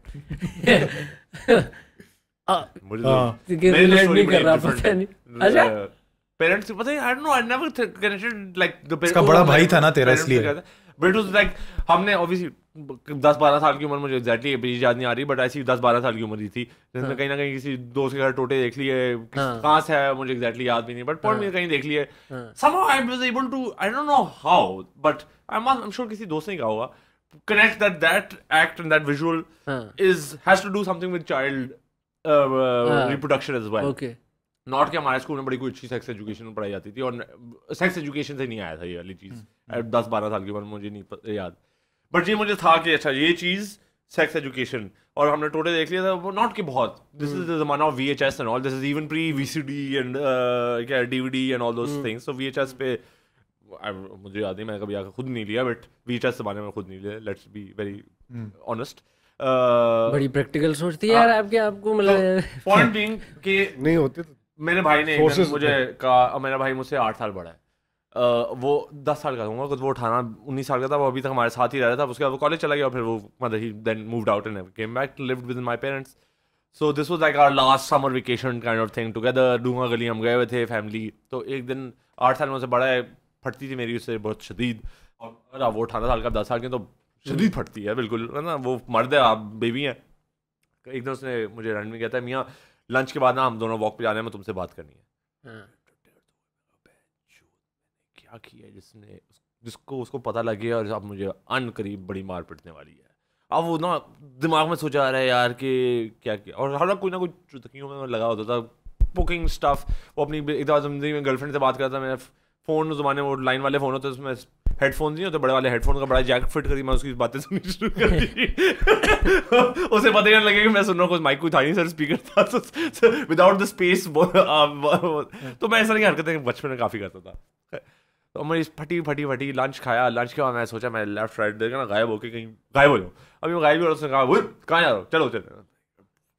Relate नहीं कर रहा, पता नहीं। अच्छा पेरेंट्स पता है, I don't know, I never connected like the parents, इसका बड़ा भाई था ना तेरा इसलिए, बट इट वाज लाइक हमने ऑब्वियसली 10-12 साल की उम्र, मुझे एग्जैक्टली याद नहीं आ रही, बट ऐसी 10-12 साल की उम्र ही थी, जिसमें कहीं ना कहीं किसी दोस्त के घर टोटे देख लिए, कहाँ से है मुझे एग्जैक्टली याद भी नहीं, बट पॉइंट में कहीं देख लिए, somehow I was able to, I don't know how, but I'm sure किसी दोस्त ने कहा होगा, connect that act and that visual has to do something with child reproduction as well. Okay. Not कि हमारे स्कूल में बड़ी कोई अच्छी सेक्स एजुकेशन पढ़ाई जाती थी, और सेक्स एजुकेशन से नहीं आया था ये वाली चीज़ 10-12 साल की उम्र, मुझे नहीं याद, बट ये मुझे था कि अच्छा ये चीज़ सेक्स एजुकेशन, और हमने टोटल देख लिया था वो, नॉट कि बहुत, दिस इज द जमाना of VHS and all, this is even pre VCD and क्या DVD and all those things, तो VHS पे मुझे याद नहीं, मैंने कभी आकर खुद नहीं लिया, बट VHS जमाने में खुद नहीं लिया, लेट्स बी वेरी ऑनेस्ट। बड़ी प्रैक्टिकल सोचती है यार आपके, आपको मतलब पॉइंट बीइंग कि नहीं होते तो मेरे भाई ने मुझे कहा, मेरा भाई मुझसे 8 साल बड़ा है, वो 10 साल का होगा, वो 18-19 साल का था, वो अभी तक हमारे साथ ही रह रहा था, उसके बाद वो कॉलेज चला गया, फिर वो मतलब ही then moved out and came back, lived with my parents, so this was like our last summer vacation kind of thing together, Dunga Gali हम गए हुए थे फैमिली, तो एक दिन 8 साल में उससे बड़ा है, फटती थी मेरी उससे बहुत शदीद, और वो 18 साल का 10 साल के तो शदीद फटती है बिल्कुल, है ना, वो मर्द है, आप बेबी हैं। एक दिन उसने मुझे रन में कहता है, मियाँ लंच के बाद ना हम दोनों वॉक पे जाने में तुमसे बात करनी है। क्या किया जिसने, जिसको उसको पता लग गया, और अब मुझे अन करीब बड़ी मार पिटने वाली है। अब वो ना दिमाग में सोचा आ रहा है यार कि क्या किया, और हर कोई ना कोई तकियों में लगा होता था, बुकिंग स्टफ, वो अपनी एक दफ़ा ज़िंदगी में गर्लफ्रेंड से बात करता था, मेरा फ़ोन उस ज़माने में वो लाइन वाले फ़ोन होते उसमें हेडफोन्स नहीं होते, बड़े वाले हेडफोन का बड़ा जैक फिट करी, मैं उसकी बातें सुननी शुरू कर दी। उसे पता ही नहीं लगे कि मैं सुन रहा हूँ, माइक कोई था नहीं सर, स्पीकर था, तो विदाउट द स्पेस, तो मैं ऐसा नहीं हरकतें बचपन में काफ़ी करता था। तो मैं फटी लंच खाया, लंच के बाद मैं सोचा मैं लेफ्ट राइट देखा ना गायब होके कहीं गायब हो जाऊँ, अभी मैं गायब हो रहा, उसने कहा कहाँ जा रहा हूँ, चलो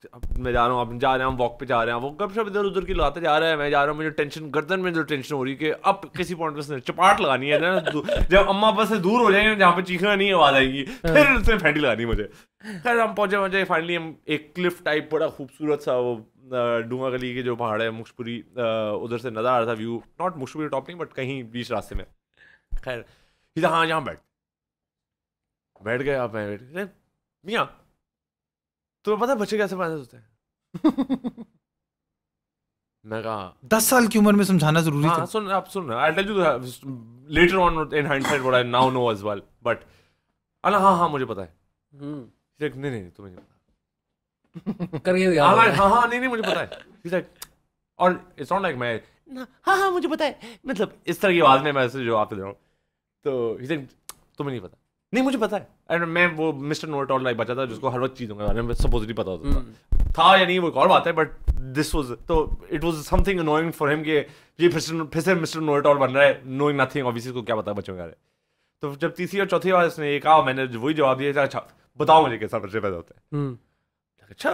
अब मैं जा रहा हूँ, अब जा रहे हैं हम वॉक पे जा रहे हैं, वो कब सब इधर उधर की लगाते जा रहा है, मैं जा रहा हूँ, मुझे टेंशन, गर्दन में जो टेंशन हो रही है कि अब किसी पॉइंट पे उसने चपाट लगानी है ना, जब अम्मा बस से दूर हो जाएंगे जहाँ पे चीखना नहीं आवाज आएगी, फिर उसने फैंटी लगानी मुझे। खैर हम पहुंचे फाइनली, हम एक क्लिफ टाइप बड़ा खूबसूरत सा, वो डूंगा गली के जो पहाड़ है मुक्शपुरी, उधर से नजर आ रहा था व्यू, नॉट मुक्शपुरी टॉप नहीं बट कहीं बीच रास्ते में। खैर हाँ यहाँ बैठ गए आप, मियाँ तुम्हें पता है बच्चे कैसे पैदा होते हैं? मैं कहा 10 साल की उम्र में समझाना जरूरी था। सुन I'll tell you later on in hindsight what I now know as well, but हाँ मुझे पता है। नहीं तुम्हें नहीं पता करके हाँ नहीं मुझे पता है। He's like, और it's not like मैं हाँ मुझे पता है, मतलब इस तरह की आवाज में मैं ऐसे जो आपको दे रहा हूँ, तो he's like, तुम्हें नहीं पता? नहीं मुझे पता है। एंड मैं वो मिस्टर नोट ऑल लाइक बचा था जिसको हर वक्त चीज़ों के बारे में सपोजली पता होता था या नहीं वो एक और बात है, बट दिस वाज, तो it was something annoying for him कि ये फिर से मिस्टर नोट ऑल बन रहा है, नोइंग नथिंग, ऑब्वियसली को क्या पता बच्चों के बारे। तो जब तीसरी और चौथी बार उसने ये कहा, मैंने वही जवाब दिया, अच्छा बताओ मुझे कैसा बच्चे पैदा होते हैं। अच्छा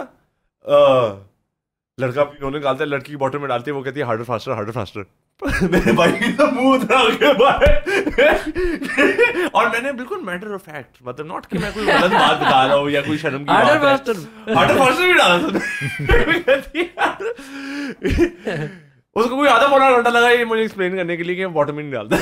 लड़का अपनी निकालता है, लड़की की बॉटल में डालती है, वो कहती है हार्डर फास्टर। मेरे भाई की तो मुंह उतरा के बाहर, और मैंने बिल्कुल मैटर ऑफ फैक्ट, मतलब नॉट कि मैं कोई गलत बात बता रहा हूँ या कोई शर्म की बात है, हार्डर फास्टर भी डाला उसको कोई आधा पौना घंटा लगा ये मुझे एक्सप्लेन करने के लिए कि बॉटल में नहीं डालता।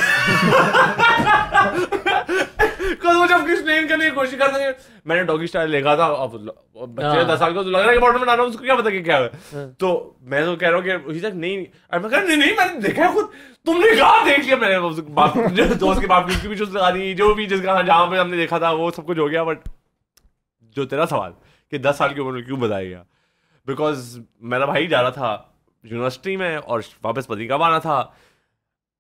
वो जब एक्सप्लेन करने की कोशिश करते हैं, मैंने डॉगी स्टाइल देखा था, अब बच्चे 10 साल को तो लग रहा है कि बॉटल में डाल रहा हूँ, उसको क्या पता कि क्या है। तो मैं तो कह रहा हूँ कि नहीं, मैं कह रहा नहीं मैंने देखा है खुद, तुमने कहा देख लिया, मैंने दोस्त के बाप की उसकी भी चुस्त लगा दी, जो भी जिसका जहाँ पे हमने देखा था वो सब कुछ हो गया। बट जो तेरा सवाल कि 10 साल की उम्र में क्यों बताया गया, बिकॉज मेरा भाई जा रहा था यूनिवर्सिटी में और वापस पति कब आना था।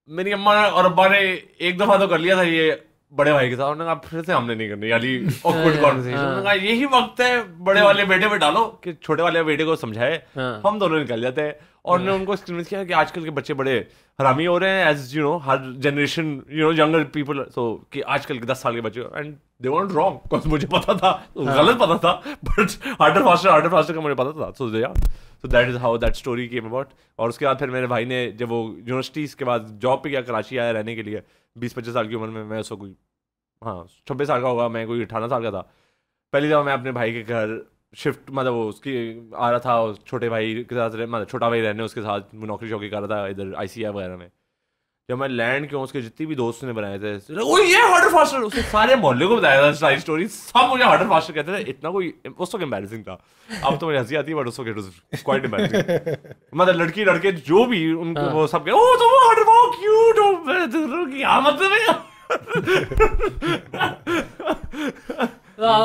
मेरी अम्मा और अब्बा ने एक दफा तो कर लिया था ये बड़े भाई के साथ, उन्होंने कहा फिर से हमने नहीं करनी, यानी ऑकवर्ड कॉन्वर्सेशन। उन्होंने कहा यही वक्त है बड़े वाले बेटे पे डालो कि छोटे वाले बेटे को समझाए, हम दोनों निकल जाते हैं। और उन्होंने उनको एक्सपीरियंस किया कि आजकल के बच्चे बड़े हरामी हो रहे हैं, एज यू नो हर जनरेशन यंगर पीपल, सो कि आजकल के 10 साल के बच्चे, and they weren't wrong, because मुझे पता था, गलत पता था, बट हार्डर फास्टर का मुझे पता था। So that is how that story came about. और उसके बाद फिर मेरे भाई ने जब वो यूनिवर्सिटी के बाद जॉब पे गया, कराची आया रहने के लिए 20-25 साल की उम्र में, मैं उसको कोई 26 साल का होगा, मैं कोई 18 साल का था। पहली दफ़ा मैं अपने भाई के घर शिफ्ट, मतलब वो उसकी आ रहा था, छोटे भाई के साथ, मतलब छोटा भाई रहने उसके साथ नौकरी चौकी कर रहा था इधर ICI वगैरह में। जब मैं लैंड क्यों, उसके जितनी भी दोस्त ने बनाए थे, ओ ये हार्डर फास्टर, उसने सारे मोहल्ले को बताया था सारी स्टोरी, सब मुझे हार्डर फास्टर कहते थे। इतना कोई उस वक्त एम्बैरेसिंग था, अब तो मुझे हंसी आती है, बट उस वक्त इट वाज क्वाइट एम्बैरेसिंग। मतलब लड़की लड़के जो भी उनको वो सब ओ तुम हार्डर वाओ क्यूट हो, क्या मतलब है।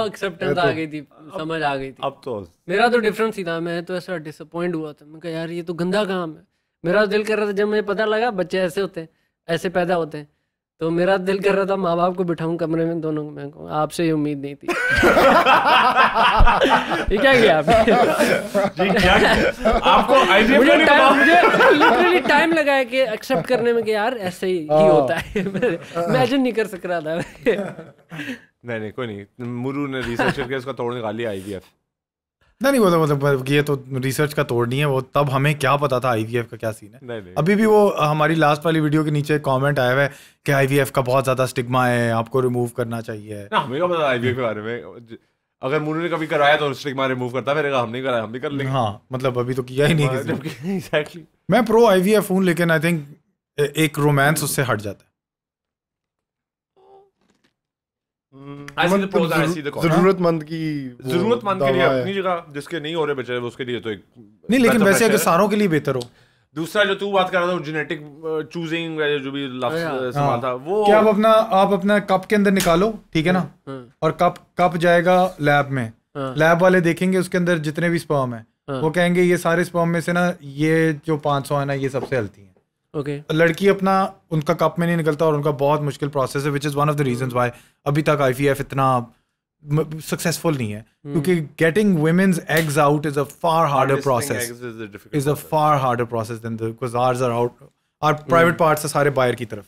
एक्सेप्टेंस आ गई थी, समझ आ गई थी। अब तो मेरा तो डिफरेंस ही था, मैं तो ऐसा डिसअपॉइंट हुआ था, मैं कहा यार ये तो गंदा काम है, मेरा दिल कर रहा था, जब मुझे पता लगा बच्चे ऐसे होते हैं, ऐसे पैदा होते हैं, तो मेरा दिल कर रहा था माँ बाप को बिठाऊं कमरे में दोनों को, मैं कहूं आपसे ये उम्मीद नहीं थी। ये क्या किया आपने? आपको मुझे लिटरली टाइम लगा है कि एक्सेप्ट करने में कि यार ऐसे ही होता है। इमेजिन नहीं कर सक रहा था। नहीं कोई नहीं, मुरू ने रिसर्च करके उसका तोड़ निकाल लिया IVF। नहीं वो तो मतलब ये तो रिसर्च का तोड़ नहीं है, वो तब हमें क्या पता था IVF का क्या सीन है। नहीं। अभी भी वो हमारी लास्ट वाली वीडियो के नीचे कमेंट आया हुआ है कि IVF का बहुत ज्यादा स्टिग्मा है, आपको रिमूव करना चाहिए। ना हमें क्या पता IVF के बारे में, अगर मुरू ने कभी कराया तो स्टिग्मा रिमूव करता, मेरे हम नहीं कराया, हम भी कर लेंगे। हाँ मतलब अभी तो किया ही नहीं किसी ने। एग्जैक्टली। मैं प्रो IVF हूँ, लेकिन आई थिंक एक रोमांस उससे हट जाता है। जरूरतमंद के लिए अपनी जगह, जिसके नहीं हो रहे बेचारे उसके लिए तो एक नहीं, लेकिन वैसे अगर सारों के लिए बेहतर हो। दूसरा जो तू बात कर रहा था जेनेटिक चूजिंग जो भी सामान था वो, क्या आप अपना कप के अंदर निकालो, ठीक है ना, और कप जाएगा लैब में, लैब वाले देखेंगे उसके अंदर जितने भी स्पर्म है, वो कहेंगे ये सारे स्पर्म में से ना ये जो 500 है ना ये सबसे हेल्थी है। लड़की अपना उनका कप में नहीं निकलता और उनका बहुत मुश्किल प्रोसेस है, which is one of the reasons why अभी तक IVF इतना सक्सेसफुल नहीं है, क्योंकि getting women's eggs out is a far harder process, then because ours are out, our private parts are सारे बाहर की तरफ,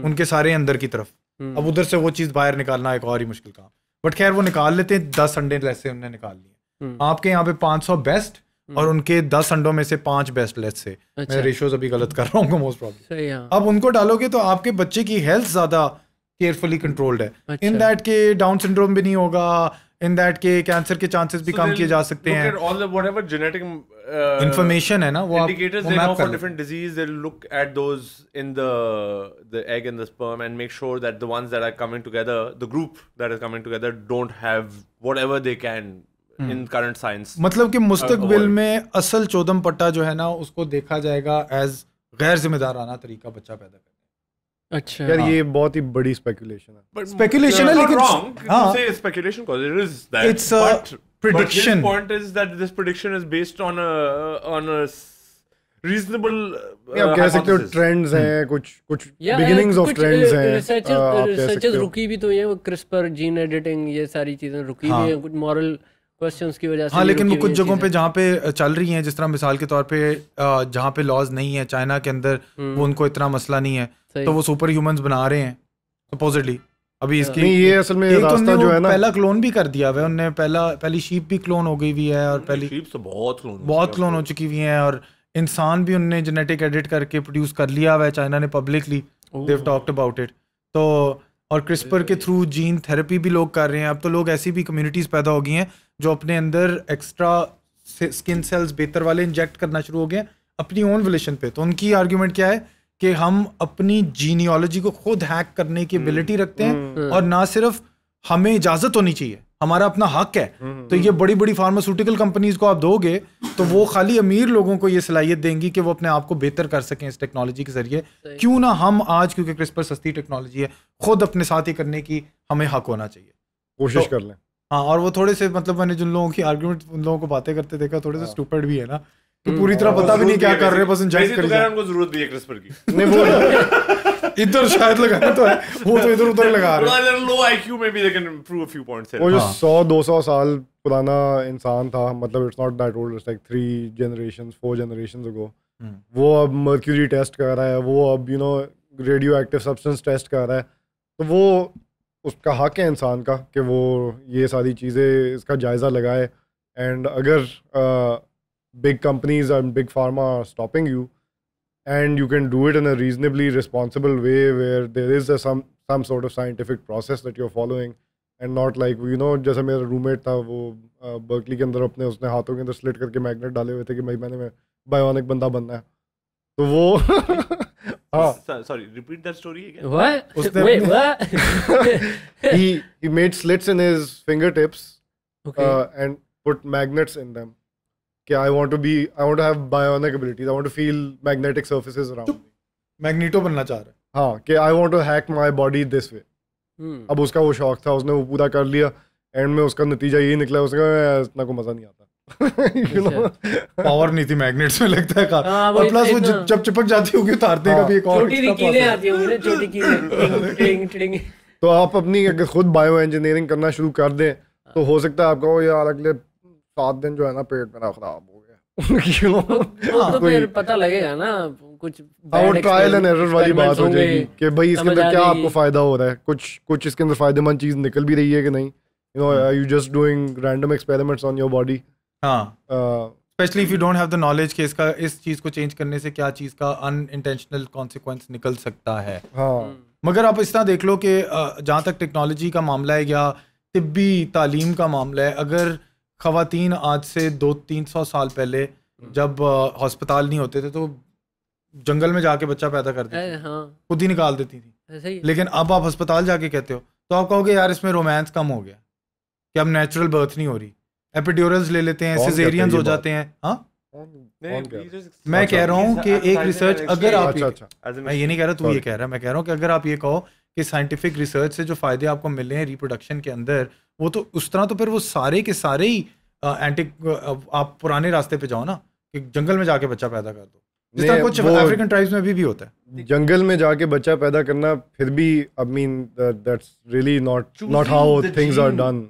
उनके सारे अंदर की तरफ। अब उधर से वो चीज़ बाहर निकालना एक और ही मुश्किल काम, बट खैर वो निकाल लेते हैं। 10 अंडे जैसे उन्होंने निकाल लिए। आपके यहाँ पे 500 बेस्ट और उनके 10 अंडों में से 5 बेस्ट, लेट्स से मैं रेशियोज अभी गलत कर रहा हूँ मोस्ट प्रॉब्ली। अब उनको डालोगे तो आपके बच्चे की हेल्थ ज्यादा केयरफुली कंट्रोल्ड है। इन दैट के डाउन सिंड्रोम भी नहीं होगा, इन दैट के कैंसर के चांसेस भी कम किए जा सकते हैं। all the whatever genetic information है ना वो indicators they know for different disease, they'll look at those in the egg and the sperm and make sure that the ones that are coming together, the group that is coming together don't have whatever they can in current science। मतलब कि मुस्तकबिल में असल चौदम पट्टा जो है ना उसको देखा जाएगा एज गैर जिम्मेदाराना तरीका बच्चा पैदा करना। अच्छा यार ये बहुत ही बड़ी स्पेकुलेशन है। स्पेकुलेशन है लेकिन हाँ speculation because it is that, it's a prediction। But his point is that this prediction is based on a reasonable आप कह सकते हो ट्रेंड्स हैं, कुछ बिगिनिंग्स ऑफ ट्रेंड्स हैं। रिसर्चेस रुकी भी तो ये वो क्रिस्पर जीन एडिटिंग ये सारी चीजें रुकी भी हैं कुछ मॉरल क्वेश्चंस की वजह से। हाँ लेकिन वो कुछ जगहों पे जहाँ पे चल रही हैं, जिस तरह मिसाल के तौर पे जहाँ पे लॉज नहीं है, चाइना के अंदर वो उनको इतना मसला नहीं है तो वो सुपर ह्यूमंस बना रहे हैं सपोजिटली। अभी इसकी ये असल में रास्ता जो है ना, पहला क्लोन भी कर दिया हुआ है उनने, पहली शीप भी क्लोन हो गई हुई है और पहली शीप तो बहुत क्लोन हो चुकी हुई हैं, और इंसान भी उनने जेनेटिक एडिट करके प्रोड्यूस कर लिया हुआ है। चाइना ने publicly they have talked about it. तो और क्रिस्पर के थ्रू जीन थेरेपी भी लोग कर रहे हैं। अब तो लोग ऐसी भी कम्युनिटीज़ पैदा हो गई हैं जो अपने अंदर एक्स्ट्रा स्किन सेल्स बेहतर वाले इंजेक्ट करना शुरू हो गए अपनी ओन विलेशन पे। तो उनकी आर्ग्यूमेंट क्या है कि हम अपनी जीनियोलॉजी को खुद हैक करने की एबिलिटी रखते हैं, और ना सिर्फ हमें इजाज़त होनी चाहिए, हमारा अपना हक है। तो ये बड़ी बड़ी फार्मास्यूटिकल कंपनीज को आप दोगे तो वो खाली अमीर लोगों को ये सलाहियत देंगी कि वो अपने आप को बेहतर कर सकें इस टेक्नोलॉजी के जरिए। क्यों ना हम आज, क्योंकि क्रिस्पर सस्ती टेक्नोलॉजी है, खुद अपने साथ ही करने की हमें हक होना चाहिए, कोशिश कर लें। हाँ, और वो थोड़े से मतलब मैंने जिन लोगों की आर्ग्यूमेंट उन लोगों को बातें करते देखा, थोड़े से स्टूपिड भी है ना, कि पूरी तरह पता भी नहीं क्या कर रहे, बस इंजेक्ट कर रहे हैं। उनको जरूरत भी है क्रिस्पर की। नहीं वो इधर शायद लगाना तो है, वो तो इधर उधर लगा रहे हैं। लो IQ में भी they can improve a few points here। वो जो 100-200 साल पुराना इंसान था, मतलब it's not that old, it's like 3 generations 4 generations ago, वो अब मर्क्यूरी टेस्ट कर रहा है, वो अब रेडियो एक्टिव सब्सटेंस टेस्ट कर रहा है। तो वो उसका हक है इंसान का कि वो ये सारी चीज़ें इसका जायज़ा लगाए। एंड अगर big companies and big pharma are stopping you, and you can do it in a reasonably responsible way where there is some sort of scientific process that you're following, and not like जैसा मेरा roommate था वो Berkeley के अंदर अपने उसने हाथों के अंदर स्लिट करके मैग्नेट डाले हुए थे कि भाई मैंने बायोनिक बंदा बनना है। तो वो sorry, repeat that story again। What? Wait, what? he made slits in his fingertips, and put magnets in them. I want to have bionic abilities, I want to feel magnetic surfaces around me। Magneto बनना चाह रहा है। हाँ, कि I want to hack my body this way। अब उसका वो शौक था, उसने वो पूरा कर लिया, एंड में उसका नतीजा यही निकला, उसका इतना को मजा नहीं आता। you know. पावर नहीं थी मैग्नेट्स में लगता है कार। हाँ, और प्लस वो इतना- जब चिपक जाती होगी उतारने का भी एक और छोटी सी extra कीलें process। आती होंगी ना, छोटी कीलें टिंग टिंग। तो आप अपनी अगर खुद बायो इंजीनियरिंग करना शुरू कर दें तो हो सकता है आपका यार अगले 7 दिन जो है ना पेट मेरा खराब हो गया you know? वो तो फिर पता लगेगा ना कुछ हाँ, वो bad ट्रायल एंड एरर वाली बात experiments हो होंगे, जाएगी कि भाई इसके समझ अंदर आ तो क्या जाएगी। आपको फायदा हो रहा है, कुछ इसके अंदर फायदेमंद चीज निकल भी रही है कि नहीं, you know, are you just doing random experiments on your body. हाँ, specially if you don't have the knowledge कि इसका इस चीज को चेंज करने से क्या चीज का अनइंटेंशनल कॉन्सिक्वेंस निकल सकता है। हाँ मगर आप इस तरह देख लो कि जहाँ तक टेक्नोलॉजी का मामला है या तिब्बी तालीम का मामला है, अगर ख़वातीन आज से 200-300 साल पहले जब हस्पताल नहीं होते थे तो जंगल में जाके बच्चा पैदा कर देती थी, हाँ खुद ही निकाल देती थी। ऐसे ही। लेकिन अब आप अस्पताल जाके कहते हो तो आप कहोगे यार इसमें रोमांस कम हो गया कि अब नेचुरल बर्थ नहीं हो रही, एपिड्यूरल्स ले लेते हैं, कौन कहता है सिजेरियंस हो ये बात? जाते हैं। हाँ, नहीं, कौन he just- मैं कह रहा हूँ कि एक As रिसर्च an अगर आप अच्छा अच्छा as an मैं ये नहीं कह रहा तू ये Sorry. कह रहा है, मैं कह रहा हूँ कि अगर आप ये कहो कि साइंटिफिक रिसर्च से जो फायदे आपको मिले हैं रिप्रोडक्शन के अंदर, वो तो उस तरह तो फिर वो सारे के सारे ही आप पुराने रास्ते पे जाओ ना कि जंगल में जाके बच्चा पैदा कर दो, जिस तरह नहीं, कुछ वो- अफ्रीकन ट्राइब्स में भी होता है। जंगल में जाके बच्चा पैदा करना फिर भी I mean that's really not how Choosing the things are gene. Done,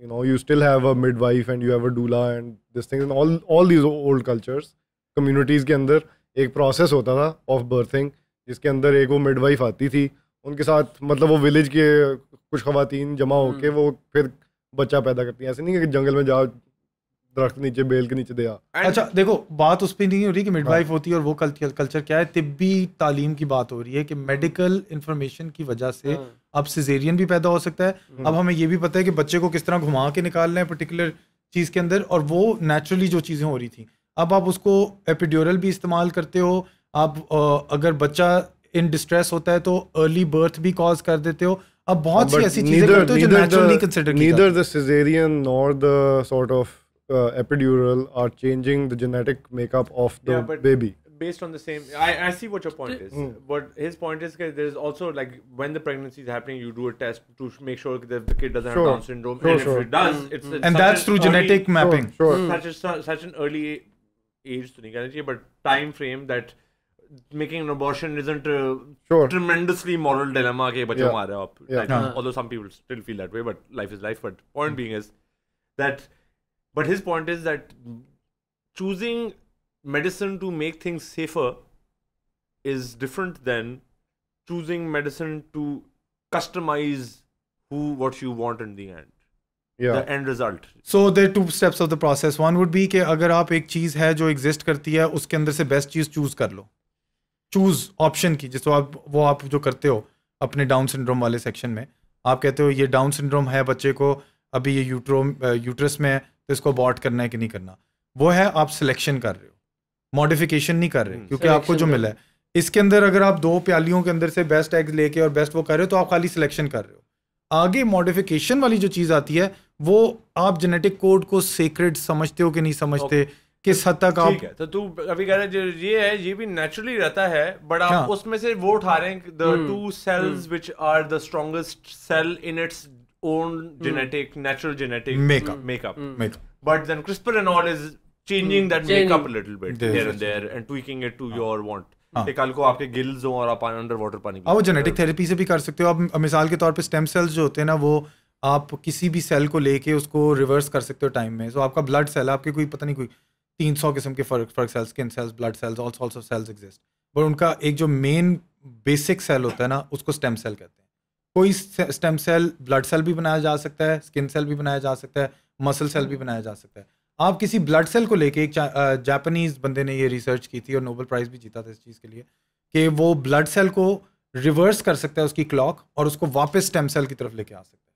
you know, you still have a midwife and you have a doula and this thing, and all these old cultures communities के अंदर एक process होता था of berthing जिसके अंदर एक वो midwife आती थी, उनके साथ मतलब वो विलेज के कुछ खवातीन जमा होके वो फिर बच्चा पैदा करती हैं। ऐसे नहीं है कि जंगल में जाओ दरख्त नीचे बेल के नीचे दे आ। And- अच्छा देखो, बात उस पर नहीं हो रही कि मिडवाइफ होती है और वो कल्चर क्या है, तिब्बी तालीम की बात हो रही है कि मेडिकल इंफॉर्मेशन की वजह से हाँ। अब सिजेरियन भी पैदा हो सकता है। अब हमें ये भी पता है कि बच्चे को किस तरह घुमा के निकालना है पर्टिकुलर चीज़ के अंदर, और वो नेचुरली जो चीज़ें हो रही थी अब आप उसको एपिड्यूरल भी इस्तेमाल करते हो। आप अगर बच्चा इन डिस्ट्रेस होता है तो अर्ली बर्थ भी कॉज कर देते हो। अब बहुत सी ऐसी चीज़ें करते हो जो नेचुरली कंसिडर की neither जाती the cesarean nor the sort of epidural are changing the genetic makeup of the Yeah, but- baby. based on the same, I see what your point is, but his point is that there's also like when the pregnancy is happening, you do a test to make sure that the kid doesn't Sure. have Down syndrome, Sure, and sure. if it does, it's and such that's an through early- genetic mapping. Sure. such an early age to नहीं कहना चाहिए, but time frame that making an abortion isn't a Sure. tremendously moral dilemma कि बच्चे Yeah. मारे आप. Yeah. Like, हाँ. although some people still feel that way, but life is life. But point being is that, but his point is that choosing medicine to make things safer is different than choosing medicine to customize what you want in the end. Yeah. The end result. So there are two steps of the process. One would be कि अगर आप एक चीज़ है जो exist करती है उसके अंदर से बेस्ट चीज़ चूज कर लो, चूज ऑप्शन की, जिसको आप जो करते हो अपने डाउन सिंड्रोम वाले सेक्शन में, आप कहते हो ये डाउन सिंड्रोम है बच्चे को, अभी ये यूट्रस में है तो इसको अबॉर्ट करना है कि नहीं करना, वो है आप सिलेक्शन कर रहे हो, मॉडिफिकेशन नहीं कर रहे, क्योंकि आपको जो मिला है इसके अंदर अगर आप 2 प्यालियों के अंदर से बेस्ट एग्स लेके और बेस्ट वो कर रहे हो तो आप खाली सिलेक्शन कर रहे हो। आगे मॉडिफिकेशन वाली जो चीज़ आती है वो आप जेनेटिक कोड को सेक्रेड समझते हो कि नहीं समझते, किस हद तक आप ठीक है, तो तू अभी कह रहा है जो ये है ये भी नेचुरली रहता है, बट आप हाँ। उसमें से वो उठा रहे हैं the two cells which are the strongest cell in its own genetic natural genetic makeup. But then CRISPR and all is changing that makeup a little bit here and there and tweaking it to your want. कल को आपके gills हो और आप under water पानी आप वो genetic therapy से भी कर सकते हो। आप मिसाल के तौर पे स्टेम सेल्स जो होते हैं ना, वो आप किसी भी सेल को लेके उसको रिवर्स कर सकते हो टाइम में। सो आपका ब्लड सेल, आपके कोई पता नहीं कोई 300 किस्म के फर्क cells, skin cells, blood cells, all sorts of cells exist, but उनका एक जो मेन बेसिक सेल होता है ना उसको स्टेम सेल कहते हैं। कोई स्टेम सेल ब्लड सेल भी बनाया जा सकता है, स्किन सेल भी बनाया जा सकता है, मसल सेल भी बनाया जा सकता है। आप किसी ब्लड सेल को लेके, एक जापानीज बंदे ने ये रिसर्च की थी और नोबेल प्राइज भी जीता था इस चीज़ के लिए, कि वो ब्लड सेल को रिवर्स कर सकता है उसकी क्लॉक और उसको वापस स्टेम सेल की तरफ लेके आ सकता है।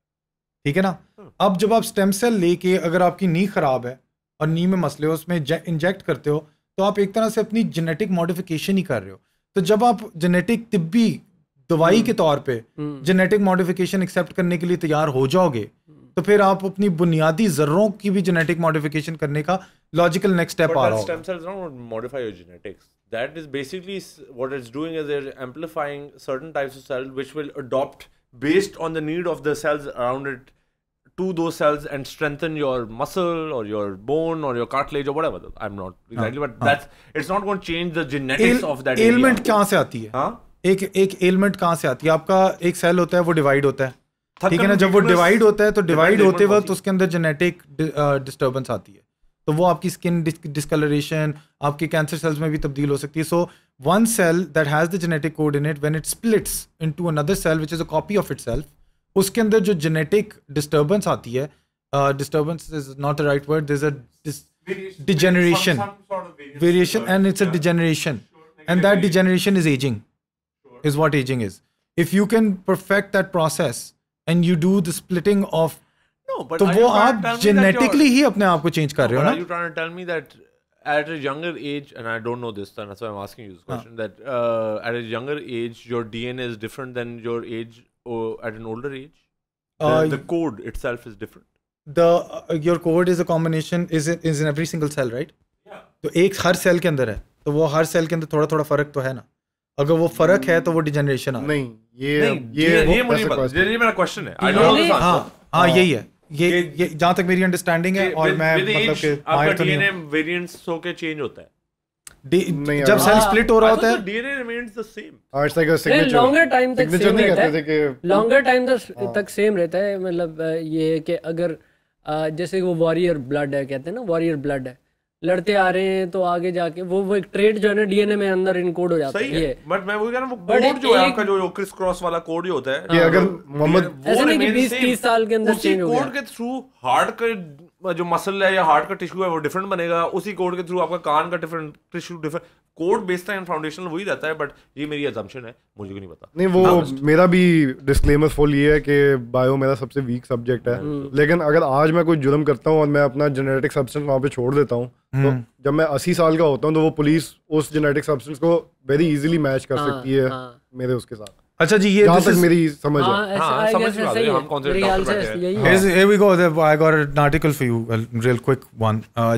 ठीक है ना? अब जब आप स्टेम सेल लेके, अगर आपकी नी खराब है और नी में मसले हो, उसमें इंजेक्ट करते हो, तो आप एक तरह से अपनी जेनेटिक मॉडिफिकेशन ही कर रहे हो। तो जब आप जेनेटिक तिब्बी दवाई के तौर पे जेनेटिक मॉडिफिकेशन एक्सेप्ट करने के लिए तैयार हो जाओगे, तो फिर आप अपनी बुनियादी जर्रों की भी जेनेटिक मॉडिफिकेशन करने का लॉजिकल नेक्स्ट स्टेप आ रहा होगा। Stem cells don't modify your genetics. That is basically what it's doing is they're amplifying certain types of cells which will adopt based on the need of the cells around it to those cells and strengthen your muscle or your bone or your cartilage or whatever. I'm not exactly, but it's not going to change the genetics of that area. Ailment कहाँ से आती है? हाँ? एक ailment कहाँ से आती है? आपका एक सेल होता है वो डिवाइड होता है, ठीक है ना? जब वो डिवाइड होता है तो डिवाइड होते वक्त उसके अंदर जेनेटिक डिस्टर्बेंस आती है, तो वो आपकी स्किन डिस्कलरेशन, आपके कैंसर सेल्स में भी तब्दील हो सकती है. So one cell that has the genetic code in it, when it splits into another cell which is a copy of itself, उसके अंदर जो जेनेटिक डिस्टर्बेंस आती है, disturbance is not the right word, there is a degeneration, variation, and it's a degeneration, and that degeneration is ageing, is what aging is. If you can perfect that process and you do the splitting of, but तो वो आप genetically ही अपने आप को change कर रहे हो ना? Are you trying to tell me that at a younger age, and I don't know this, and that's why I'm asking you this question, that at a younger age your DNA is different than your age at an older age? The code itself is different. Your code is a combination, is in every single cell, right? Yeah. तो एक हर cell के अंदर है, तो वो हर cell के अंदर थोड़ा थोड़ा फर्क तो है ना? अगर वो फर्क है तो वो डिजेनरेशन आ नहीं, ये मुझे नहीं पता, ये मेरा क्वेश्चन है. I don't know this answer. हाँ यही है, ये जहाँ तक मेरी अंडरस्टैंडिंग है, और मैं मतलब कि आपका डीएनए वेरिएंट्स होके चेंज होता है. जब सेल स्प्लिट हो रहा होता है, DNA remains the same. It's like a signature. Longer time तक सेम रहता है, लॉन्गर टाइम तक सेम रहता है. मतलब ये है कि अगर जैसे वो वॉरियर ब्लड है, कहते हैं ना वॉरियर ब्लड है, लड़ते आ रहे हैं तो आगे जाके वो एक ट्रेड जो है ना डीएनए में अंदर इनकोड हो जाता है. बट मैं वो कह रहा हूं, वो कोड जो है आपका जो क्रिस क्रॉस वाला कोड ही होता है, कि अगर मोहम्मद ऐसे नहीं कि 20-30 साल के अंदर चेंज हो गया, कोड के थ्रू हार्ट का जो मसल है या हार्ट का टिश्यू है वो डिफरेंट बनेगा, उसी कोड के थ्रू आपका कान का different tissue different code based and foundational वही रहता है. बट ये मेरी असम्पशन है, मुझे को नहीं पता. नहीं, वो मेरा भी डिस्क्लेमर फुल ये है कि बायो मेरा सबसे वीक सब्जेक्ट है, लेकिन अगर आज मैं कोई जुर्म करता हूँ और मैं अपना जेनेटिक सब्सटेंस वहाँ पे छोड़ देता हूँ, तो जब मैं 80 साल का होता हूँ तो वो पुलिस उस जेनेटिक सब्सटेंस को वेरी इजीली मैच कर सकती है मेरे उसके साथ. अच्छा जी, ये जहाँ तक मेरी समझ है. Here we go. I got an article for you, a real quick one.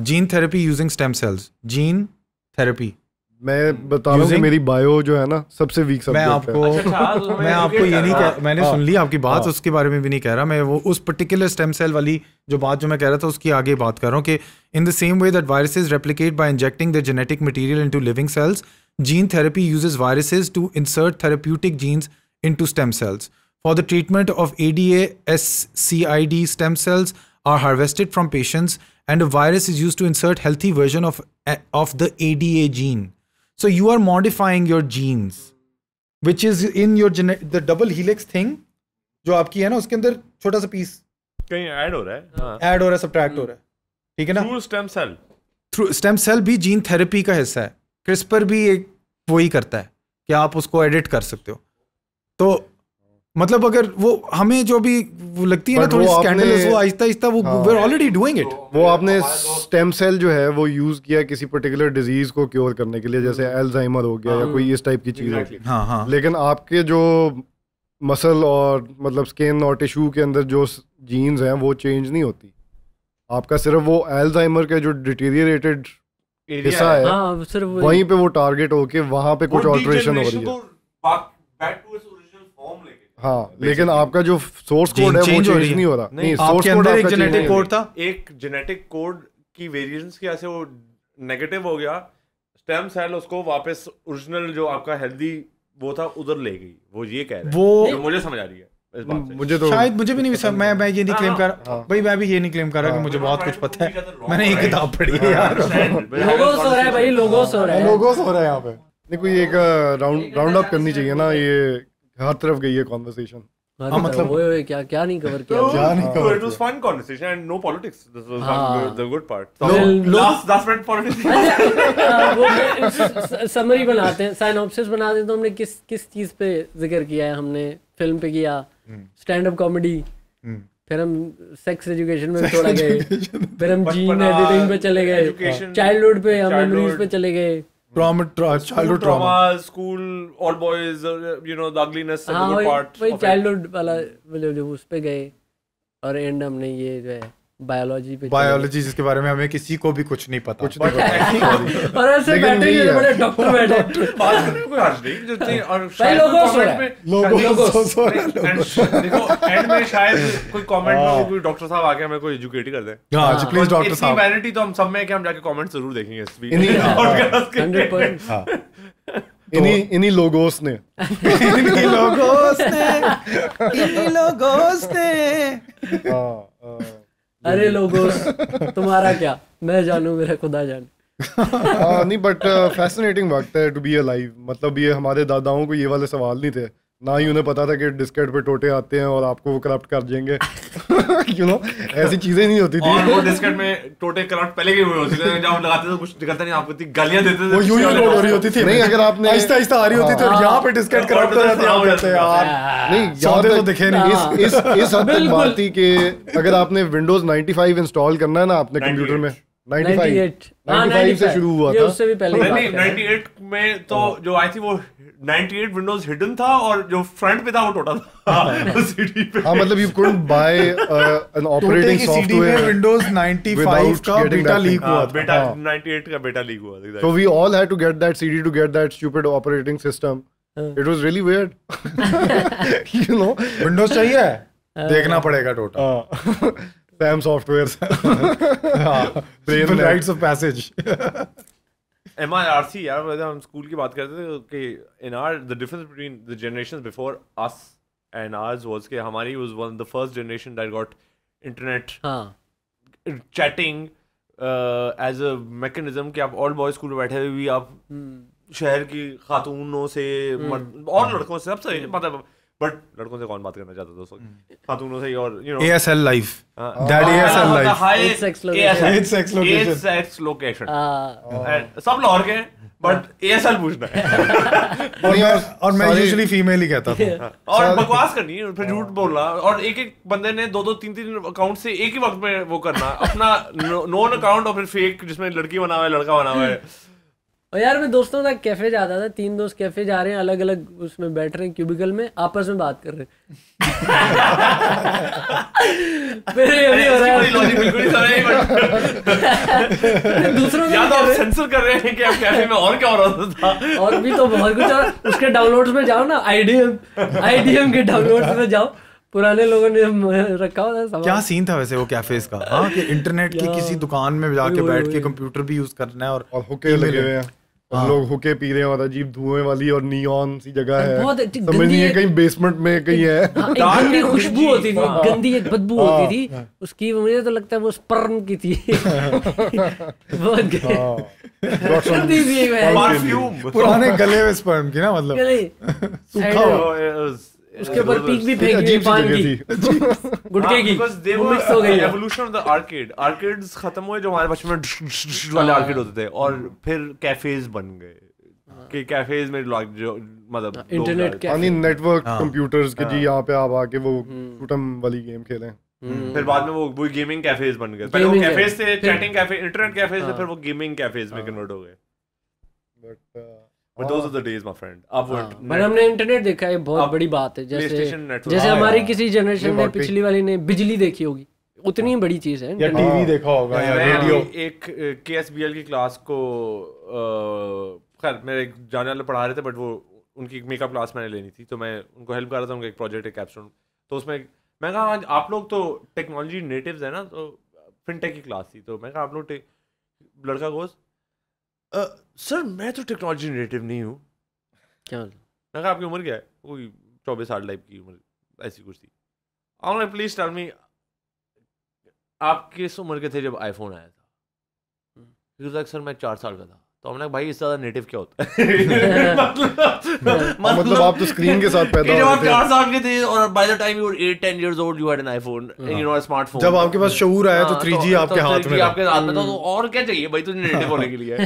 Gene therapy using stem cells. Gene therapy. मैं बता रहा हूँ कि मेरी बायो जो है ना सबसे वीक सब्जेक्ट है. मैं आपको ये नहीं कह, मैंने सुन ली आपकी बात, उसके बारे में भी नहीं कह रहा मैं. वो उस पर्टिकुलर स्टेम सेल वाली जो बात जो मैं कह रहा था उसकी आगे बात कर रहा हूँ कि in the same way that viruses replicate by injecting the genetic material into living cells, gene therapy uses viruses to insert therapeutic genes into stem cells. For the treatment of ADA-SCID, stem cells are harvested from patients and a virus is used to insert healthy version of the ADA gene. So you are modifying your genes, which is in your the double helix thing जो आपकी है ना, उसके अंदर छोटा सा piece कहीं add हो रहा है, ऐड हो रहा है, सब्ट्रैक्ट हो रहा है, ठीक है ना? Through stem cell. Through stem cell भी जीन थेरेपी का हिस्सा है. क्रिस्पर भी एक वही करता है कि आप उसको एडिट कर सकते हो. तो मतलब अगर वो हमें जो भी वो लगती है ना थोड़ी स्कैंडलस, वो आहिस्ता आहिस्ता वो we are already doing it. वो आपने स्टेम सेल जो है वो यूज किया किसी पर्टिकुलर डिजीज को क्योर करने के लिए, जैसे अल्जाइमर हो गया या कोई इस टाइप की चीज होगी. हाँ. लेकिन आपके जो मसल और मतलब स्किन और टिश्यू के अंदर जो जीन्स हैं वो चेंज नहीं होती. आपका सिर्फ वो अल्जाइमर के जो डिटीरियरेटेड हिस्सा है, वहीं पे वो टारगेट होके वहां पे कुछ ऑल्टरेशन हो रही है. हाँ, लेकिन आपका जो सोर्स कोड है वो चेंज नहीं हो रहा. नहीं, सोर्स कोड एक जेनेटिक कोड था, एक जेनेटिक कोड की वेरिएशंस की वजह से वो नेगेटिव हो गया. स्टेम सेल उसको वापस ओरिजिनल जो आपका हेल्दी वो था उधर ले गई. वो ये कह रहे हैं, वो मुझे समझ आ रही है इस बात से. मुझे तो शायद मुझे भी नहीं, मैं ये नहीं क्लेम कर रहा भाई, मैं भी ये नहीं क्लेम कर रहा कि मुझे बहुत कुछ पता है. मैंने एक किताब पढ़ी है यार. लोगोस हो रहा है भाई, लोगोस हो रहा है, लोगोस हो रहा है यहाँ पे. नहीं, कोई एक राउंड अप करनी चाहिए ना, ये हर तरफ गई है कॉन्वर्सेशन. हाँ, मतलब वो क्या नहीं कवर किया, क्या नहीं cover. It was fun conversation and no politics. This was the good part. That's when politics. वो समरी बनाते हैं, साइनॉप्सिस बनाते हैं. तो हमने किस चीज पे जिक्र किया है? हमने फिल्म पे किया, स्टैंड अप कॉमेडी, फिर हम सेक्स एजुकेशन में थोड़ा गए, फिर हम जीन एडिटिंग पे चले गए, चाइल्डहुड पे, हम मेमोरीज पे चले गए, childhood trauma, school, all boys, the ugliness and the हाँ, good part. वही childhood वाला जो उस पे गए, और एंड हमने ये जो है बायोलॉजी पे बायोलॉजी जिसके बारे में हमें किसी को भी कुछ नहीं पता। और ऐसे बैठे हैं बड़े डॉक्टर बैठे बात करने में कोई हर्ज नहीं जितनी और भाई शायद लोगों देखो एंड में शायद कोई कमेंट में कोई डॉक्टर साहब आके हमें कोई एजुकेट ही कर दे। हाँ जी प्लीज डॉक्टर इतनी साहब। वैनिटी तो हम सब में है कि हम जाके कमेंट जरूर देखेंगे इस इन्हीं- 100%। हाँ इन्हीं लोगोस ने इन्हीं लोगों ने अरे लोगोस तुम्हारा क्या, मैं जानू मेरा खुदा जाने। नहीं बट फैसिनेटिंग वक्त है टू बी अलाइव। मतलब ये हमारे दादाओं को ये वाले सवाल नहीं थे, ना ही उन्हें पता था कि डिस्केट पे टोटे आते हैं और आपको वो करप्ट कर देंगे। यू नो ऐसी चीजें नहीं होती थी। और वो डिस्केट में टोटे करप्ट पहले के हुए होते थे, जब हम लगाते थे कुछ निकलता नहीं, आपको इतनी गालियां देते थे। वो यूं ही लोड हो रही होती थी। नहीं अगर आपने आहिस्ता आहिस्ता आ रही होती थी और यहाँ पे डिस्केट करप्ट हो जाती है कहते हैं यार नहीं सौदे तो याद दिखे नहीं। इस हद तक बात थी कि अगर आपने विंडोज 95 इंस्टॉल करना है ना अपने कंप्यूटर में 95 से शुरू हुआ ये था। उससे भी पहले की नहीं बात है। 98 में तो जो आई थी वो 98 विंडोज हिडन था और जो फ्रंट पे था वो टोटा था सीडी पे। हाँ मतलब you couldn't buy an टोटे operating की सीडी में software विंडोज 95 without का getting beta that leak thing. हुआ हाँ, था। बेटा हाँ। 98 का बेटा लीक हुआ था। So we all had to get that CD to get that stupid operating system. It was really weird. You know. Windows चाहिए देखना पड़ेगा टोटा। Sam Software. Brain rites of passage। MIRC यार वैसे हम स्कूल की बात करते थे कि in our the difference between the generations before us and ours was कि हमारी was one of the first generation that got internet हाँ chatting as a mechanism कि आप all boys स्कूल में बैठे हुए भी आप शहर की खातूनों से और लड़कों से सबसे मतलब बट लड़कों से कौन बात करना चाहता था उस वक्त, खातूनों से ही और you know ASL life that ASL life Age sex location। Age sex location। sex location हाँ सब लाहौर के बट ASL पूछना है और मैं यूजुअली फीमेल ही कहता था। और बकवास करनी है फिर झूठ बोलना और एक एक बंदे ने दो तीन अकाउंट से एक ही वक्त में वो करना अपना नोन अकाउंट और फिर फेक जिसमें लड़की बना हुआ है लड़का बना हुआ है। और यार मैं दोस्तों का कैफे जाता था, 3 दोस्त कैफे जा रहे हैं अलग अलग उसमें बैठ रहे हैं क्यूबिकल में आपस में बात कर रहे हैं। फिर ये भी हो रहा है लॉजिक बिल्कुल नहीं समझ नहीं दूसरों या तो आप के सेंसर कर रहे हैं कि आप कैफे में और क्या हो रहा था और भी तो बहुत कुछ और उसके डाउनलोड्स में जाओ ना आईडीएम के डाउनलोड्स में जाओ, पुराने लोगों ने रखा हुआ था। क्या सीन था वैसे वो कैफेज का? हाँ कि इंटरनेट की किसी दुकान में जाके बैठ के कंप्यूटर भी यूज करना है और हुक्के लगे हुए हैं और लोग हुक्के पी रहे हैं और अजीब धुएं वाली और नियॉन सी जगह है, बहुत समझ नहीं है कहीं बेसमेंट में कहीं है। हाँ, एक गंदी खुशबू होती थी, गंदी एक बदबू होती थी उसकी, मुझे तो लगता है वो स्पर्म की थी। बहुत गंदी थी परफ्यूम पुराने गले में स्पर्म की ना मतलब सूखा हुआ। उसके ऊपर पीक भी फेंक दी अजीब सी पान जगह की थी। गुटके की, because they वो were मिक्स हो गई है। evolution of the arcades खत्म हुए जो हमारे बचपन में वाले आर्केड होते थे और फिर कैफेज बन गए कि कैफेज में लोग जो मतलब इंटरनेट यानी नेटवर्क कंप्यूटर्स के जी यहाँ पे आप आके वो शूटम वाली गेम खेलें। फिर बाद में वो गेमिंग कैफेज बन गए। पहले वो Gaming कैफेज थे, फिर- चैटिंग कैफे, इंटरनेट कैफेज थे, फिर वो गेमिंग कैफेज में कन्वर्ट हो गए। But those are the days, my friend. अब पर हमने इंटरनेट देखा है, बहुत अब बड़ी बात है। जैसे PlayStation Network। जैसे हाँ, हमारी यार। किसी जनरेशन ने वाकई। पिछली वाली ने बिजली देखी होगी, उतनी ही बड़ी चीज है या इंटरनेट। टीवी देखा होगा या मैं रेडियो। एक KSBL की क्लास को खैर मेरे एक जाने वाले पढ़ा रहे थे बट वो उनकी मेकअप क्लास मैंने लेनी थी तो मैं उनको हेल्प कर रहा था, उनका एक प्रोजेक्ट है कैप्स्टोन। तो उसमें मैं कहा आज आप लोग तो टेक्नोलॉजी नेटिव्स है ना, तो फिनटेक की क्लास थी तो मैं कहा आप लोग लड़का गोस सर मैं तो टेक्नोलॉजी नेटिव नहीं हूँ। क्या मैं कहा आपकी उम्र क्या है? कोई 24 साल टाइप की उम्र ऐसी कुछ थी। ऑनलाइन प्लीज टेल मी आप किस उम्र के थे जब आईफोन आया था? सर मैं 4 साल का था। तो हमने भाई इससे ज्यादा नेटिव क्या होता है? मतलब आप तो स्क्रीन के साथ पैदा जब हुए आप थे। 4 साल के थे और by the time you were 8-10 years old you had an iPhone you know a smartphone। जब आपके पास शऊर आया तो 3G आपके हाथ में था। आपके हाथ में था तो और क्या चाहिए भाई तुझे नेटिव होने के लिए?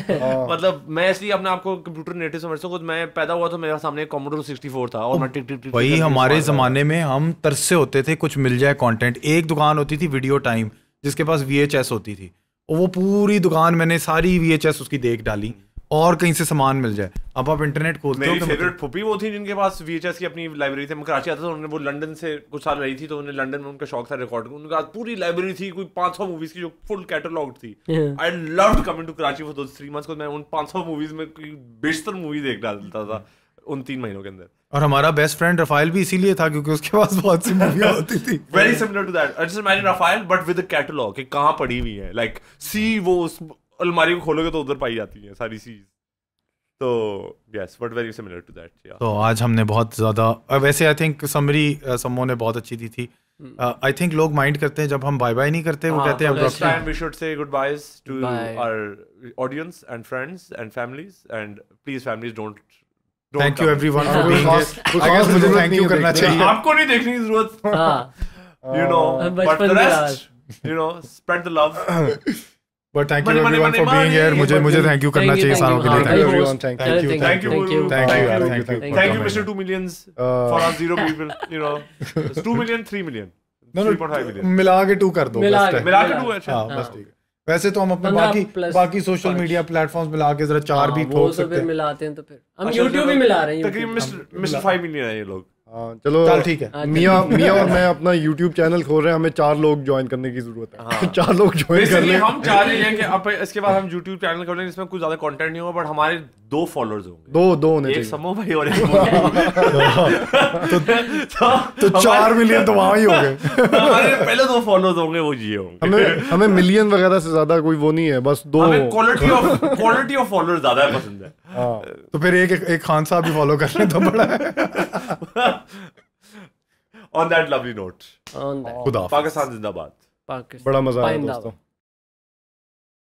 मतलब मैं इसलिए अपने आप को कंप्यूटर नेटिव समझता हूँ। मैं पैदा हुआ तो मेरे सामने Commodore 64 था और मैं टिक टिक टिक वही हमारे जमाने में हम तरसे होते थे कुछ मिल जाए कंटेंट। एक दुकान होती थी वीडियो टाइम जिसके पास VHS होती थी और वो पूरी दुकान मैंने सारी VHS उसकी देख डाली और कहीं से सामान मिल जाए। अब आप इंटरनेट खोलते हो मेरी तो फेवरेट फुप्पी वो थी जिनके पास VHS की अपनी लाइब्रेरी थी। मैं कराची आता था, उन्होंने वो लंदन से कुछ साल रही थी, तो उन्हें लंदन में उनका शौक था रिकॉर्ड का, उनके पास पूरी लाइब्रेरी थी, कोई 500 मूवीज की जो फुल कैटलॉग थी। I loved coming to Karachi for those 3 months, को मैं उन 500 मूवीज में कोई 20 मूवी देख डालता था उन 3 महीनों के अंदर। और हमारा बेस्ट फ्रेंड रफाइल भी इसीलिए था क्योंकि उसके पास बहुत सी मूवियां होती थी। Very similar to that. Just imagine raffle but with a catalogue कि कहां पड़ी हुई है, लाइक सी वो उस अलमारी को खोलोगे तो उधर पाई जाती है सारी चीज। तो yes, but very similar to that. तो आज हमने बहुत ज्यादा वैसे आई थिंक समरी सम्मो ने बहुत अच्छी दी थी। आई थिंक लोग माइंड करते हैं जब हम बाय बाय नहीं करते, वो कहते हैं this time we should say goodbyes to our audience and friends and families, and please families don't thank you everyone for being here। I guess मुझे thank you करना चाहिए। आपको नहीं देखने की जरूरत, you know, but the rest, you know, spread the love। But thank you everyone for being here। मुझे thank you करना चाहिए सारों के लिए। Thank you everyone, thank you, thank you, thank you Mr. 2 millions for our 0 people, you know, it's 2 million, 3 million, 3.5 million, मिला के 2 कर दो, मिला के 2। अच्छा हाँ बस ठीक है। वैसे तो हम अपने बाकी सोशल मीडिया प्लेटफॉर्म्स मिला के जरा 4 भी ठोक सकते हैं। मिलाते हैं तो फिर हम YouTube भी मिला रहे हैं। तकरीबन मिस्टर 5 million है ये लोग। चलो चल ठीक है। मियाँ और मैं अपना YouTube चैनल खोल रहे हैं, हमें 4 लोग ज्वाइन करने की जरूरत है। 4 लोग ज्वाइन कर लें। हम चाह रहे हैं कि अब इसके बाद हम YouTube चैनल खोलेंगे जिसमें कुछ ज्यादा कंटेंट नहीं होगा, बट हमारे 2 फॉलोअर्स होंगे। 2 होने एक चाहिए। समो भाई और एक तो 4 मिलियन तो वहां ही हो गए। हमारे पहले 2 फॉलोअर्स होंगे, वो ये होंगे। हमें मिलियन वगैरह से ज्यादा कोई वो नहीं है, बस 2। हमें क्वालिटी ऑफ फॉलोअर्स ज्यादा पसंद है। तो फिर एक खान साहब भी फॉलो कर लें तो बड़ा है। On that lovely note, On that. खुदा पाकिस्तान जिंदाबाद। Pakistan. बड़ा मजा आया Find out. दोस्तों।